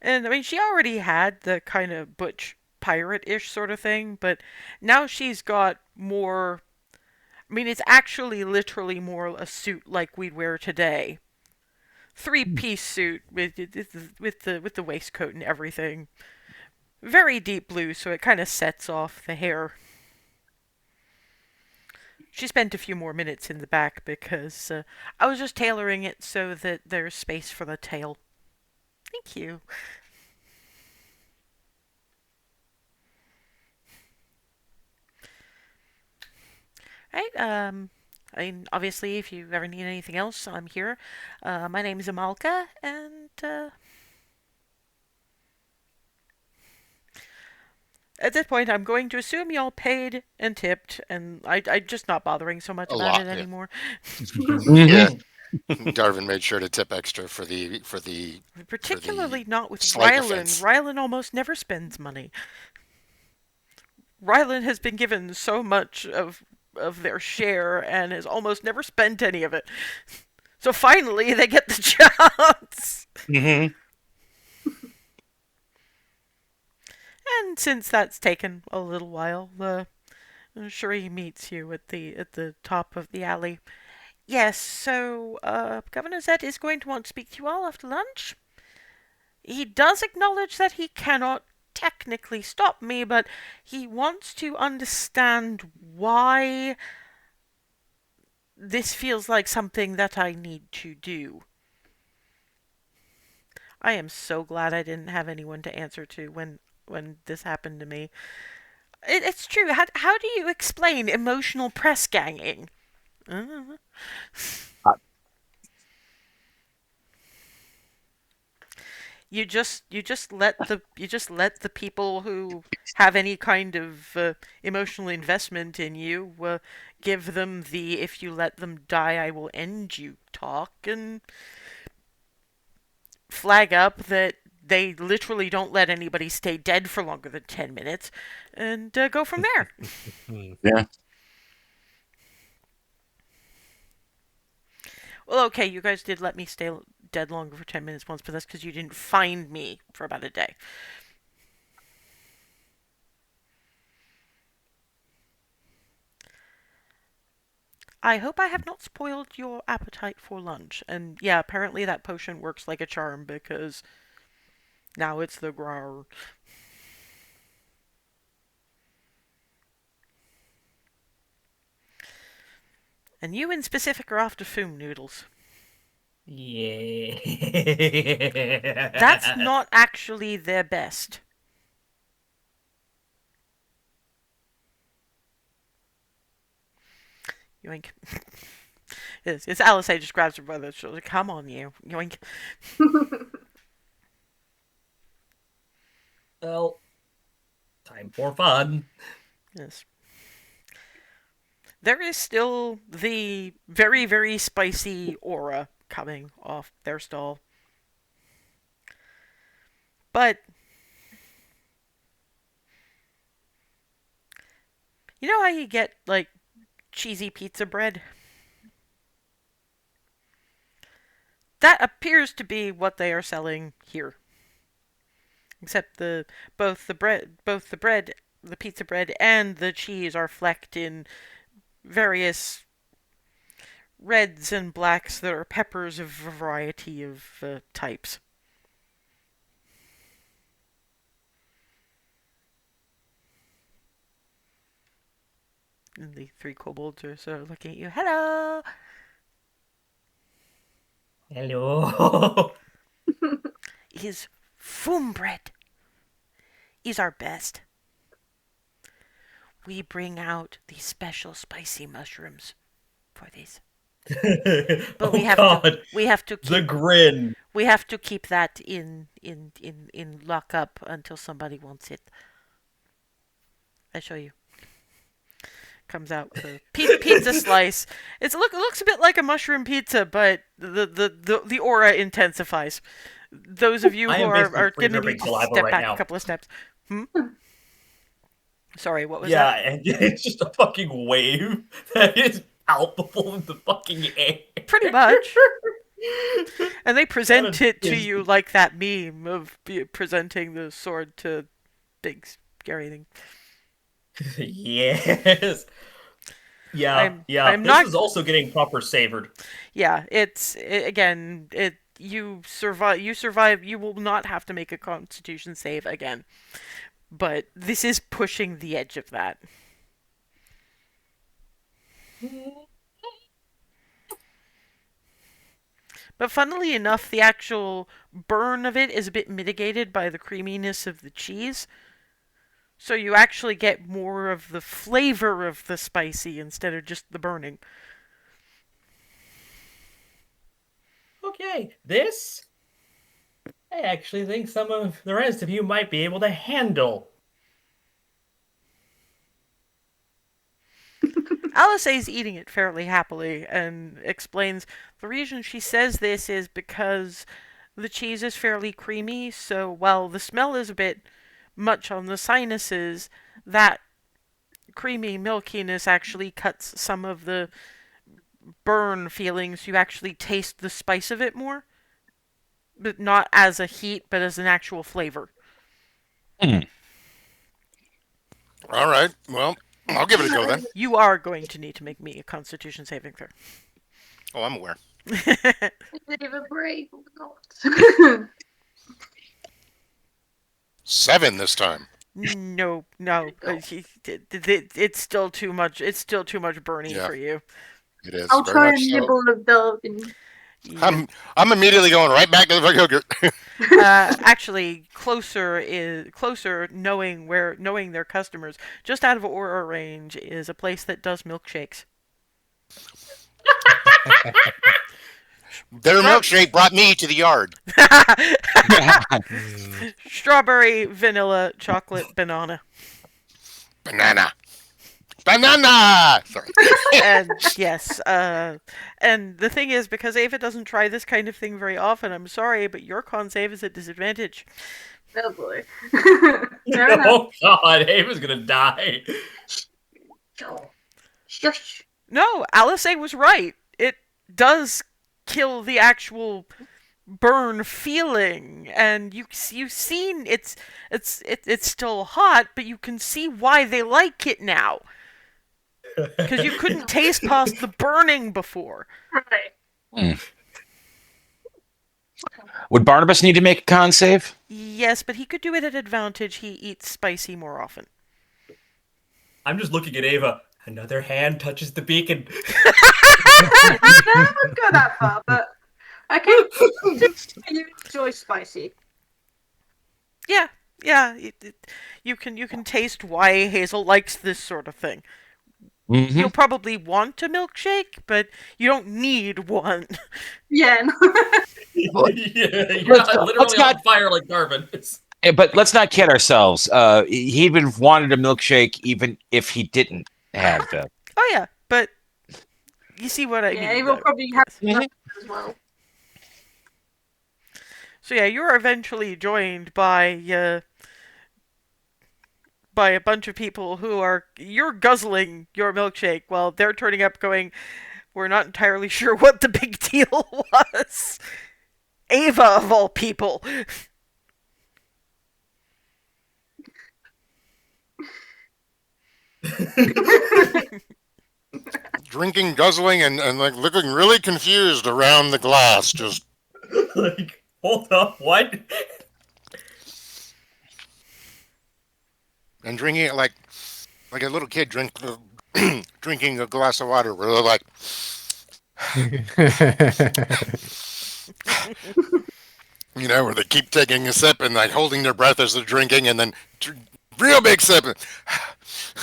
And I mean, she already had the kind of butch pirate-ish sort of thing, but now she's got more. I mean, it's actually literally more a suit like we'd wear today. Three-piece suit with the waistcoat and everything. Very deep blue, so it kind of sets off the hair. She spent a few more minutes in the back because I was just tailoring it so that there's space for the tail. Thank you. Right. I mean, obviously, if you ever need anything else, I'm here. My name is Amalka, and at this point, I'm going to assume y'all paid and tipped, and I'm just not bothering so much A about lot, it yeah. anymore. Yeah, Darvin made sure to tip extra for the Particularly not with slight Rylan. offense. Rylan almost never spends money. Rylan has been given so much of their share and has almost never spent any of it. So finally, they get the chance. Mm-hmm. And since that's taken a little while, Sheree meets you at the top of the alley. Yes, so Governor Zed is going to want to speak to you all after lunch. He does acknowledge that he cannot technically stop me, but he wants to understand why this feels like something that I need to do. I am so glad I didn't have anyone to answer to when this happened to me. It's true. How do you explain emotional press ganging? Uh, you just let the people who have any kind of emotional investment in you give them the "if you let them die, I will end you" talk and flag up that they literally don't let anybody stay dead for longer than 10 minutes and go from there. Yeah. Well, okay, you guys did let me stay dead longer for 10 minutes once, but that's because you didn't find me for about a day. I hope I have not spoiled your appetite for lunch. And yeah, apparently that potion works like a charm because now it's the grower. And you in specific are after foom noodles. Yeah. That's not actually their best. Yoink. It's Alice. I just grabs her by the shoulder. Come on, you. Yoink. Well, time for fun. Yes. There is still the very, very spicy aura coming off their stall. But you know how you get, like, cheesy pizza bread? That appears to be what they are selling here. Except the pizza bread, and the cheese are flecked in various reds and blacks that are peppers of a variety of types. And the three kobolds are sort of looking at you. Hello! Hello. Is foom bread is our best. We bring out the special spicy mushrooms for this. But Oh we have God, to the keep grin. we have to keep that in lockup until somebody wants it. I show you. Comes out with a pizza slice. It looks a bit like a mushroom pizza, but the aura intensifies. Those of you I who am are basically going to preserving need to saliva step right back now. a couple of steps. Sorry, what was Yeah, that? and it's just a fucking wave that is palpable in the fucking air. Pretty much. And they present Kinda it to is- you like that meme of presenting the sword to big scary thing. Yes. Yeah, I'm this not. is also getting proper savored. Yeah, again. You survive. You survive. You will not have to make a Constitution save again. But this is pushing the edge of that. But funnily enough, the actual burn of it is a bit mitigated by the creaminess of the cheese. So you actually get more of the flavor of the spicy instead of just the burning. Okay, this I actually think some of the rest of you might be able to handle. Alice is eating it fairly happily and explains the reason she says this is because the cheese is fairly creamy, so while the smell is a bit much on the sinuses, that creamy milkiness actually cuts some of the burn feelings. You actually taste the spice of it more, but not as a heat, but as an actual flavor. Mm. All right. Well, I'll give it a go then. You are going to need to make me a Constitution saving throw. Oh, I'm aware. Save a brave or not. 7 this time. No, it's still too much. It's still too much burning Yeah. for you. It is. I'll very try much and so. nibble of the. Yeah. I'm immediately going right back to the yogurt. Actually, closer. Knowing their customers, just out of aura range, is a place that does milkshakes. Their milkshake brought me to the yard. Strawberry, vanilla, chocolate, banana. Banana. Sorry. And yes, and the thing is, because Ava doesn't try this kind of thing very often, I'm sorry, but your con save is at disadvantage. Oh boy. Fair enough. Oh God, Ava's gonna die. Shush. No, Alice was right. It does kill the actual burn feeling, and you've seen it's still hot, but you can see why they like it now. Because you couldn't taste past the burning before. Right. Would Barnabas need to make a con save? Yes, but he could do it at advantage. He eats spicy more often. I'm just looking at Ava. Another hand touches the beacon. I wouldn't go that far, but I can you enjoy spicy. Yeah. You can taste why Hazel likes this sort of thing. Mm-hmm. You'll probably want a milkshake, but you don't need one. Yeah. Yeah, you're Let's literally not- on fire like Garvin. But let's not kid ourselves. He even wanted a milkshake even if he didn't have them. Oh yeah, but you see what I mean. Yeah, he will though. probably have Mhm. as well. So yeah, you're eventually joined by a bunch of people who are you're guzzling your milkshake while they're turning up going, We're not entirely sure what the big deal was. Ava, of all people. Drinking, guzzling, and like looking really confused around the glass. Just Like, hold up, what? and drinking it like a little kid drinking a glass of water. Where they're like, where they keep taking a sip and like holding their breath as they're drinking, and then real big sip,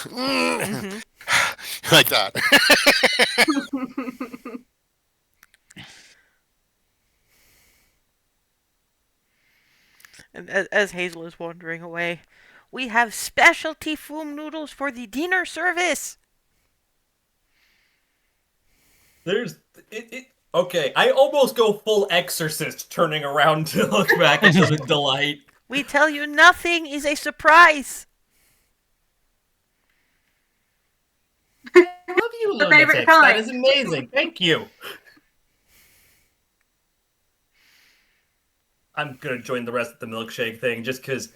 Mhm. like that. And as Hazel is wandering away, we have specialty foom noodles for the dinner service. There's okay. I almost go full exorcist, turning around to look back at them in delight. We tell you nothing is a surprise. Love you, The favorite lunatics. kind. That is amazing. Thank you. I'm gonna join the rest of the milkshake thing just because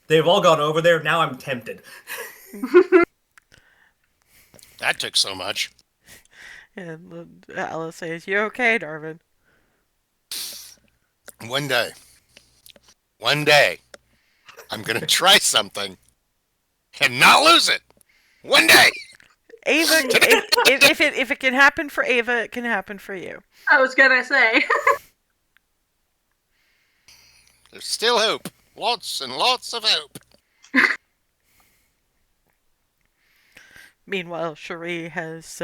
they've all gone over there. Now I'm tempted. That took so much. And Alice says, "You okay, Darwin?" One day, I'm gonna try something and not lose it. One day. Ava, if it can happen for Ava, it can happen for you. I was gonna say. There's still hope. Lots and lots of hope. Meanwhile, Cherie has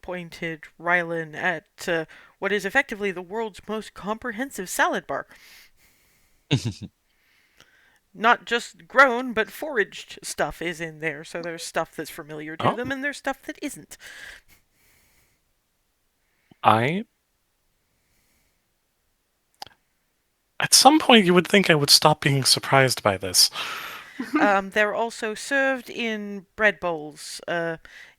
pointed Rylan at what is effectively the world's most comprehensive salad bar. Not just grown, but foraged stuff is in there. So there's stuff that's familiar to Oh. them, and there's stuff that isn't. At some point, you would think I would stop being surprised by this. They're also served in bread bowls.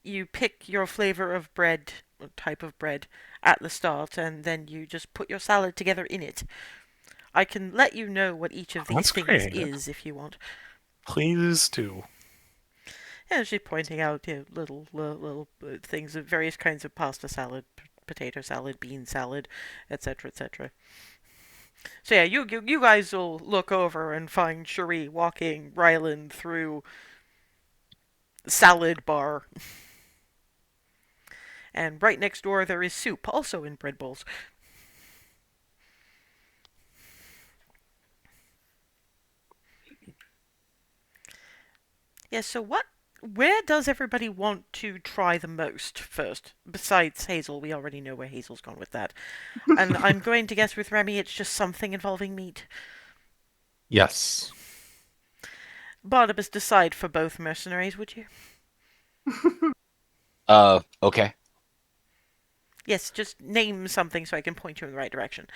You pick your flavor of bread, or type of bread, at the start, and then you just put your salad together in it. I can let you know what each of these That's things great. is if you want. Please do. And she's pointing out little things of various kinds of pasta salad, potato salad, bean salad, etc., etc. So yeah, you guys will look over and find Cherie walking Rylan through salad bar. And right next door there is soup, also in bread bowls. Yeah, so where does everybody want to try the most first? Besides Hazel, we already know where Hazel's gone with that. And I'm going to guess with Remy it's just something involving meat. Yes. Barnabas, decide for both mercenaries, would you? Okay. Yes, just name something so I can point you in the right direction.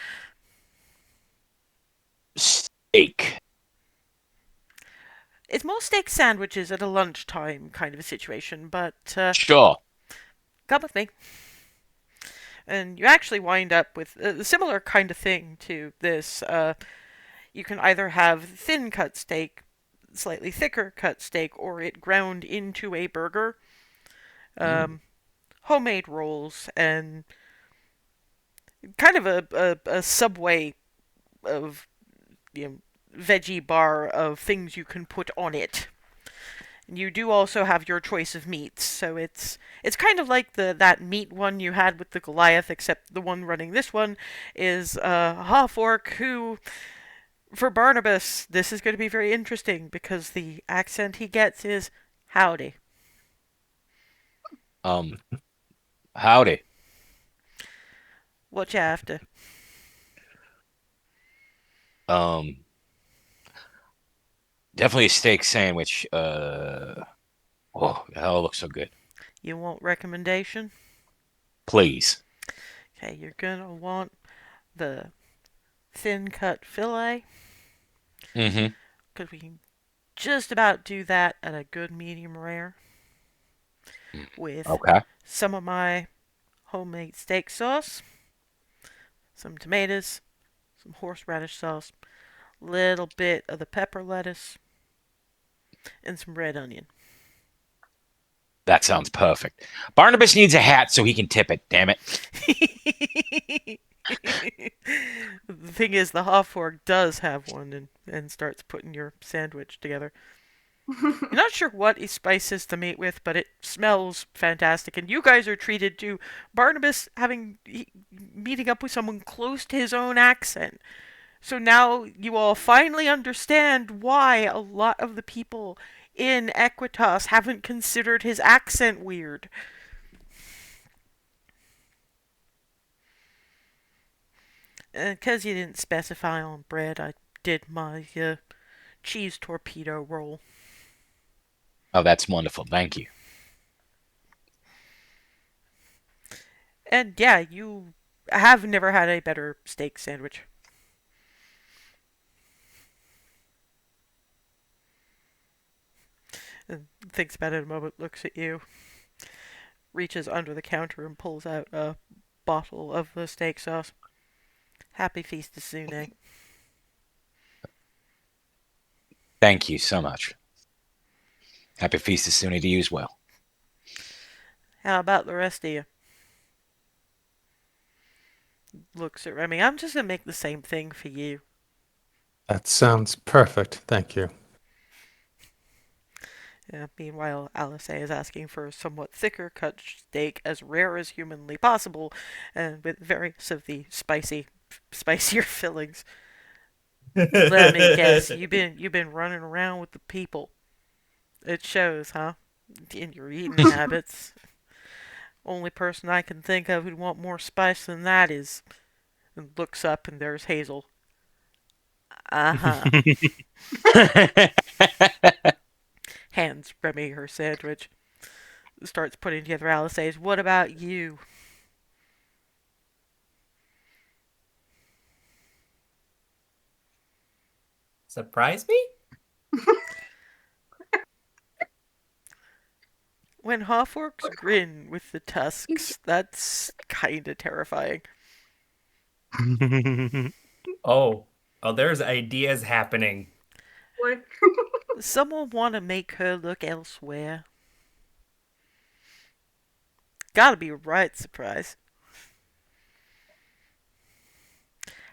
Steak. It's more steak sandwiches at a lunchtime kind of a situation, but Sure. come with me. And you actually wind up with a similar kind of thing to this. You can either have thin cut steak, slightly thicker cut steak, or it ground into a burger. Homemade rolls, and kind of a Subway of veggie bar of things you can put on it. You do also have your choice of meats, so it's kind of like that meat one you had with the Goliath, except the one running this one is Half-Orc, who, for Barnabas, this is going to be very interesting because the accent he gets is howdy. Howdy. What you after? Definitely a steak sandwich. Oh, the hell looks so good. You want recommendation? Please. Okay, you're gonna want the thin cut fillet, Mm-hmm. because we can just about do that at a good medium rare with Okay. some of my homemade steak sauce, some tomatoes, some horseradish sauce, little bit of the pepper lettuce, and some red onion. That sounds perfect. Barnabas needs a hat so he can tip it, damn it. The thing is, the Hoffork does have one and starts putting your sandwich together. You're not sure what he spices the meat with, but it smells fantastic. And you guys are treated to Barnabas meeting up with someone close to his own accent. So now you all finally understand why a lot of the people in Equitas haven't considered his accent weird. Because you didn't specify on bread, I did my cheese torpedo roll. Oh, that's wonderful. Thank you. And yeah, you have never had a better steak sandwich. And thinks about it a moment, looks at you, reaches under the counter and pulls out a bottle of the steak sauce. Happy feast of Sune. Thank you so much. Happy feast of Sunni to you as well. How about the rest of you? Looks at Remy. I'm just gonna make the same thing for you. That sounds perfect. Thank you. Meanwhile, Alice is asking for a somewhat thicker cut steak, as rare as humanly possible, and with various of the spicier fillings. Let me guess, you've been running around with the people. It shows, huh? In your eating habits. Only person I can think of who'd want more spice than that is... And looks up and there's Hazel. Uh-huh. Hands Remy her sandwich. Starts putting together Alice's. What about you? Surprise me? When Hawforks grin with the tusks, that's kinda terrifying. Oh, there's ideas happening. What? Someone want to make her look elsewhere? Gotta be a right surprise.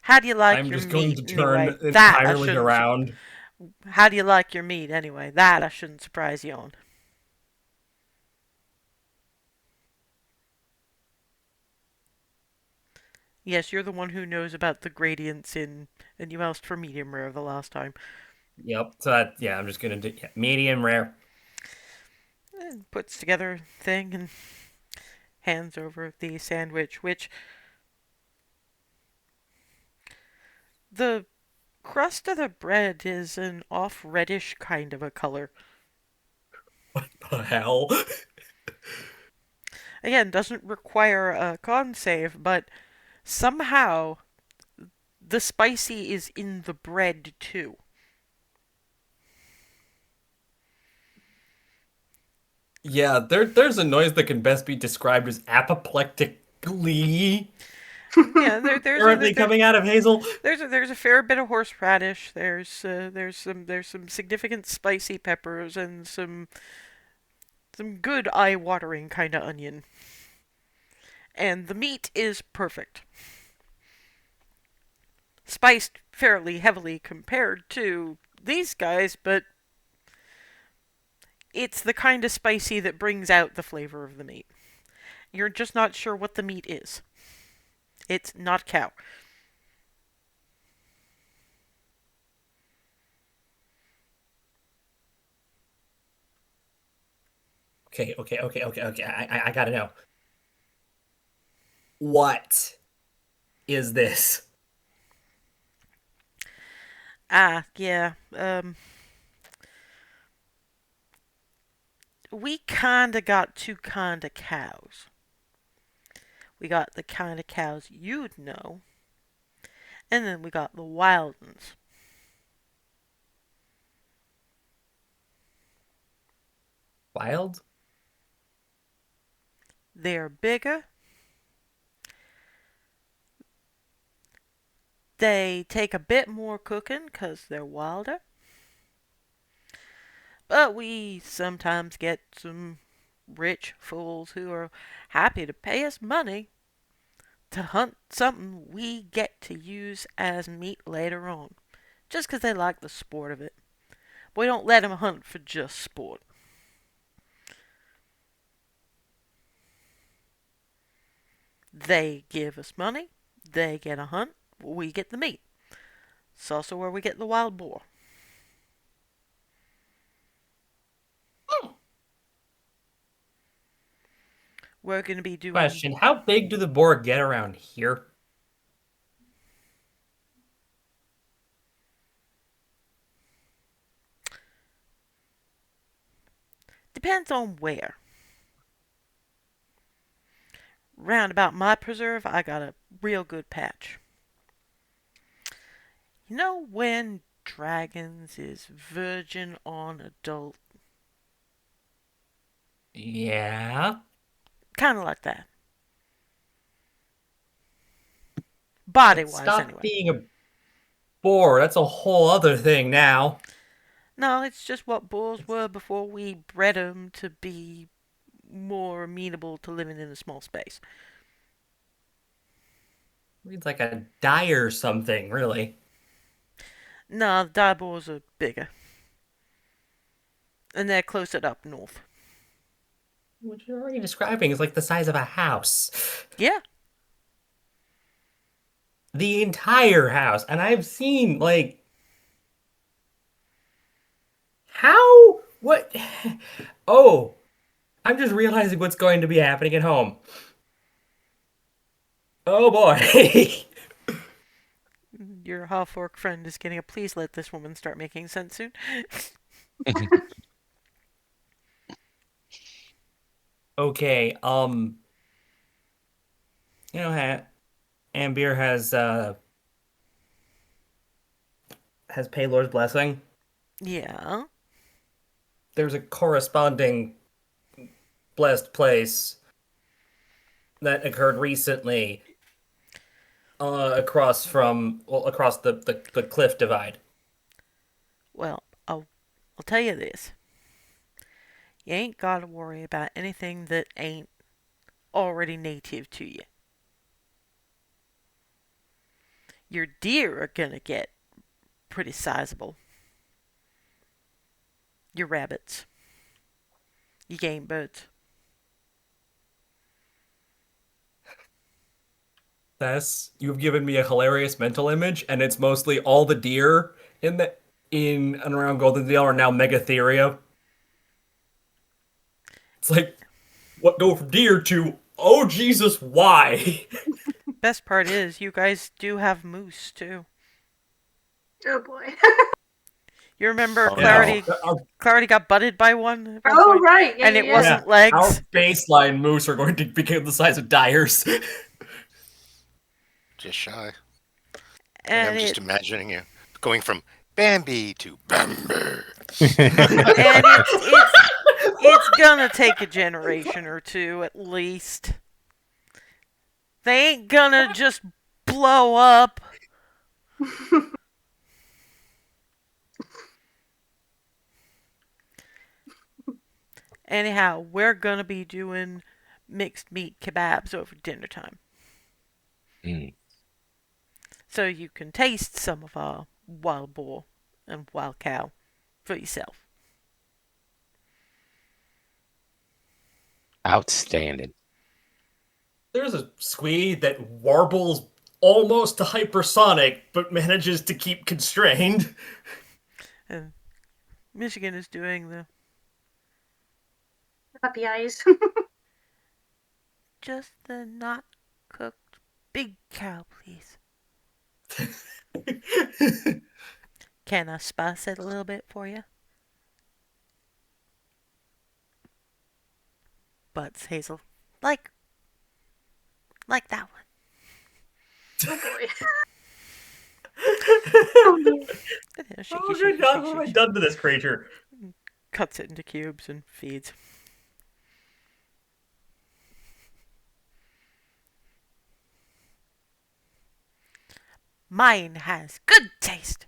How do you like I'm your just going meat to turn anyway? That I entirely shouldn't. around. How do you like your meat anyway? That I shouldn't surprise you on. Yes, you're the one who knows about the gradients and you asked for medium rare the last time. Yep. So that, yeah, I'm just gonna do medium rare. And puts together a thing and hands over the sandwich, which the crust of the bread is an off reddish kind of a color. What the hell? Again, doesn't require a con save, but somehow the spicy is in the bread too. Yeah, there's a noise that can best be described as apoplectic glee Yeah, currently coming out of Hazel. there's a fair bit of horseradish. There's some significant spicy peppers and some good eye-watering kind of onion. And the meat is perfect. Spiced fairly heavily compared to these guys, but it's the kind of spicy that brings out the flavor of the meat. You're just not sure what the meat is. It's not cow. Okay. I gotta know. What is this? Yeah. We kinda got two kinda cows. We got the kind of cows you'd know, and then we got the wild ones. Wild? They're bigger, They take a bit more cooking 'cause they're wilder. But we sometimes get some rich fools who are happy to pay us money to hunt something we get to use as meat later on, just 'cause they like the sport of it. We don't let them hunt for just sport. They give us money, they get a hunt, we get the meat. It's also where we get the wild boar. We're going to be doing. Question: how big do the boar get around here? Depends on where. Round about my preserve, I got a real good patch. You know when dragons is virgin on adult? Yeah. Kind of like that. Body wise, Stop anyway. being a boar. That's a whole other thing now. No, it's just what bulls were before we bred them to be more amenable to living in a small space. Reads like a dye or something, really. No, the die boars are bigger. And they're closer up north. What you're already describing is like the size of a house. Yeah. The entire house. And I've seen, like... How? What? Oh, I'm just realizing what's going to be happening at home. Oh boy. Your half-orc friend is getting a please let this woman start making sense soon. Okay, you know, Anbir has Paylor's blessing. Yeah. There's a corresponding blessed place that occurred recently across the cliff divide. Well, I'll tell you this. You ain't gotta worry about anything that ain't already native to you. Your deer are gonna get pretty sizable. Your rabbits. Your game birds. You've given me a hilarious mental image, and it's mostly all the deer in and around Golden Dale are now Megatheria. It's like what go from deer to oh Jesus, why? Best part is, you guys do have moose, too. Oh boy. You remember Oh, Clarity, no. Clarity got butted by one at one Oh point? right, yeah, And it yeah. wasn't Our legs. baseline moose are going to become the size of dyers. Just shy. And And I'm just it imagining you going from Bambi to Bambi. and it's gonna take a generation or two at least. They ain't gonna just blow up. Anyhow, we're gonna be doing mixed meat kebabs over dinner time. Mm. So you can taste some of our wild boar and wild cow for yourself. Outstanding. There's a squee that warbles almost to hypersonic, but manages to keep constrained. And Michigan is doing the Puppy eyes. just the not cooked big cow, please. Can I spice it a little bit for you? Butts, Hazel. Like that one. Oh boy. Yeah, shaky, Oh shaky, good God, shake, what have I shake, done to this creature? shake. Cuts it into cubes and feeds. Mine has good taste.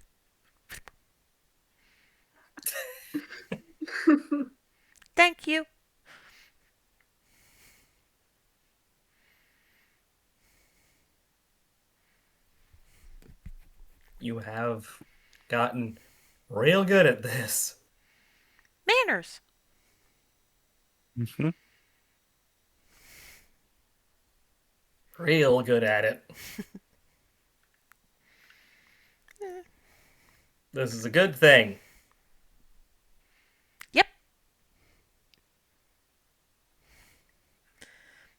Thank you. You have gotten real good at this. Manners. Mm-hmm. Real good at it. This is a good thing. Yep.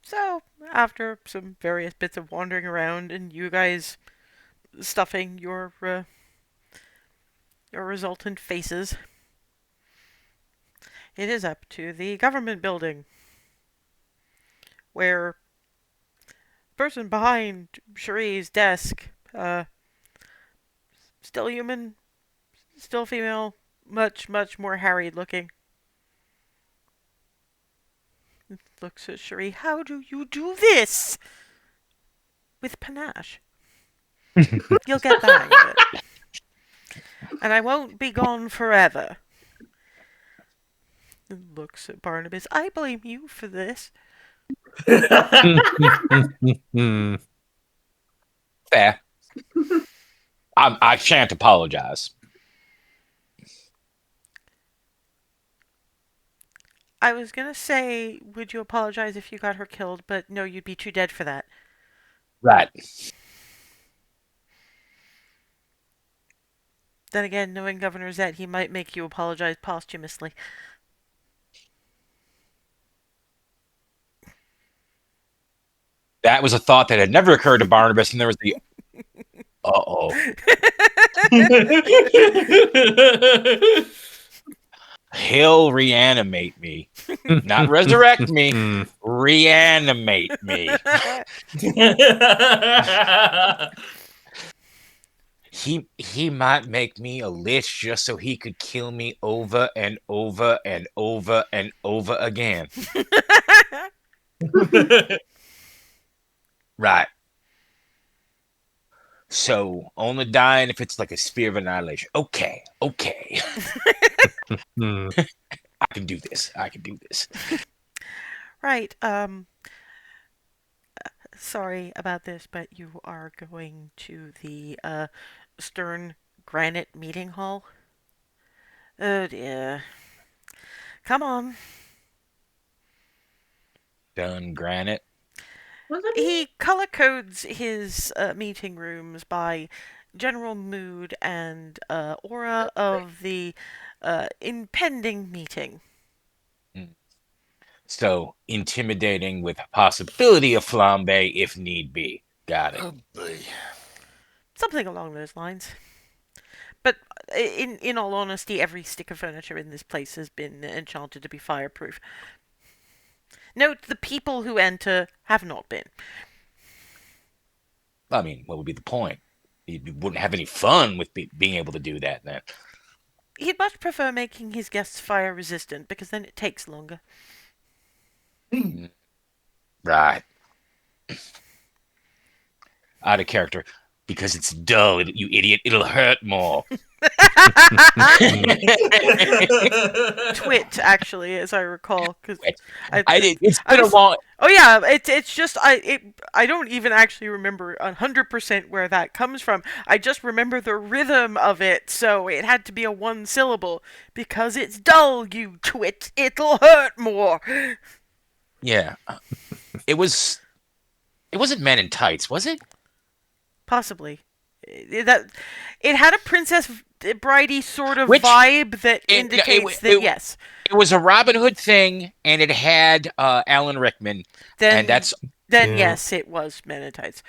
So, after some various bits of wandering around and you guys stuffing your resultant faces, it is up to the government building, where person behind Cherie's desk, still human, still female, much, much more harried looking, looks at Cherie. How do you do this? With panache. You'll get the hang of it. And I won't be gone forever. And looks at Barnabas. I blame you for this. Fair. I shan't apologize. I was gonna say, would you apologize if you got her killed, but no, you'd be too dead for that. Right. Then again, knowing Governor Zet, he might make you apologize posthumously. That was a thought that had never occurred to Barnabas, and there was the uh-oh. He'll reanimate me. Not resurrect me. Reanimate me. He might make me a lich just so he could kill me over and over and over and over again. Right. So only dying if it's like a spear of annihilation. Okay. I can do this. Right, sorry about this, but you are going to the, Stern Granite Meeting Hall. Oh dear. Come on. Done granite. What does that mean? He color codes his meeting rooms by general mood and aura of the impending meeting. So intimidating with a possibility of flambe if need be. Got it. Oh boy. Something along those lines. But in all honesty, every stick of furniture in this place has been enchanted to be fireproof. Note, the people who enter have not been. I mean, what would be the point? You wouldn't have any fun with being able to do that then. He'd much prefer making his guests fire resistant because then it takes longer. Right. Out of character. Because it's dull, you idiot. It'll hurt more. Twit, actually, as I recall, because It's been a long. Oh yeah, it's just I don't even actually remember 100% where that comes from. I just remember the rhythm of it, so it had to be a one syllable because it's dull. You twit, it'll hurt more. Yeah. It wasn't Men in Tights, was it? Possibly. It had a Princess Bridey sort of Which- vibe that indicates that yes. It was a Robin Hood thing, and it had Alan Rickman, Then and that's then yes, it was Men in Tights.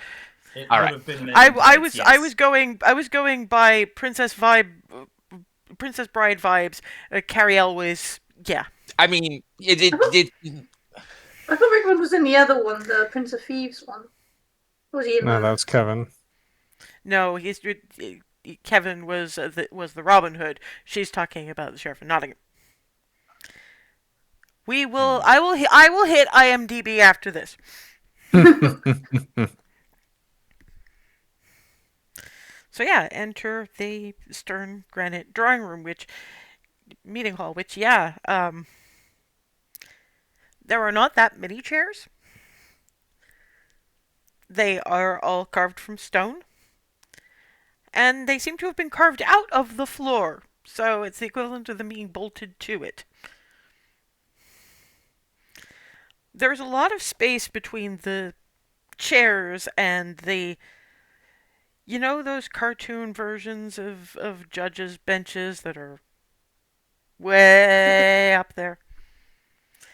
It All would right. have been Men I in Tights, I yes. was going by Princess Bride vibes. Carrie Elwes, yeah. I mean, it I thought Rickman was in the other one, the Prince of Thieves one. Or was he in No, that? that was Kevin. No, Kevin was the Robin Hood. She's talking about the Sheriff of Nottingham. I will hit IMDb after this. So yeah, enter the stern granite drawing room, which meeting hall, which yeah, there are not that many chairs. They are all carved from stone, and they seem to have been carved out of the floor. So it's the equivalent of them being bolted to it. There's a lot of space between the chairs and the, you know, those cartoon versions of judges' benches that are way up there.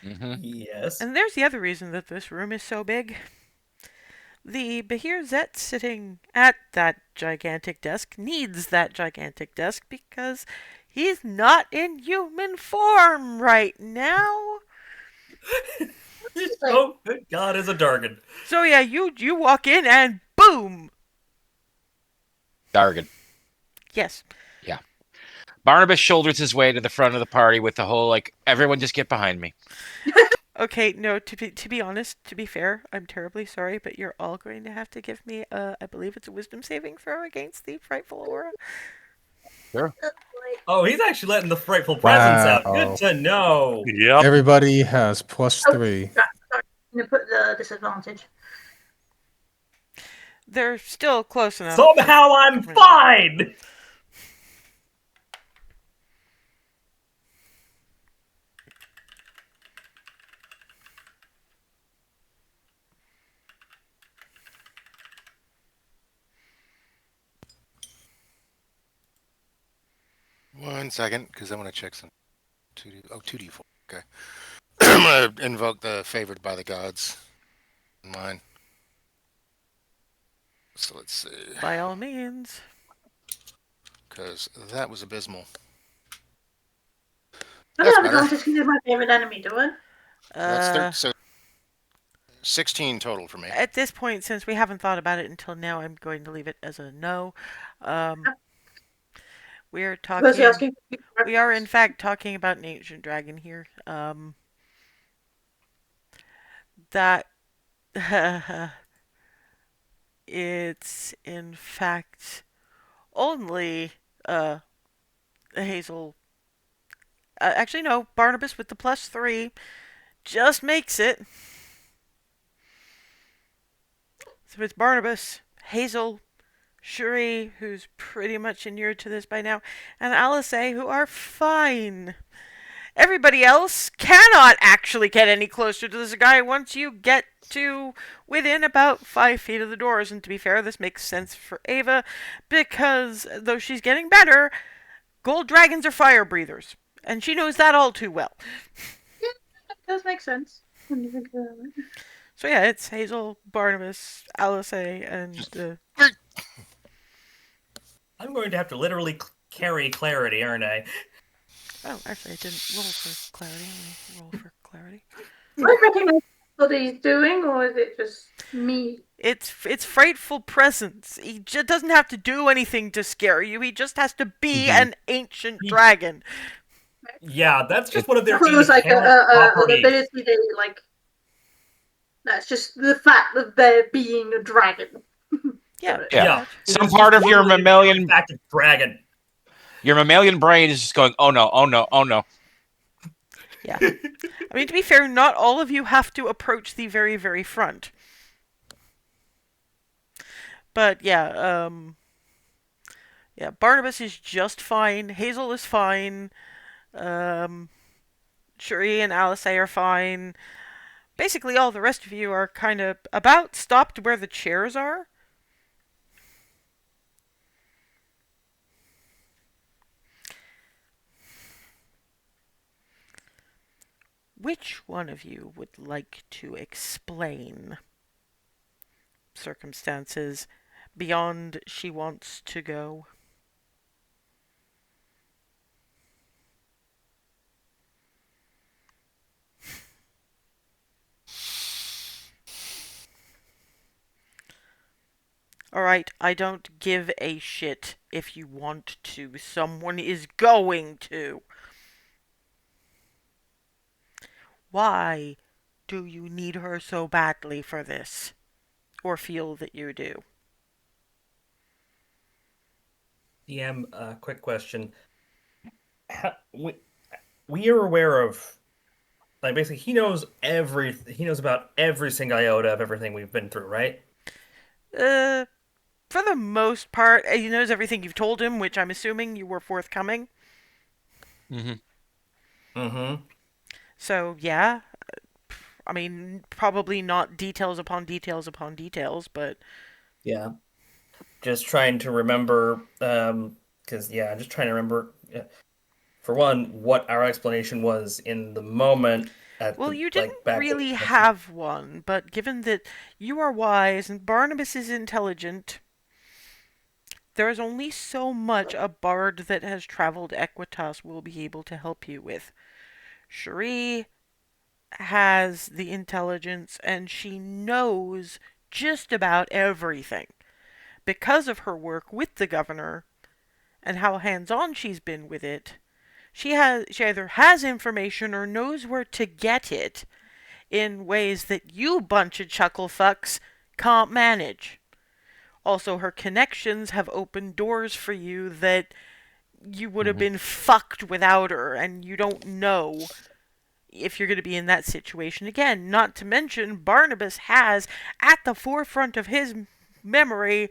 Hmm. Yes. And there's the other reason that this room is so big. The Bahir Zet sitting at that gigantic desk needs that gigantic desk because he's not in human form right now. Oh, good God, is a Dargan. So yeah, you walk in and boom. Dargan. Yes. Barnabas shoulders his way to the front of the party with the whole like, everyone just get behind me. Okay, no, to be honest, to be fair, I'm terribly sorry, but you're all going to have to give me I believe it's a wisdom saving throw against the frightful aura. Sure. Oh, he's actually letting the frightful presence out. Wow. Good to know. Yep. Everybody has plus Oh, 3. sorry, I'm gonna put the disadvantage. They're still close enough. Somehow I'm fine. One second, because I want to check some 2D. Oh, 2D4. Okay. I'm gonna invoke the favored by the gods in mine. So let's see, By all means. because that was abysmal. I That's don't have better. advantage because he's my favorite enemy, do I? That's so 16 total for me. At this point, since we haven't thought about it until now, I'm going to leave it as a no. We're Was he talking. asking? We are in fact talking about an ancient dragon here. That it's in fact only Hazel. Actually, no. Barnabas with the +3 just makes it. So it's Barnabas, Hazel, Shuri, who's pretty much inured to this by now, and Alice, who are fine. Everybody else cannot actually get any closer to this guy once you get to within about 5 feet of the doors. And to be fair, this makes sense for Ava because though she's getting better, gold dragons are fire breathers. And she knows that all too well. That does make sense. When you think about it. So yeah, it's Hazel, Barnabas, Alice, and I'm going to have to literally carry clarity, aren't I? oh, actually, I didn't roll for clarity. Let me roll for clarity. Do I recognize what he's doing, or is it just me? It's frightful presence. He doesn't have to do anything to scare you. He just has to be an ancient dragon. Yeah, that's just one of I their thought it was like inherent an properties. ability they like. That's just the fact that they're being a dragon. Yeah. Yeah. It's Some just part of your literally the mammalian fact of dragon. Your mammalian brain is just going, oh no, oh no, oh no. Yeah. I mean, to be fair, not all of you have to approach the very, very front. But yeah, yeah, Barnabas is just fine. Hazel is fine. Shuri and Alice are fine. Basically, all the rest of you are kind of about stopped where the chairs are. Which one of you would like to explain circumstances beyond she wants to go? Alright, I don't give a shit if you want to. Someone is going to. Why do you need her so badly for this? Or feel that you do? DM, quick question. We are aware of, like, basically he knows about every single iota of everything we've been through, right? Uh, for the most part, he knows everything you've told him, which I'm assuming you were forthcoming. Mm-hmm. Mm-hmm. So, yeah. I mean, probably not details upon details upon details, but Yeah. Just trying to remember, because yeah, just trying to remember, for one, what our explanation was in the moment at well, the you didn't like back. really have one. But given that you are wise and Barnabas is intelligent, there is only so much a bard that has traveled Equitas will be able to help you with. Cherie has the intelligence and she knows just about everything because of her work with the governor and how hands-on she's been with it. She either has information or knows where to get it in ways that you bunch of chuckle fucks can't manage. Also, her connections have opened doors for you that you would have Mm-hmm. been fucked without her, and you don't know if you're going to be in that situation again. Not to mention, Barnabas has at the forefront of his memory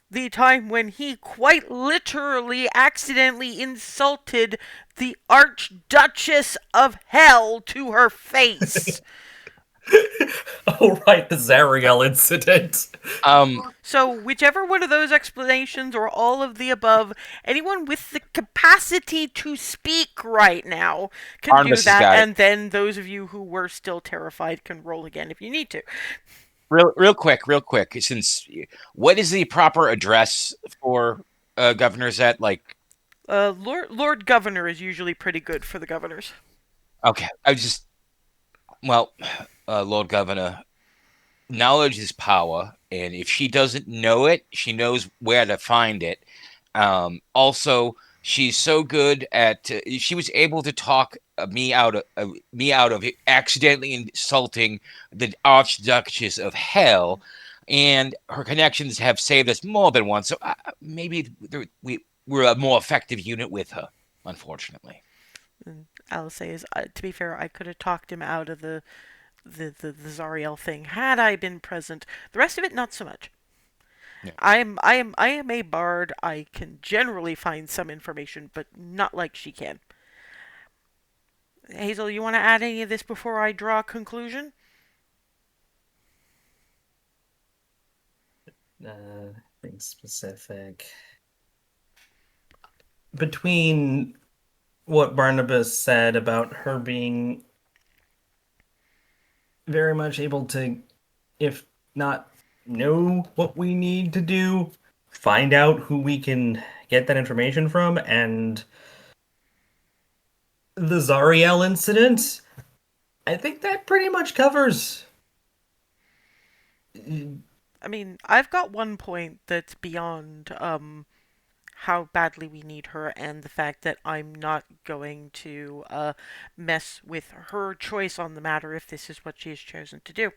the time when he quite literally accidentally insulted the Archduchess of Hell to her face. Oh right, the Zariel incident. So, whichever one of those explanations or all of the above, anyone with the capacity to speak right now can do Barnabas has that, got it. and then those of you who were still terrified can roll again if you need to. Real quick. Since what is the proper address for governors at? Like, Lord Governor is usually pretty good for the governors. okay, I just well, Lord Governor, knowledge is power, and if she doesn't know it, she knows where to find it. Also, she's so good at. She was able to talk me out of accidentally insulting the Archduchess of Hell, and her connections have saved us more than once. So maybe we're a more effective unit with her. Unfortunately, And I'll say is, to be fair, I could have talked him out of the Zariel thing had I been present. The rest of it, not so much. yeah. I am a bard. I can generally find some information, but not like she can. Hazel, you want to add any of this before I draw a conclusion? Things specific. Between what Barnabas said about her being very much able to, if not know what we need to do, find out who we can get that information from, and the Zariel incident, I think that pretty much covers. I mean, I've got one point that's beyond how badly we need her and the fact that I'm not going to mess with her choice on the matter if this is what she has chosen to do.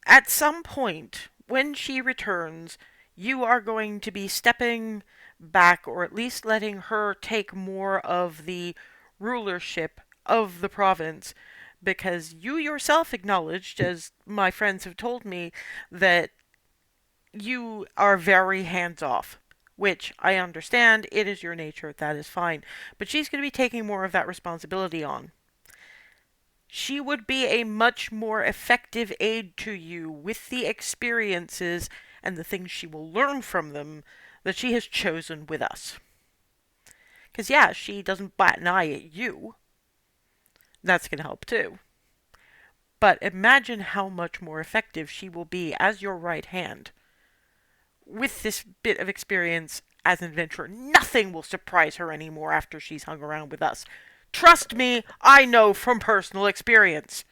At some point, when she returns, you are going to be stepping back or at least letting her take more of the rulership of the province because you yourself acknowledged, as my friends have told me, that you are very hands off. Which I understand, it is your nature, that is fine. But she's going to be taking more of that responsibility on. She would be a much more effective aid to you with the experiences and the things she will learn from them that she has chosen with us. Because, yeah, she doesn't bat an eye at you. That's going to help too. But imagine how much more effective she will be as your right hand. With this bit of experience as an adventurer, nothing will surprise her anymore after she's hung around with us. Trust me, I know from personal experience.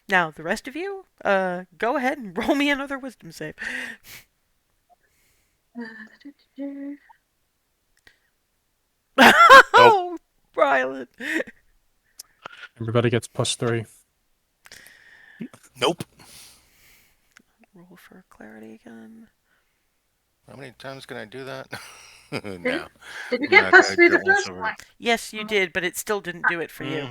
Now, the rest of you, go ahead and roll me another wisdom save. Oh, Rylan. Everybody gets +3. Nope. Roll for clarity again. How many times can I do that? No, Did we I'm get not past gonna through the drill this first over. one? Yes, you did, but it still didn't do it for you.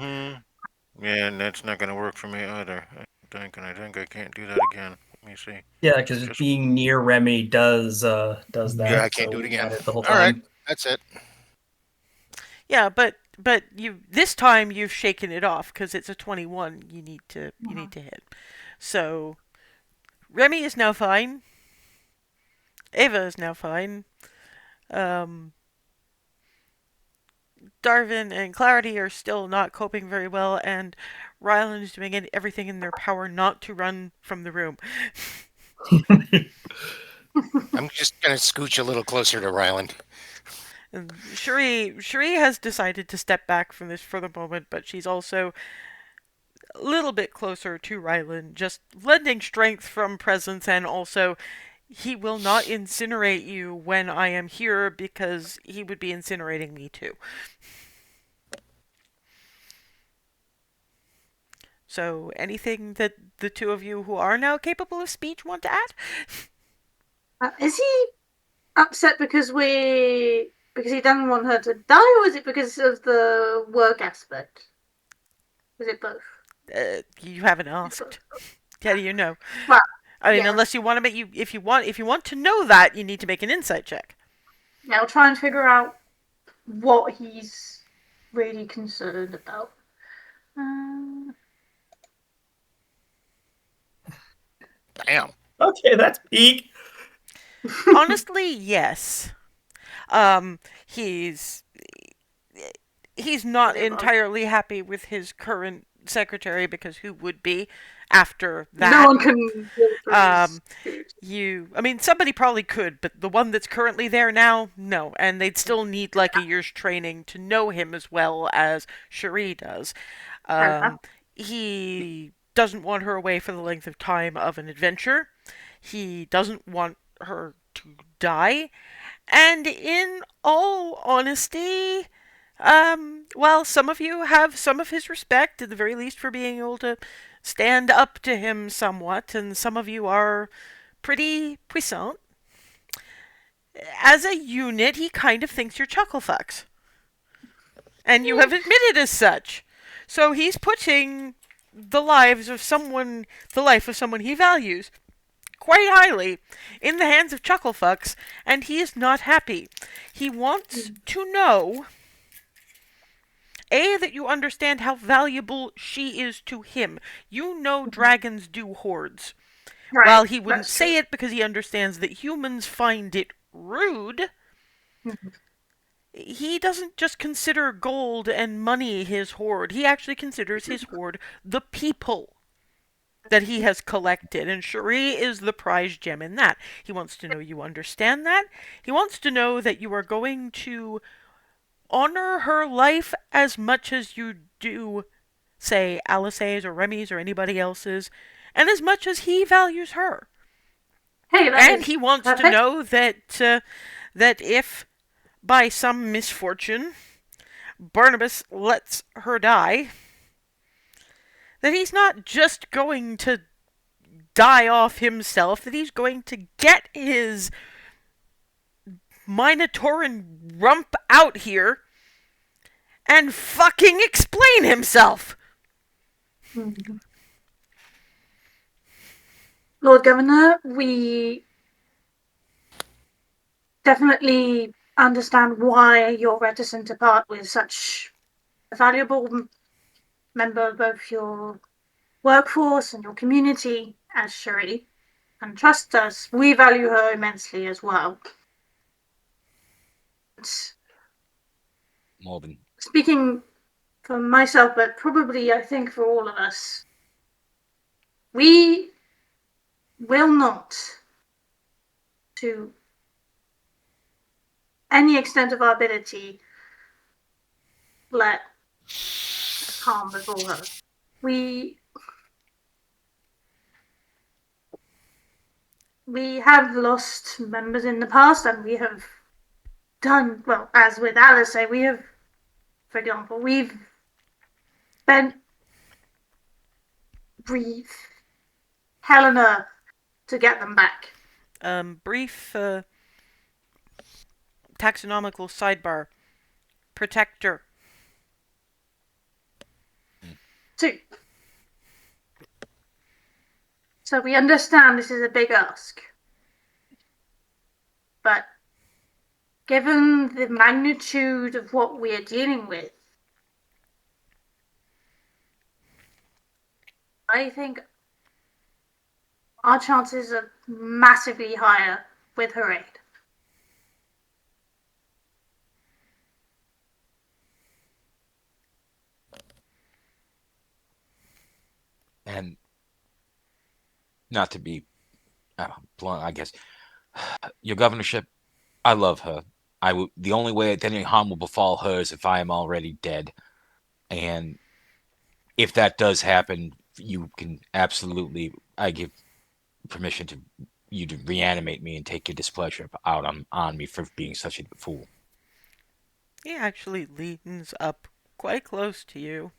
Yeah, and that's not gonna work for me either. I think I can't do that again. Let me see. Yeah, because Just being near Remy does yeah, I that. can't So do it we again. had it the whole All right, time. that's it. Yeah, but you this time you've shaken it off because it's a 21. You need to hit. So Remy is now fine. Ava is now fine. Um, Darvin and Clarity are still not coping very well, and Ryland is doing everything in their power not to run from the room. I'm just gonna scooch a little closer to Ryland. And Cherie has decided to step back from this for the moment, but she's also a little bit closer to Ryland, just lending strength from presence, and also he will not incinerate you when I am here because he would be incinerating me too. So, anything that the two of you who are now capable of speech want to add? Is he upset because he doesn't want her to die, or is it because of the work aspect? Is it both? You haven't It's asked. both. How do you know? Well, I mean, yeah. unless you want to if you want to know that, you need to make an insight check. Yeah, I'll try and figure out what he's really concerned about. Damn. Okay, that's peak. Honestly, yes. Um, he's he's not entirely happy with his current secretary because who would be after No that? one can go through Um, his I mean, somebody probably could, but the one that's currently there now, no. And they'd still need like a year's training to know him as well as Cherie does. Fair enough. He doesn't want her away for the length of time of an adventure. He doesn't want her to die. And in all honesty, while some of you have some of his respect, at the very least, for being able to stand up to him somewhat, and some of you are pretty puissant, as a unit, he kind of thinks you're chucklefucks. And you have admitted as such. So he's putting the life of someone he values quite highly in the hands of chucklefucks, and he is not happy. He wants to know that you understand how valuable she is to him. You know dragons do hoards. Right. While he wouldn't That's say true. it because he understands that humans find it rude, he doesn't just consider gold and money his hoard. He actually considers his hoard the people that he has collected, and Cherie is the prize gem in that. He wants to know you understand that. He wants to know that you are going to honor her life as much as you do, say, Alice's or Remy's or anybody else's, and as much as he values her. Hey, that And is he wants to perfect. know that if by some misfortune Barnabas lets her die, that he's not just going to die off himself, that he's going to get his Minotauran rump out here and fucking explain himself. Lord Governor, we definitely understand why you're reticent to part with such a valuable member of both your workforce and your community as Cherie. And trust us, we value her immensely as well. Malden. Speaking for myself, but probably I think for all of us, we will not, to any extent of our ability, let harm befall her. We have lost members in the past, and we have done well. As with Alice, we have, for example, we've spent brief hell on earth to get them back. Brief taxonomical sidebar. Protector. 2. So we understand this is a big ask. But given the magnitude of what we are dealing with, I think our chances are massively higher with her aid. And not to be blunt, I guess, your governorship, I love her. The only way that any harm will befall her is if I am already dead. And if that does happen, you can absolutely, I give permission to you to reanimate me and take your displeasure out on me for being such a fool. He actually leans up quite close to you.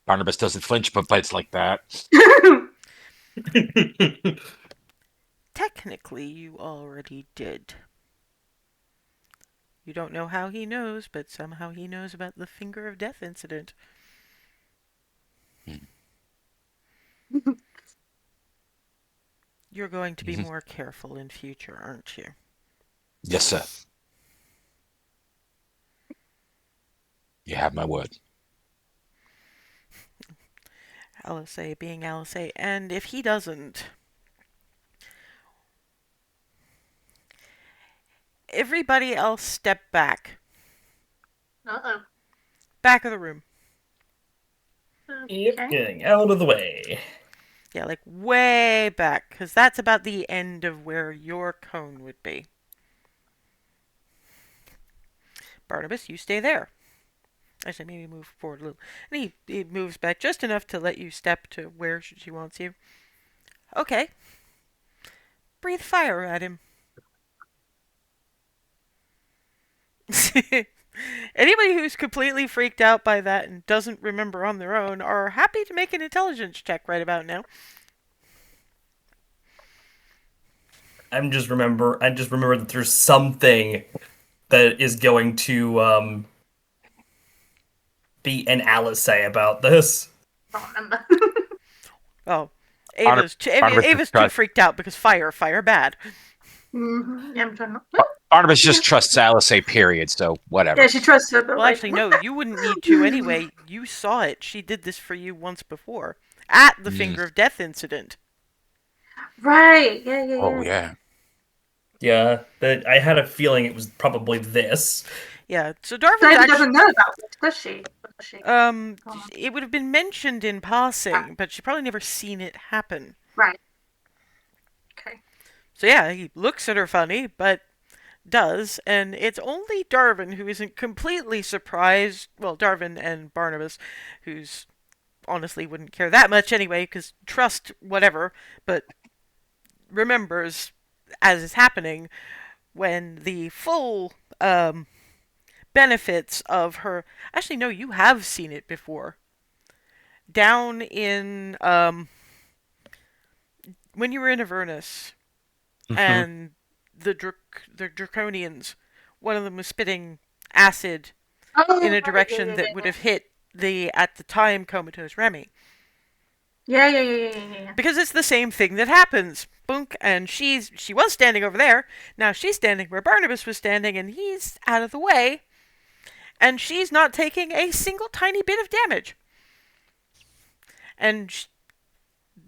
Barnabas doesn't flinch, but it's like that. Technically, you already did. You don't know how he knows, but somehow he knows about the finger of death incident. You're going to be more careful in future, aren't you? Yes, sir. You have my word. LSA being LSA, and if he doesn't, everybody else step back. Uh-oh. Back of the room. Yep, Okay. getting out of the way. Yeah, like way back, because that's about the end of where your cone would be. Barnabas, you stay there. Actually, maybe move forward a little. And he moves back just enough to let you step to where she wants you. Okay. Breathe fire at him. Anybody who's completely freaked out by that and doesn't remember on their own are happy to make an intelligence check right about now. I just remember that there's something that is going to be an Alizé about this. I don't remember. Oh, Barnabas Ava's too freaked out because fire bad. Yeah, I'm trying not. Barnabas just trusts Alizé, period, so whatever. Yeah, she trusts her, but Well, like, actually, no, you wouldn't need to anyway. You saw it. She did this for you once before at the finger of death incident. Right? Yeah. Oh, yeah. Yeah, but I had a feeling it was probably this. Yeah, so So Darvin's she doesn't actually know about this, does she? it would have been mentioned in passing, but she probably never seen it happen. Right. Okay. So yeah, he looks at her funny, but does, and it's only Darvin who isn't completely surprised. Well, Darvin and Barnabas, who's honestly wouldn't care that much anyway, because trust whatever, but remembers as is happening when the full benefits of her. Actually, no, you have seen it before. Down in when you were in Avernus, and the Draconians, one of them was spitting acid in a direction that would have hit the at the time comatose Remy. Yeah. Because it's the same thing that happens. Boonk, and she was standing over there. Now she's standing where Barnabas was standing, and he's out of the way. And she's not taking a single tiny bit of damage. And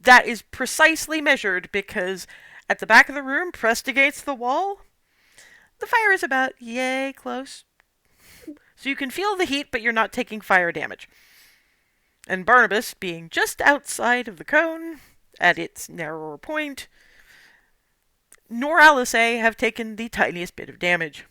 that is precisely measured because at the back of the room, pressed against the wall, the fire is about yay close. So you can feel the heat, but you're not taking fire damage. And Barnabas, being just outside of the cone, at its narrower point, nor Alizé have taken the tiniest bit of damage.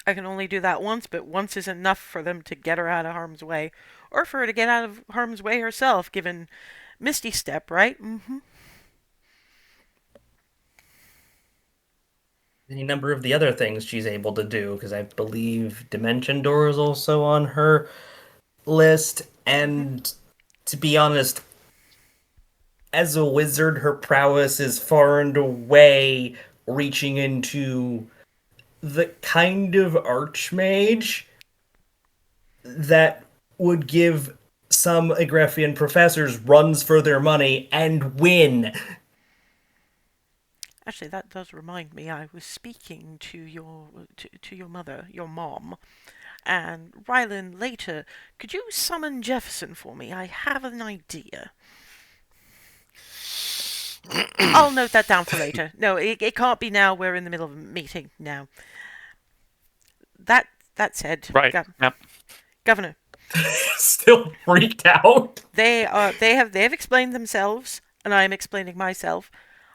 I can only do that once, but once is enough for them to get her out of harm's way. Or for her to get out of harm's way herself, given Misty Step, right? Mm-hmm. Any number of the other things she's able to do, because I believe Dimension Door is also on her list. And to be honest, as a wizard, her prowess is far and away reaching into the kind of archmage that would give some Agrippian professors runs for their money and win. Actually, that does remind me. I was speaking to your mother, your mom, and Rylan later. Could you summon Jefferson for me? I have an idea. I'll note that down for later. No, it can't be now. We're in the middle of a meeting now. That said, Right. Yep. Governor, Still freaked out. they have explained themselves, and I am explaining myself.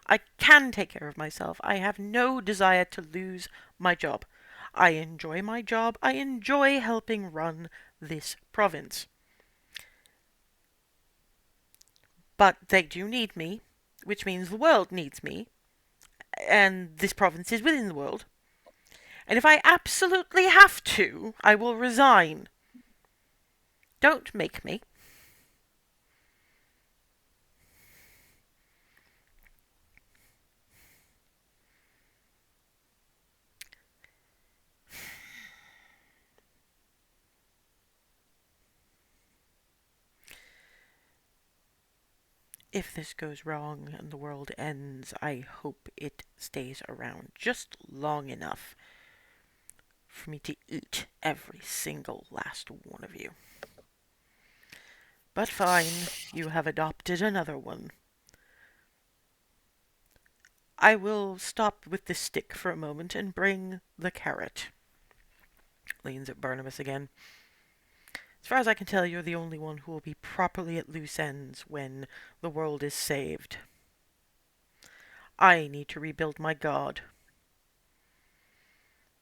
I can take care of myself. I have no desire to lose my job. I enjoy my job. I enjoy helping run this province. But they do need me, which means the world needs me, and this province is within the world. And if I absolutely have to, I will resign. Don't make me. If this goes wrong and the world ends, I hope it stays around just long enough for me to eat every single last one of you. But fine, you have adopted another one. I will stop with the stick for a moment and bring the carrot. Leans at Barnabas again. As far as I can tell, you're the only one who will be properly at loose ends when the world is saved. I need to rebuild my god.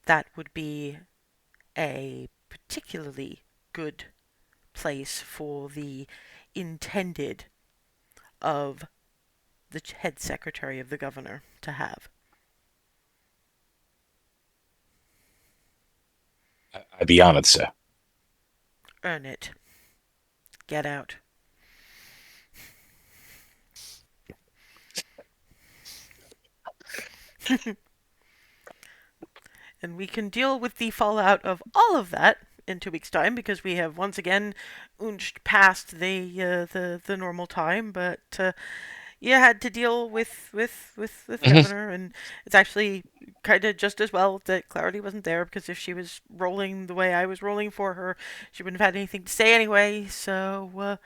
That would be a particularly good place for the intended of the head secretary of the governor to have. I'd be honored, sir. Earn it. Get out. And we can deal with the fallout of all of that in 2 weeks' time, because we have once again oonched past the normal time. But you had to deal with Governor, and it's actually kind of just as well that Clarity wasn't there, because if she was rolling the way I was rolling for her, she wouldn't have had anything to say anyway. So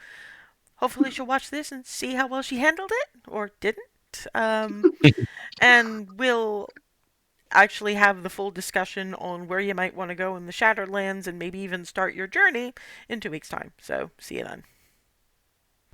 hopefully she'll watch this and see how well she handled it, or didn't. And we'll actually have the full discussion on where you might want to go in the Shattered Lands, and maybe even start your journey in 2 weeks' time. So, see you then.